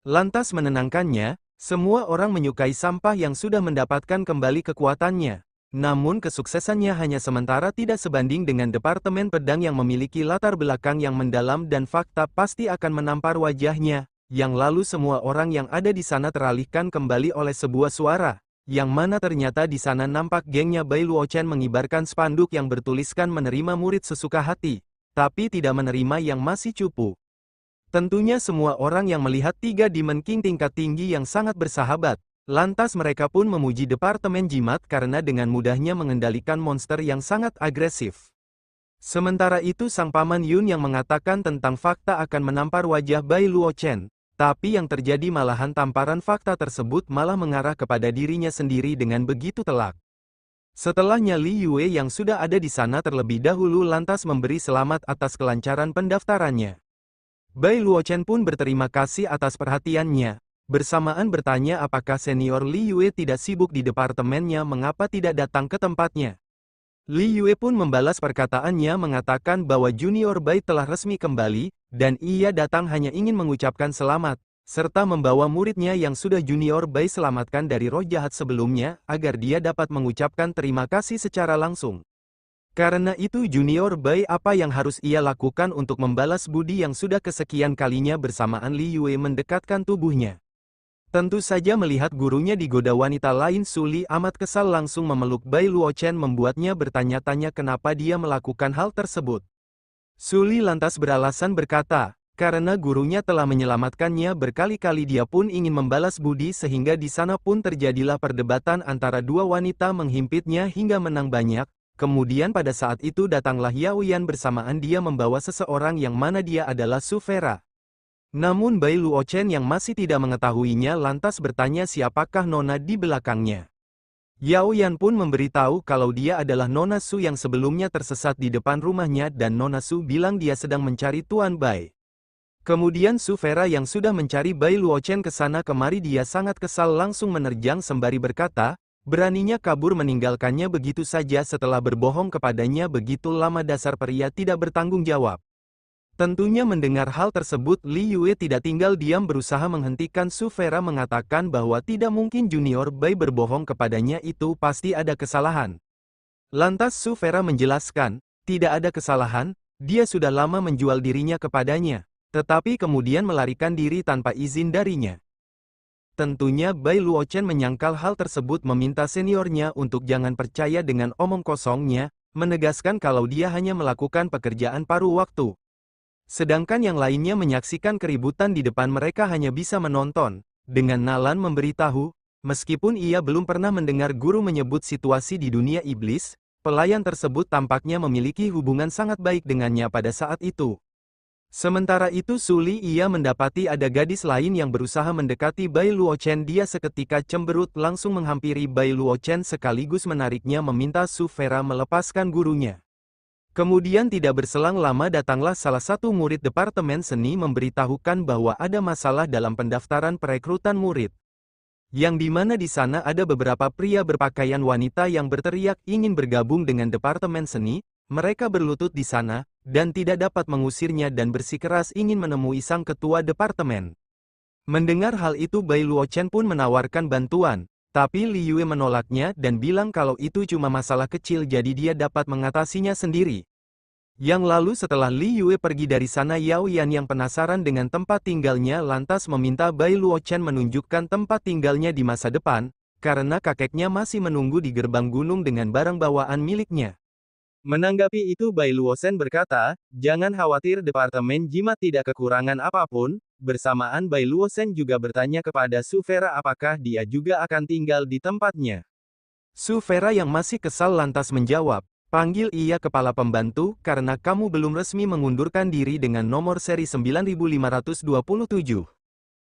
Lantas menenangkannya, semua orang menyukai sampah yang sudah mendapatkan kembali kekuatannya. Namun kesuksesannya hanya sementara tidak sebanding dengan Departemen Pedang yang memiliki latar belakang yang mendalam dan fakta pasti akan menampar wajahnya, yang lalu semua orang yang ada di sana teralihkan kembali oleh sebuah suara, yang mana ternyata di sana nampak gengnya Bai Luo Chen mengibarkan spanduk yang bertuliskan menerima murid sesuka hati, tapi tidak menerima yang masih cupu. Tentunya semua orang yang melihat 3 Demon King tingkat tinggi yang sangat bersahabat, lantas mereka pun memuji Departemen Jimat karena dengan mudahnya mengendalikan monster yang sangat agresif. Sementara itu sang paman Yun yang mengatakan tentang fakta akan menampar wajah Bai Luo Chen, tapi yang terjadi malahan tamparan fakta tersebut malah mengarah kepada dirinya sendiri dengan begitu telak. Setelahnya Li Yue yang sudah ada di sana terlebih dahulu lantas memberi selamat atas kelancaran pendaftarannya. Bai Luo Chen pun berterima kasih atas perhatiannya. Bersamaan bertanya apakah senior Li Yue tidak sibuk di departemennya mengapa tidak datang ke tempatnya. Li Yue pun membalas perkataannya mengatakan bahwa junior Bai telah resmi kembali, dan ia datang hanya ingin mengucapkan selamat, serta membawa muridnya yang sudah junior Bai selamatkan dari roh jahat sebelumnya, agar dia dapat mengucapkan terima kasih secara langsung. Karena itu junior Bai apa yang harus ia lakukan untuk membalas budi yang sudah kesekian kalinya bersamaan Li Yue mendekatkan tubuhnya. Tentu saja melihat gurunya digoda wanita lain Su Li amat kesal langsung memeluk Bai Luo Chen membuatnya bertanya-tanya kenapa dia melakukan hal tersebut. Su Li lantas beralasan berkata, karena gurunya telah menyelamatkannya berkali-kali dia pun ingin membalas budi sehingga di sana pun terjadilah perdebatan antara dua wanita menghimpitnya hingga menang banyak, kemudian pada saat itu datanglah Yao Yan bersamaan dia membawa seseorang yang mana dia adalah Su Vera. Namun Bai Luo Chen yang masih tidak mengetahuinya lantas bertanya siapakah nona di belakangnya. Yao Yan pun memberitahu kalau dia adalah Nona Su yang sebelumnya tersesat di depan rumahnya dan Nona Su bilang dia sedang mencari Tuan Bai. Kemudian Su Vera yang sudah mencari Bai Luo Chen ke sana kemari dia sangat kesal langsung menerjang sembari berkata, beraninya kabur meninggalkannya begitu saja setelah berbohong kepadanya begitu lama dasar pria tidak bertanggung jawab. Tentunya mendengar hal tersebut Li Yue tidak tinggal diam berusaha menghentikan Su Vera mengatakan bahwa tidak mungkin junior Bai berbohong kepadanya itu pasti ada kesalahan. Lantas Su Vera menjelaskan, tidak ada kesalahan, dia sudah lama menjual dirinya kepadanya, tetapi kemudian melarikan diri tanpa izin darinya. Tentunya Bai Luo Chen menyangkal hal tersebut meminta seniornya untuk jangan percaya dengan omong kosongnya, menegaskan kalau dia hanya melakukan pekerjaan paruh waktu. Sedangkan yang lainnya menyaksikan keributan di depan mereka hanya bisa menonton. Dengan Nalan memberitahu, meskipun ia belum pernah mendengar guru menyebut situasi di dunia iblis, pelayan tersebut tampaknya memiliki hubungan sangat baik dengannya pada saat itu. Sementara itu Su Li ia mendapati ada gadis lain yang berusaha mendekati Bai Luo Chen dia seketika cemberut langsung menghampiri Bai Luo Chen sekaligus menariknya meminta Su Vera melepaskan gurunya. Kemudian tidak berselang lama datanglah salah satu murid Departemen Seni memberitahukan bahwa ada masalah dalam pendaftaran perekrutan murid. Yang dimana di sana ada beberapa pria berpakaian wanita yang berteriak ingin bergabung dengan Departemen Seni, mereka berlutut di sana, dan tidak dapat mengusirnya dan bersikeras ingin menemui sang ketua departemen. Mendengar hal itu Bai Luo Chen pun menawarkan bantuan, tapi Li Yue menolaknya dan bilang kalau itu cuma masalah kecil jadi dia dapat mengatasinya sendiri. Yang lalu setelah Li Yue pergi dari sana Yao Yan yang penasaran dengan tempat tinggalnya lantas meminta Bai Luo Chen menunjukkan tempat tinggalnya di masa depan, karena kakeknya masih menunggu di gerbang gunung dengan barang bawaan miliknya. Menanggapi itu Bai Luo Chen berkata, jangan khawatir Departemen Jimat tidak kekurangan apapun. Bersamaan Bai Luo Chen juga bertanya kepada Su Vera apakah dia juga akan tinggal di tempatnya. Su Vera yang masih kesal lantas menjawab, panggil ia kepala pembantu karena kamu belum resmi mengundurkan diri dengan nomor seri 9527.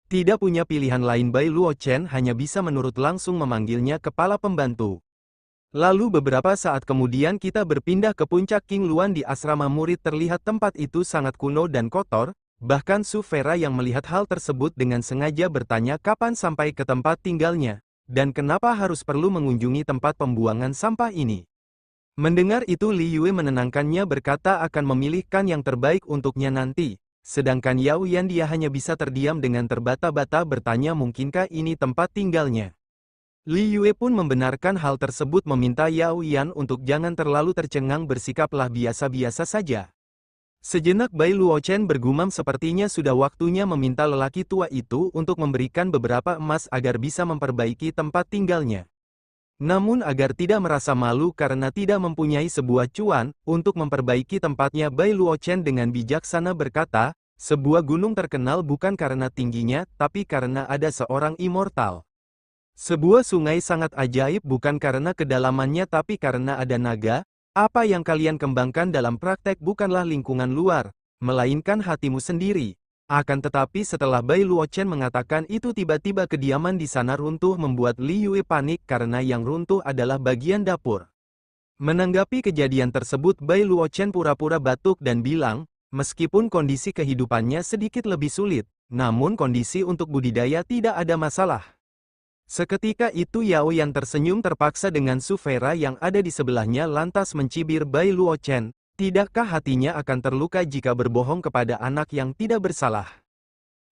Tidak punya pilihan lain, Bai Luochen hanya bisa menurut langsung memanggilnya kepala pembantu. Lalu beberapa saat kemudian kita berpindah ke puncak King Luan di asrama murid. Terlihat tempat itu sangat kuno dan kotor, bahkan Su Vera yang melihat hal tersebut dengan sengaja bertanya kapan sampai ke tempat tinggalnya, dan kenapa harus perlu mengunjungi tempat pembuangan sampah ini. Mendengar itu Li Yue menenangkannya, berkata akan memilihkan yang terbaik untuknya nanti. Sedangkan Yao Yan dia hanya bisa terdiam dengan terbata-bata bertanya mungkinkah ini tempat tinggalnya. Li Yue pun membenarkan hal tersebut, meminta Yao Yan untuk jangan terlalu tercengang, bersikaplah biasa-biasa saja. Sejenak Bai Luochen bergumam sepertinya sudah waktunya meminta lelaki tua itu untuk memberikan beberapa emas agar bisa memperbaiki tempat tinggalnya. Namun agar tidak merasa malu karena tidak mempunyai sebuah cuan untuk memperbaiki tempatnya, Bai Luochen dengan bijaksana berkata, sebuah gunung terkenal bukan karena tingginya, tapi karena ada seorang immortal. Sebuah sungai sangat ajaib bukan karena kedalamannya, tapi karena ada naga. Apa yang kalian kembangkan dalam praktek bukanlah lingkungan luar, melainkan hatimu sendiri. Akan tetapi setelah Bai Luochen mengatakan itu, tiba-tiba kediaman di sana runtuh, membuat Li Yue panik karena yang runtuh adalah bagian dapur. Menanggapi kejadian tersebut, Bai Luochen pura-pura batuk dan bilang, meskipun kondisi kehidupannya sedikit lebih sulit, namun kondisi untuk budidaya tidak ada masalah. Seketika itu Yao Yan tersenyum terpaksa dengan Su Vera yang ada di sebelahnya lantas mencibir Bai Luochen. Tidakkah hatinya akan terluka jika berbohong kepada anak yang tidak bersalah?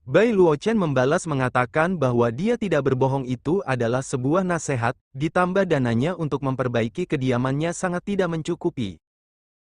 Bai Luochen membalas mengatakan bahwa dia tidak berbohong itu adalah sebuah nasihat, ditambah dananya untuk memperbaiki kediamannya sangat tidak mencukupi.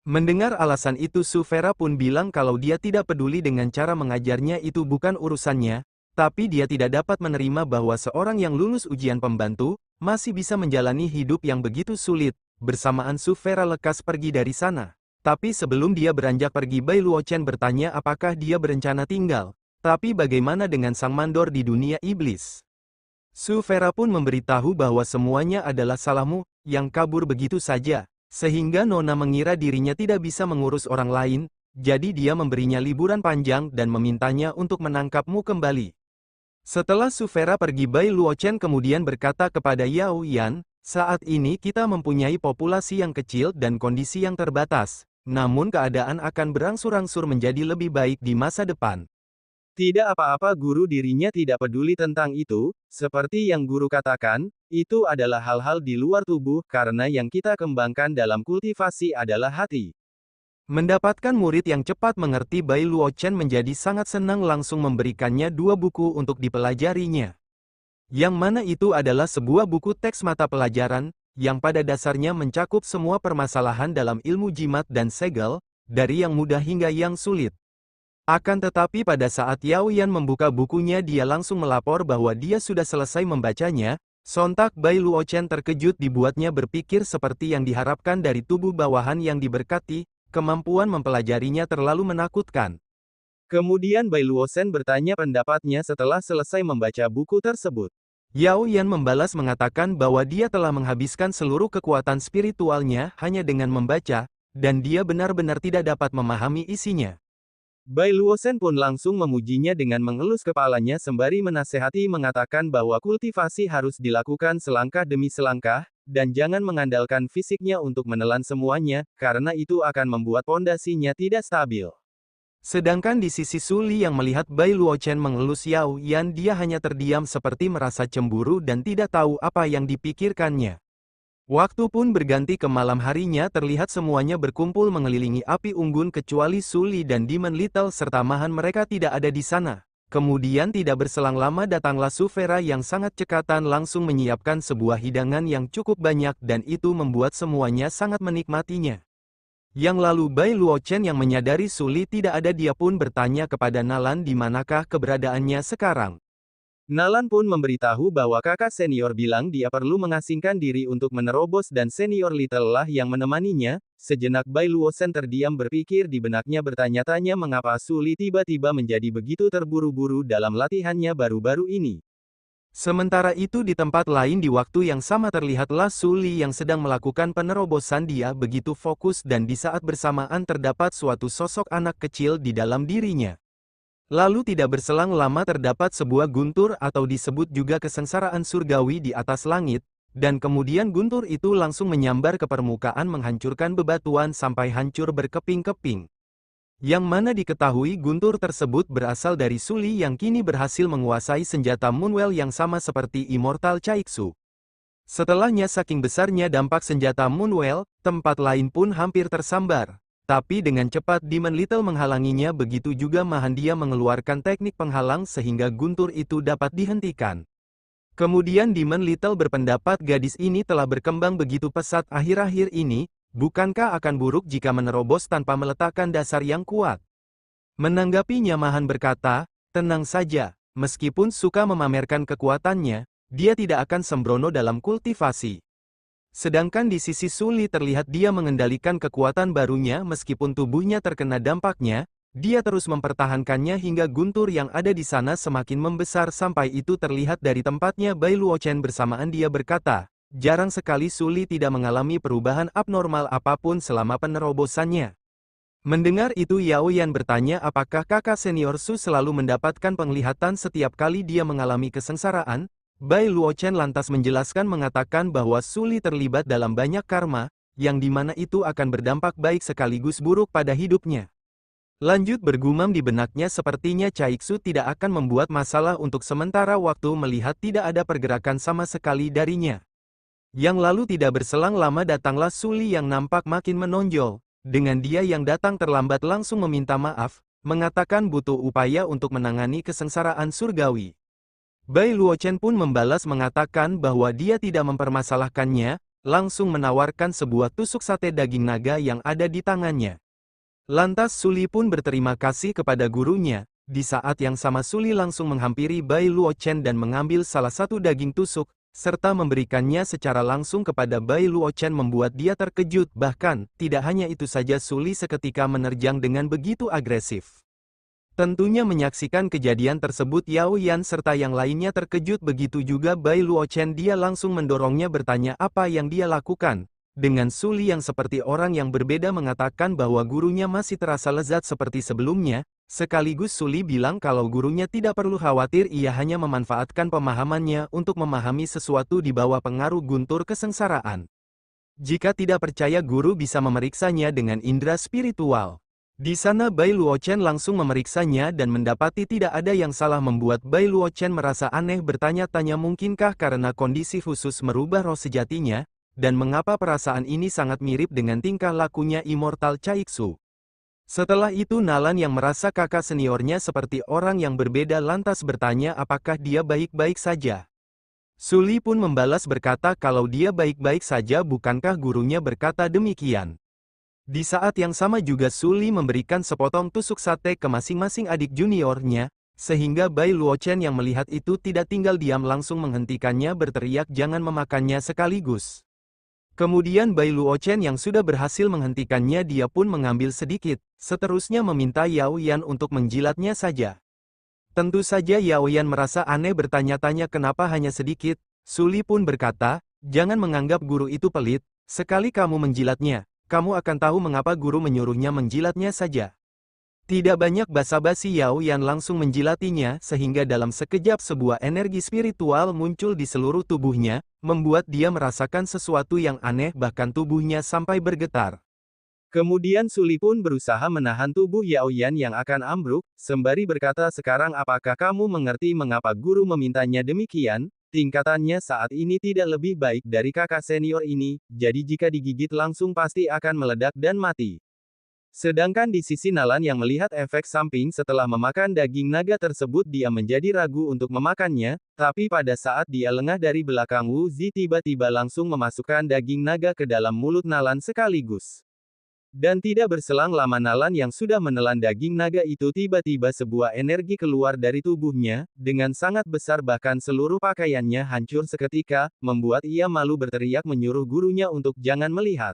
Mendengar alasan itu Su Vera pun bilang kalau dia tidak peduli dengan cara mengajarnya, itu bukan urusannya, tapi dia tidak dapat menerima bahwa seorang yang lulus ujian pembantu, masih bisa menjalani hidup yang begitu sulit. Bersamaan Su Vera lekas pergi dari sana. Tapi sebelum dia beranjak pergi, Bai Luochen bertanya apakah dia berencana tinggal. Tapi bagaimana dengan sang mandor di dunia iblis? Su Vera pun memberitahu bahwa semuanya adalah salahmu, yang kabur begitu saja, sehingga Nona mengira dirinya tidak bisa mengurus orang lain, jadi dia memberinya liburan panjang dan memintanya untuk menangkapmu kembali. Setelah Su Vera pergi, Bai Luochen kemudian berkata kepada Yao Yan, saat ini kita mempunyai populasi yang kecil dan kondisi yang terbatas. Namun keadaan akan berangsur-angsur menjadi lebih baik di masa depan. Tidak apa-apa guru, dirinya tidak peduli tentang itu, seperti yang guru katakan, itu adalah hal-hal di luar tubuh, karena yang kita kembangkan dalam kultivasi adalah hati. Mendapatkan murid yang cepat mengerti, Bai Luochen menjadi sangat senang, langsung memberikannya 2 buku untuk dipelajarinya. Yang mana itu adalah sebuah buku teks mata pelajaran, yang pada dasarnya mencakup semua permasalahan dalam ilmu jimat dan segel, dari yang mudah hingga yang sulit. Akan tetapi pada saat Yao Yan membuka bukunya, dia langsung melapor bahwa dia sudah selesai membacanya. Sontak Bai Luochen terkejut, dibuatnya berpikir seperti yang diharapkan dari tubuh bawahan yang diberkati, kemampuan mempelajarinya terlalu menakutkan. Kemudian Bai Luochen bertanya pendapatnya setelah selesai membaca buku tersebut. Yao Yan membalas mengatakan bahwa dia telah menghabiskan seluruh kekuatan spiritualnya hanya dengan membaca, dan dia benar-benar tidak dapat memahami isinya. Bai Luochen pun langsung memujinya dengan mengelus kepalanya sembari menasehati, mengatakan bahwa kultivasi harus dilakukan selangkah demi selangkah, dan jangan mengandalkan fisiknya untuk menelan semuanya, karena itu akan membuat pondasinya tidak stabil. Sedangkan di sisi Su Li yang melihat Bai Luochen mengelus Yao Yan, dia hanya terdiam seperti merasa cemburu dan tidak tahu apa yang dipikirkannya. Waktu pun berganti ke malam harinya, terlihat semuanya berkumpul mengelilingi api unggun kecuali Su Li dan Demon Little serta Mahan, mereka tidak ada di sana. Kemudian tidak berselang lama datanglah Su Vera yang sangat cekatan, langsung menyiapkan sebuah hidangan yang cukup banyak dan itu membuat semuanya sangat menikmatinya. Yang lalu Bai Luochen yang menyadari Su Li tidak ada, dia pun bertanya kepada Nalan di manakah keberadaannya sekarang. Nalan pun memberitahu bahwa kakak senior bilang dia perlu mengasingkan diri untuk menerobos dan senior Little lah yang menemaninya. Sejenak Bai Luochen terdiam berpikir di benaknya, bertanya-tanya mengapa Su Li tiba-tiba menjadi begitu terburu-buru dalam latihannya baru-baru ini. Sementara itu di tempat lain di waktu yang sama terlihatlah Su Li yang sedang melakukan penerobosan. Dia begitu fokus dan di saat bersamaan terdapat suatu sosok anak kecil di dalam dirinya. Lalu tidak berselang lama terdapat sebuah guntur atau disebut juga kesengsaraan surgawi di atas langit, dan kemudian guntur itu langsung menyambar ke permukaan menghancurkan bebatuan sampai hancur berkeping-keping. Yang mana diketahui guntur tersebut berasal dari Suli yang kini berhasil menguasai senjata Moonwell yang sama seperti Immortal Caixu. Setelahnya saking besarnya dampak senjata Moonwell, tempat lain pun hampir tersambar. Tapi dengan cepat Demon Little menghalanginya, begitu juga Mahandia mengeluarkan teknik penghalang sehingga guntur itu dapat dihentikan. Kemudian Demon Little berpendapat gadis ini telah berkembang begitu pesat akhir-akhir ini. Bukankah akan buruk jika menerobos tanpa meletakkan dasar yang kuat? Menanggapinya Mahan berkata, tenang saja, meskipun suka memamerkan kekuatannya, dia tidak akan sembrono dalam kultivasi. Sedangkan di sisi Suli terlihat dia mengendalikan kekuatan barunya meskipun tubuhnya terkena dampaknya, dia terus mempertahankannya hingga guntur yang ada di sana semakin membesar sampai itu terlihat dari tempatnya. Bai Luochen bersamaan dia berkata, jarang sekali Suli tidak mengalami perubahan abnormal apapun selama penerobosannya. Mendengar itu Yao Yan bertanya apakah kakak senior Su selalu mendapatkan penglihatan setiap kali dia mengalami kesengsaraan. Bai Luochen lantas menjelaskan mengatakan bahwa Suli terlibat dalam banyak karma, yang dimana itu akan berdampak baik sekaligus buruk pada hidupnya. Lanjut bergumam di benaknya sepertinya Caixu tidak akan membuat masalah untuk sementara waktu melihat tidak ada pergerakan sama sekali darinya. Yang lalu tidak berselang lama datanglah Suli yang nampak makin menonjol. Dengan dia yang datang terlambat langsung meminta maaf, mengatakan butuh upaya untuk menangani kesengsaraan surgawi. Bai Luochen pun membalas mengatakan bahwa dia tidak mempermasalahkannya, langsung menawarkan sebuah tusuk sate daging naga yang ada di tangannya. Lantas Suli pun berterima kasih kepada gurunya. Di saat yang sama Suli langsung menghampiri Bai Luochen dan mengambil salah satu daging tusuk, serta memberikannya secara langsung kepada Bai Luochen membuat dia terkejut. Bahkan, tidak hanya itu saja Suli seketika menerjang dengan begitu agresif. Tentunya menyaksikan kejadian tersebut Yao Yan serta yang lainnya terkejut, begitu juga Bai Luochen. Dia langsung mendorongnya bertanya apa yang dia lakukan. Dengan Suli yang seperti orang yang berbeda mengatakan bahwa gurunya masih terasa lezat seperti sebelumnya. Sekaligus Suli bilang kalau gurunya tidak perlu khawatir, ia hanya memanfaatkan pemahamannya untuk memahami sesuatu di bawah pengaruh guntur kesengsaraan. Jika tidak percaya guru bisa memeriksanya dengan indera spiritual. Di sana Bai Luochen langsung memeriksanya dan mendapati tidak ada yang salah, membuat Bai Luochen merasa aneh bertanya-tanya mungkinkah karena kondisi khusus merubah roh sejatinya, dan mengapa perasaan ini sangat mirip dengan tingkah lakunya Immortal Caixu. Setelah itu Nalan yang merasa kakak seniornya seperti orang yang berbeda lantas bertanya apakah dia baik-baik saja. Suli pun membalas berkata kalau dia baik-baik saja, bukankah gurunya berkata demikian. Di saat yang sama juga Suli memberikan sepotong tusuk sate ke masing-masing adik juniornya, sehingga Bai Luochen yang melihat itu tidak tinggal diam langsung menghentikannya berteriak jangan memakannya sekaligus. Kemudian Bai Luochen yang sudah berhasil menghentikannya dia pun mengambil sedikit, seterusnya meminta Yao Yan untuk menjilatnya saja. Tentu saja Yao Yan merasa aneh bertanya-tanya kenapa hanya sedikit. Suli pun berkata, jangan menganggap guru itu pelit, sekali kamu menjilatnya, kamu akan tahu mengapa guru menyuruhnya menjilatnya saja. Tidak banyak basa-basi Yao Yan langsung menjilatinya sehingga dalam sekejap sebuah energi spiritual muncul di seluruh tubuhnya, membuat dia merasakan sesuatu yang aneh bahkan tubuhnya sampai bergetar. Kemudian Suli pun berusaha menahan tubuh Yao Yan yang akan ambruk, sembari berkata sekarang apakah kamu mengerti mengapa guru memintanya demikian? Tingkatannya saat ini tidak lebih baik dari kakak senior ini, jadi jika digigit langsung pasti akan meledak dan mati. Sedangkan di sisi Nalan yang melihat efek samping setelah memakan daging naga tersebut dia menjadi ragu untuk memakannya, tapi pada saat dia lengah dari belakang Wu Zi tiba-tiba langsung memasukkan daging naga ke dalam mulut Nalan sekaligus. Dan tidak berselang lama Nalan yang sudah menelan daging naga itu tiba-tiba sebuah energi keluar dari tubuhnya, dengan sangat besar bahkan seluruh pakaiannya hancur seketika, membuat ia malu berteriak menyuruh gurunya untuk jangan melihat.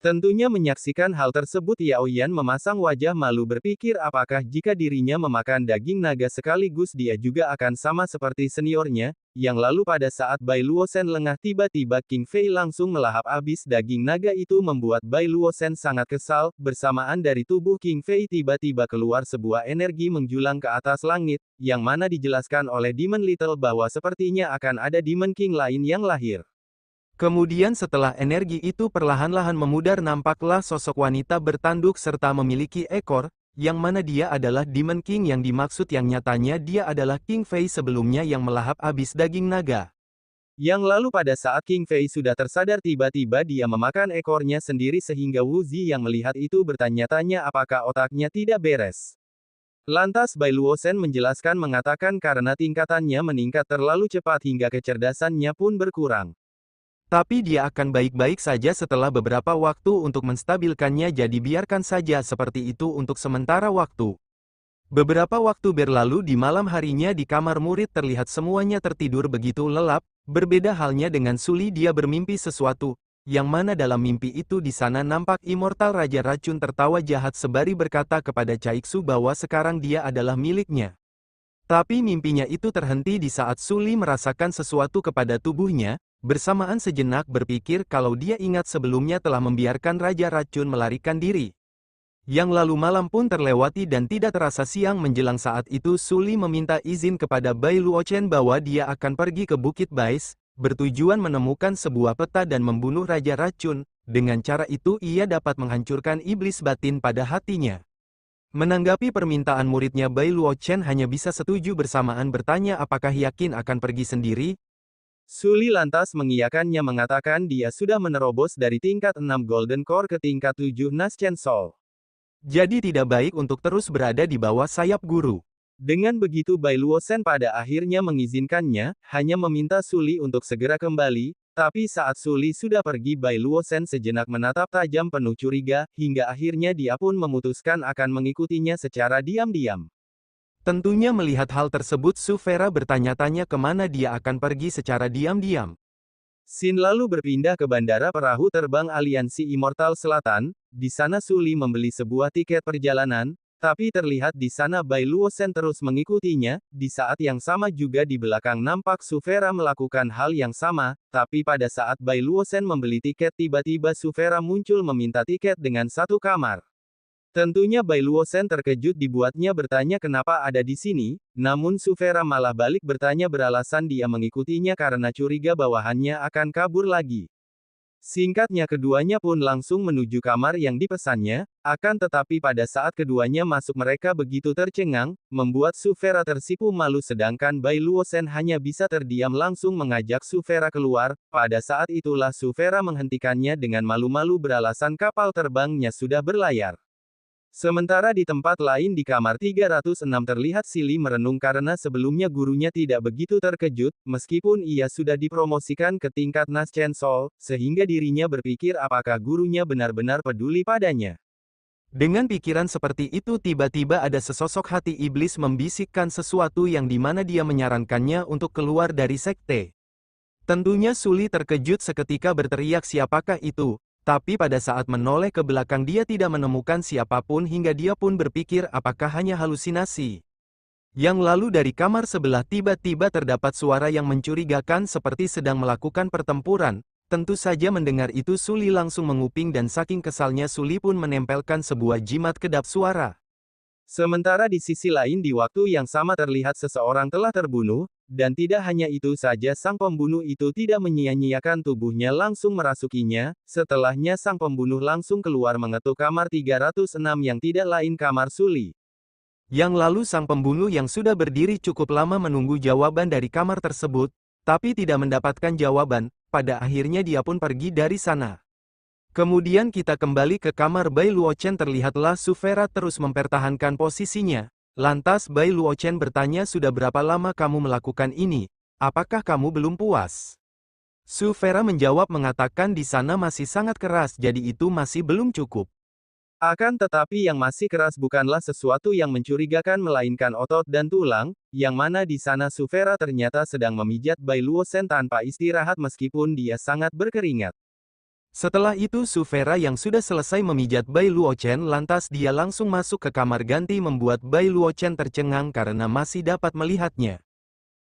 Tentunya menyaksikan hal tersebut Yao Yan memasang wajah malu berpikir apakah jika dirinya memakan daging naga sekaligus dia juga akan sama seperti seniornya, yang lalu pada saat Bai Luosen lengah tiba-tiba King Fei langsung melahap habis daging naga itu membuat Bai Luosen sangat kesal, bersamaan dari tubuh King Fei tiba-tiba keluar sebuah energi menjulang ke atas langit, yang mana dijelaskan oleh Demon Little bahwa sepertinya akan ada Demon King lain yang lahir. Kemudian setelah energi itu perlahan-lahan memudar nampaklah sosok wanita bertanduk serta memiliki ekor, yang mana dia adalah Demon King yang dimaksud yang nyatanya dia adalah King Fei sebelumnya yang melahap habis daging naga. Yang lalu pada saat King Fei sudah tersadar tiba-tiba dia memakan ekornya sendiri sehingga Wu Zi yang melihat itu bertanya-tanya apakah otaknya tidak beres. Lantas Bai Luosen menjelaskan mengatakan karena tingkatannya meningkat terlalu cepat hingga kecerdasannya pun berkurang. Tapi dia akan baik-baik saja setelah beberapa waktu untuk menstabilkannya jadi biarkan saja seperti itu untuk sementara waktu. Beberapa waktu berlalu di malam harinya di kamar murid terlihat semuanya tertidur begitu lelap, berbeda halnya dengan Suli dia bermimpi sesuatu, yang mana dalam mimpi itu di sana nampak Immortal Raja Racun tertawa jahat sembari berkata kepada Caixu bahwa sekarang dia adalah miliknya. Tapi mimpinya itu terhenti di saat Suli merasakan sesuatu kepada tubuhnya, bersamaan sejenak berpikir kalau dia ingat sebelumnya telah membiarkan Raja Racun melarikan diri. Yang lalu malam pun terlewati dan tidak terasa siang menjelang saat itu Suli meminta izin kepada Bai Luochen bahwa dia akan pergi ke Bukit Bais, bertujuan menemukan sebuah peta dan membunuh Raja Racun, dengan cara itu ia dapat menghancurkan iblis batin pada hatinya. Menanggapi permintaan muridnya Bai Luochen hanya bisa setuju bersamaan bertanya apakah yakin akan pergi sendiri. Suli lantas mengiyakannya mengatakan dia sudah menerobos dari tingkat 6 Golden Core ke tingkat 7 Naschen Soul. Jadi tidak baik untuk terus berada di bawah sayap guru. Dengan begitu Bai Luosen pada akhirnya mengizinkannya, hanya meminta Suli untuk segera kembali, tapi saat Suli sudah pergi Bai Luosen sejenak menatap tajam penuh curiga, hingga akhirnya dia pun memutuskan akan mengikutinya secara diam-diam. Tentunya melihat hal tersebut Su Vera bertanya-tanya kemana dia akan pergi secara diam-diam. Sin lalu berpindah ke bandara perahu terbang Aliansi Immortal Selatan, di sana Suli membeli sebuah tiket perjalanan, tapi terlihat di sana Bai Luosen terus mengikutinya, di saat yang sama juga di belakang nampak Su Vera melakukan hal yang sama, tapi pada saat Bai Luosen membeli tiket tiba-tiba Su Vera muncul meminta tiket dengan satu kamar. Tentunya Bai Luosen terkejut dibuatnya bertanya kenapa ada di sini, namun Su Vera malah balik bertanya beralasan dia mengikutinya karena curiga bawahannya akan kabur lagi. Singkatnya keduanya pun langsung menuju kamar yang dipesannya, akan tetapi pada saat keduanya masuk mereka begitu tercengang, membuat Su Vera tersipu malu sedangkan Bai Luosen hanya bisa terdiam langsung mengajak Su Vera keluar, pada saat itulah Su Vera menghentikannya dengan malu-malu beralasan kapal terbangnya sudah berlayar. Sementara di tempat lain di kamar 306 terlihat Sili merenung karena sebelumnya gurunya tidak begitu terkejut, meskipun ia sudah dipromosikan ke tingkat Naschen Soul, sehingga dirinya berpikir apakah gurunya benar-benar peduli padanya. Dengan pikiran seperti itu tiba-tiba ada sesosok hati iblis membisikkan sesuatu yang dimana dia menyarankannya untuk keluar dari sekte. Tentunya Suli terkejut seketika berteriak siapakah itu. Tapi pada saat menoleh ke belakang dia tidak menemukan siapapun hingga dia pun berpikir apakah hanya halusinasi. Yang lalu dari kamar sebelah tiba-tiba terdapat suara yang mencurigakan seperti sedang melakukan pertempuran. Tentu saja mendengar itu Suli langsung menguping dan saking kesalnya Suli pun menempelkan sebuah jimat kedap suara. Sementara di sisi lain di waktu yang sama terlihat seseorang telah terbunuh, dan tidak hanya itu saja sang pembunuh itu tidak menyia-nyiakan tubuhnya langsung merasukinya, setelahnya sang pembunuh langsung keluar mengetuk kamar 306 yang tidak lain kamar Suli. Yang lalu sang pembunuh yang sudah berdiri cukup lama menunggu jawaban dari kamar tersebut, tapi tidak mendapatkan jawaban, pada akhirnya dia pun pergi dari sana. Kemudian kita kembali ke kamar Bai Luochen terlihatlah Su Vera terus mempertahankan posisinya. Lantas Bai Luochen bertanya sudah berapa lama kamu melakukan ini, apakah kamu belum puas? Su Vera menjawab mengatakan di sana masih sangat keras jadi itu masih belum cukup. Akan tetapi yang masih keras bukanlah sesuatu yang mencurigakan melainkan otot dan tulang, yang mana di sana Su Vera ternyata sedang memijat Bai Luochen tanpa istirahat meskipun dia sangat berkeringat. Setelah itu Su Vera yang sudah selesai memijat Bai Luochen lantas dia langsung masuk ke kamar ganti membuat Bai Luochen tercengang karena masih dapat melihatnya.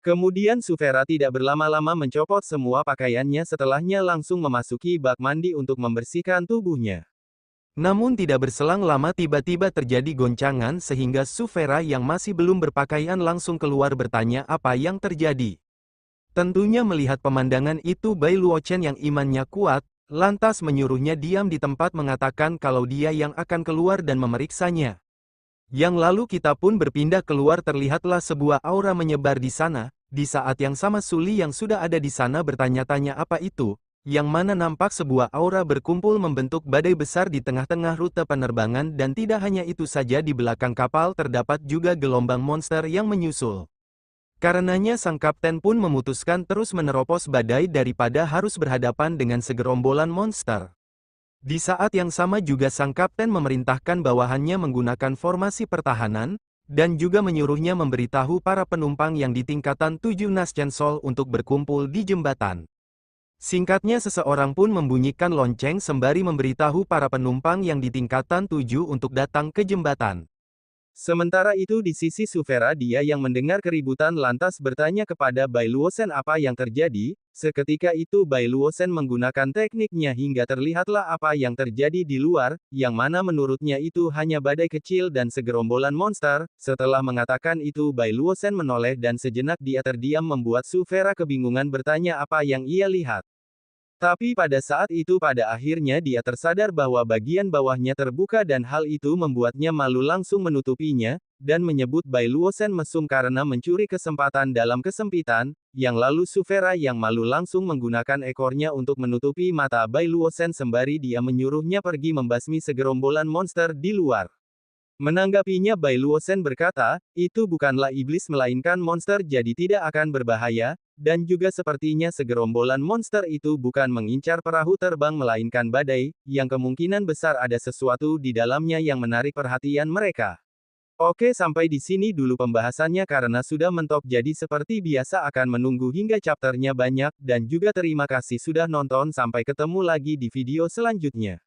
Kemudian Su Vera tidak berlama-lama mencopot semua pakaiannya setelahnya langsung memasuki bak mandi untuk membersihkan tubuhnya. Namun tidak berselang lama tiba-tiba terjadi goncangan sehingga Su Vera yang masih belum berpakaian langsung keluar bertanya apa yang terjadi. Tentunya melihat pemandangan itu Bai Luochen yang imannya kuat, lantas menyuruhnya diam di tempat mengatakan kalau dia yang akan keluar dan memeriksanya. Yang lalu kita pun berpindah keluar terlihatlah sebuah aura menyebar di sana, di saat yang sama Suli yang sudah ada di sana bertanya-tanya apa itu, yang mana nampak sebuah aura berkumpul membentuk badai besar di tengah-tengah rute penerbangan dan tidak hanya itu saja di belakang kapal terdapat juga gelombang monster yang menyusul. Karenanya sang kapten pun memutuskan terus menerobos badai daripada harus berhadapan dengan segerombolan monster. Di saat yang sama juga sang kapten memerintahkan bawahannya menggunakan formasi pertahanan, dan juga menyuruhnya memberitahu para penumpang yang di tingkatan 7 Naschensol untuk berkumpul di jembatan. Singkatnya seseorang pun membunyikan lonceng sembari memberitahu para penumpang yang di tingkatan 7 untuk datang ke jembatan. Sementara itu di sisi Su Vera dia yang mendengar keributan lantas bertanya kepada Bai Luochen apa yang terjadi, seketika itu Bai Luochen menggunakan tekniknya hingga terlihatlah apa yang terjadi di luar, yang mana menurutnya itu hanya badai kecil dan segerombolan monster, setelah mengatakan itu Bai Luochen menoleh dan sejenak dia terdiam membuat Su Vera kebingungan bertanya apa yang ia lihat. Tapi pada saat itu pada akhirnya dia tersadar bahwa bagian bawahnya terbuka dan hal itu membuatnya malu langsung menutupinya, dan menyebut Bai Luochen mesum karena mencuri kesempatan dalam kesempitan, yang lalu Su Vera yang malu langsung menggunakan ekornya untuk menutupi mata Bai Luochen sembari dia menyuruhnya pergi membasmi segerombolan monster di luar. Menanggapinya Bai Luochen berkata, itu bukanlah iblis melainkan monster jadi tidak akan berbahaya, dan juga sepertinya segerombolan monster itu bukan mengincar perahu terbang melainkan badai, yang kemungkinan besar ada sesuatu di dalamnya yang menarik perhatian mereka. Oke sampai di sini dulu pembahasannya karena sudah mentok jadi seperti biasa akan menunggu hingga chapternya banyak dan juga terima kasih sudah nonton sampai ketemu lagi di video selanjutnya.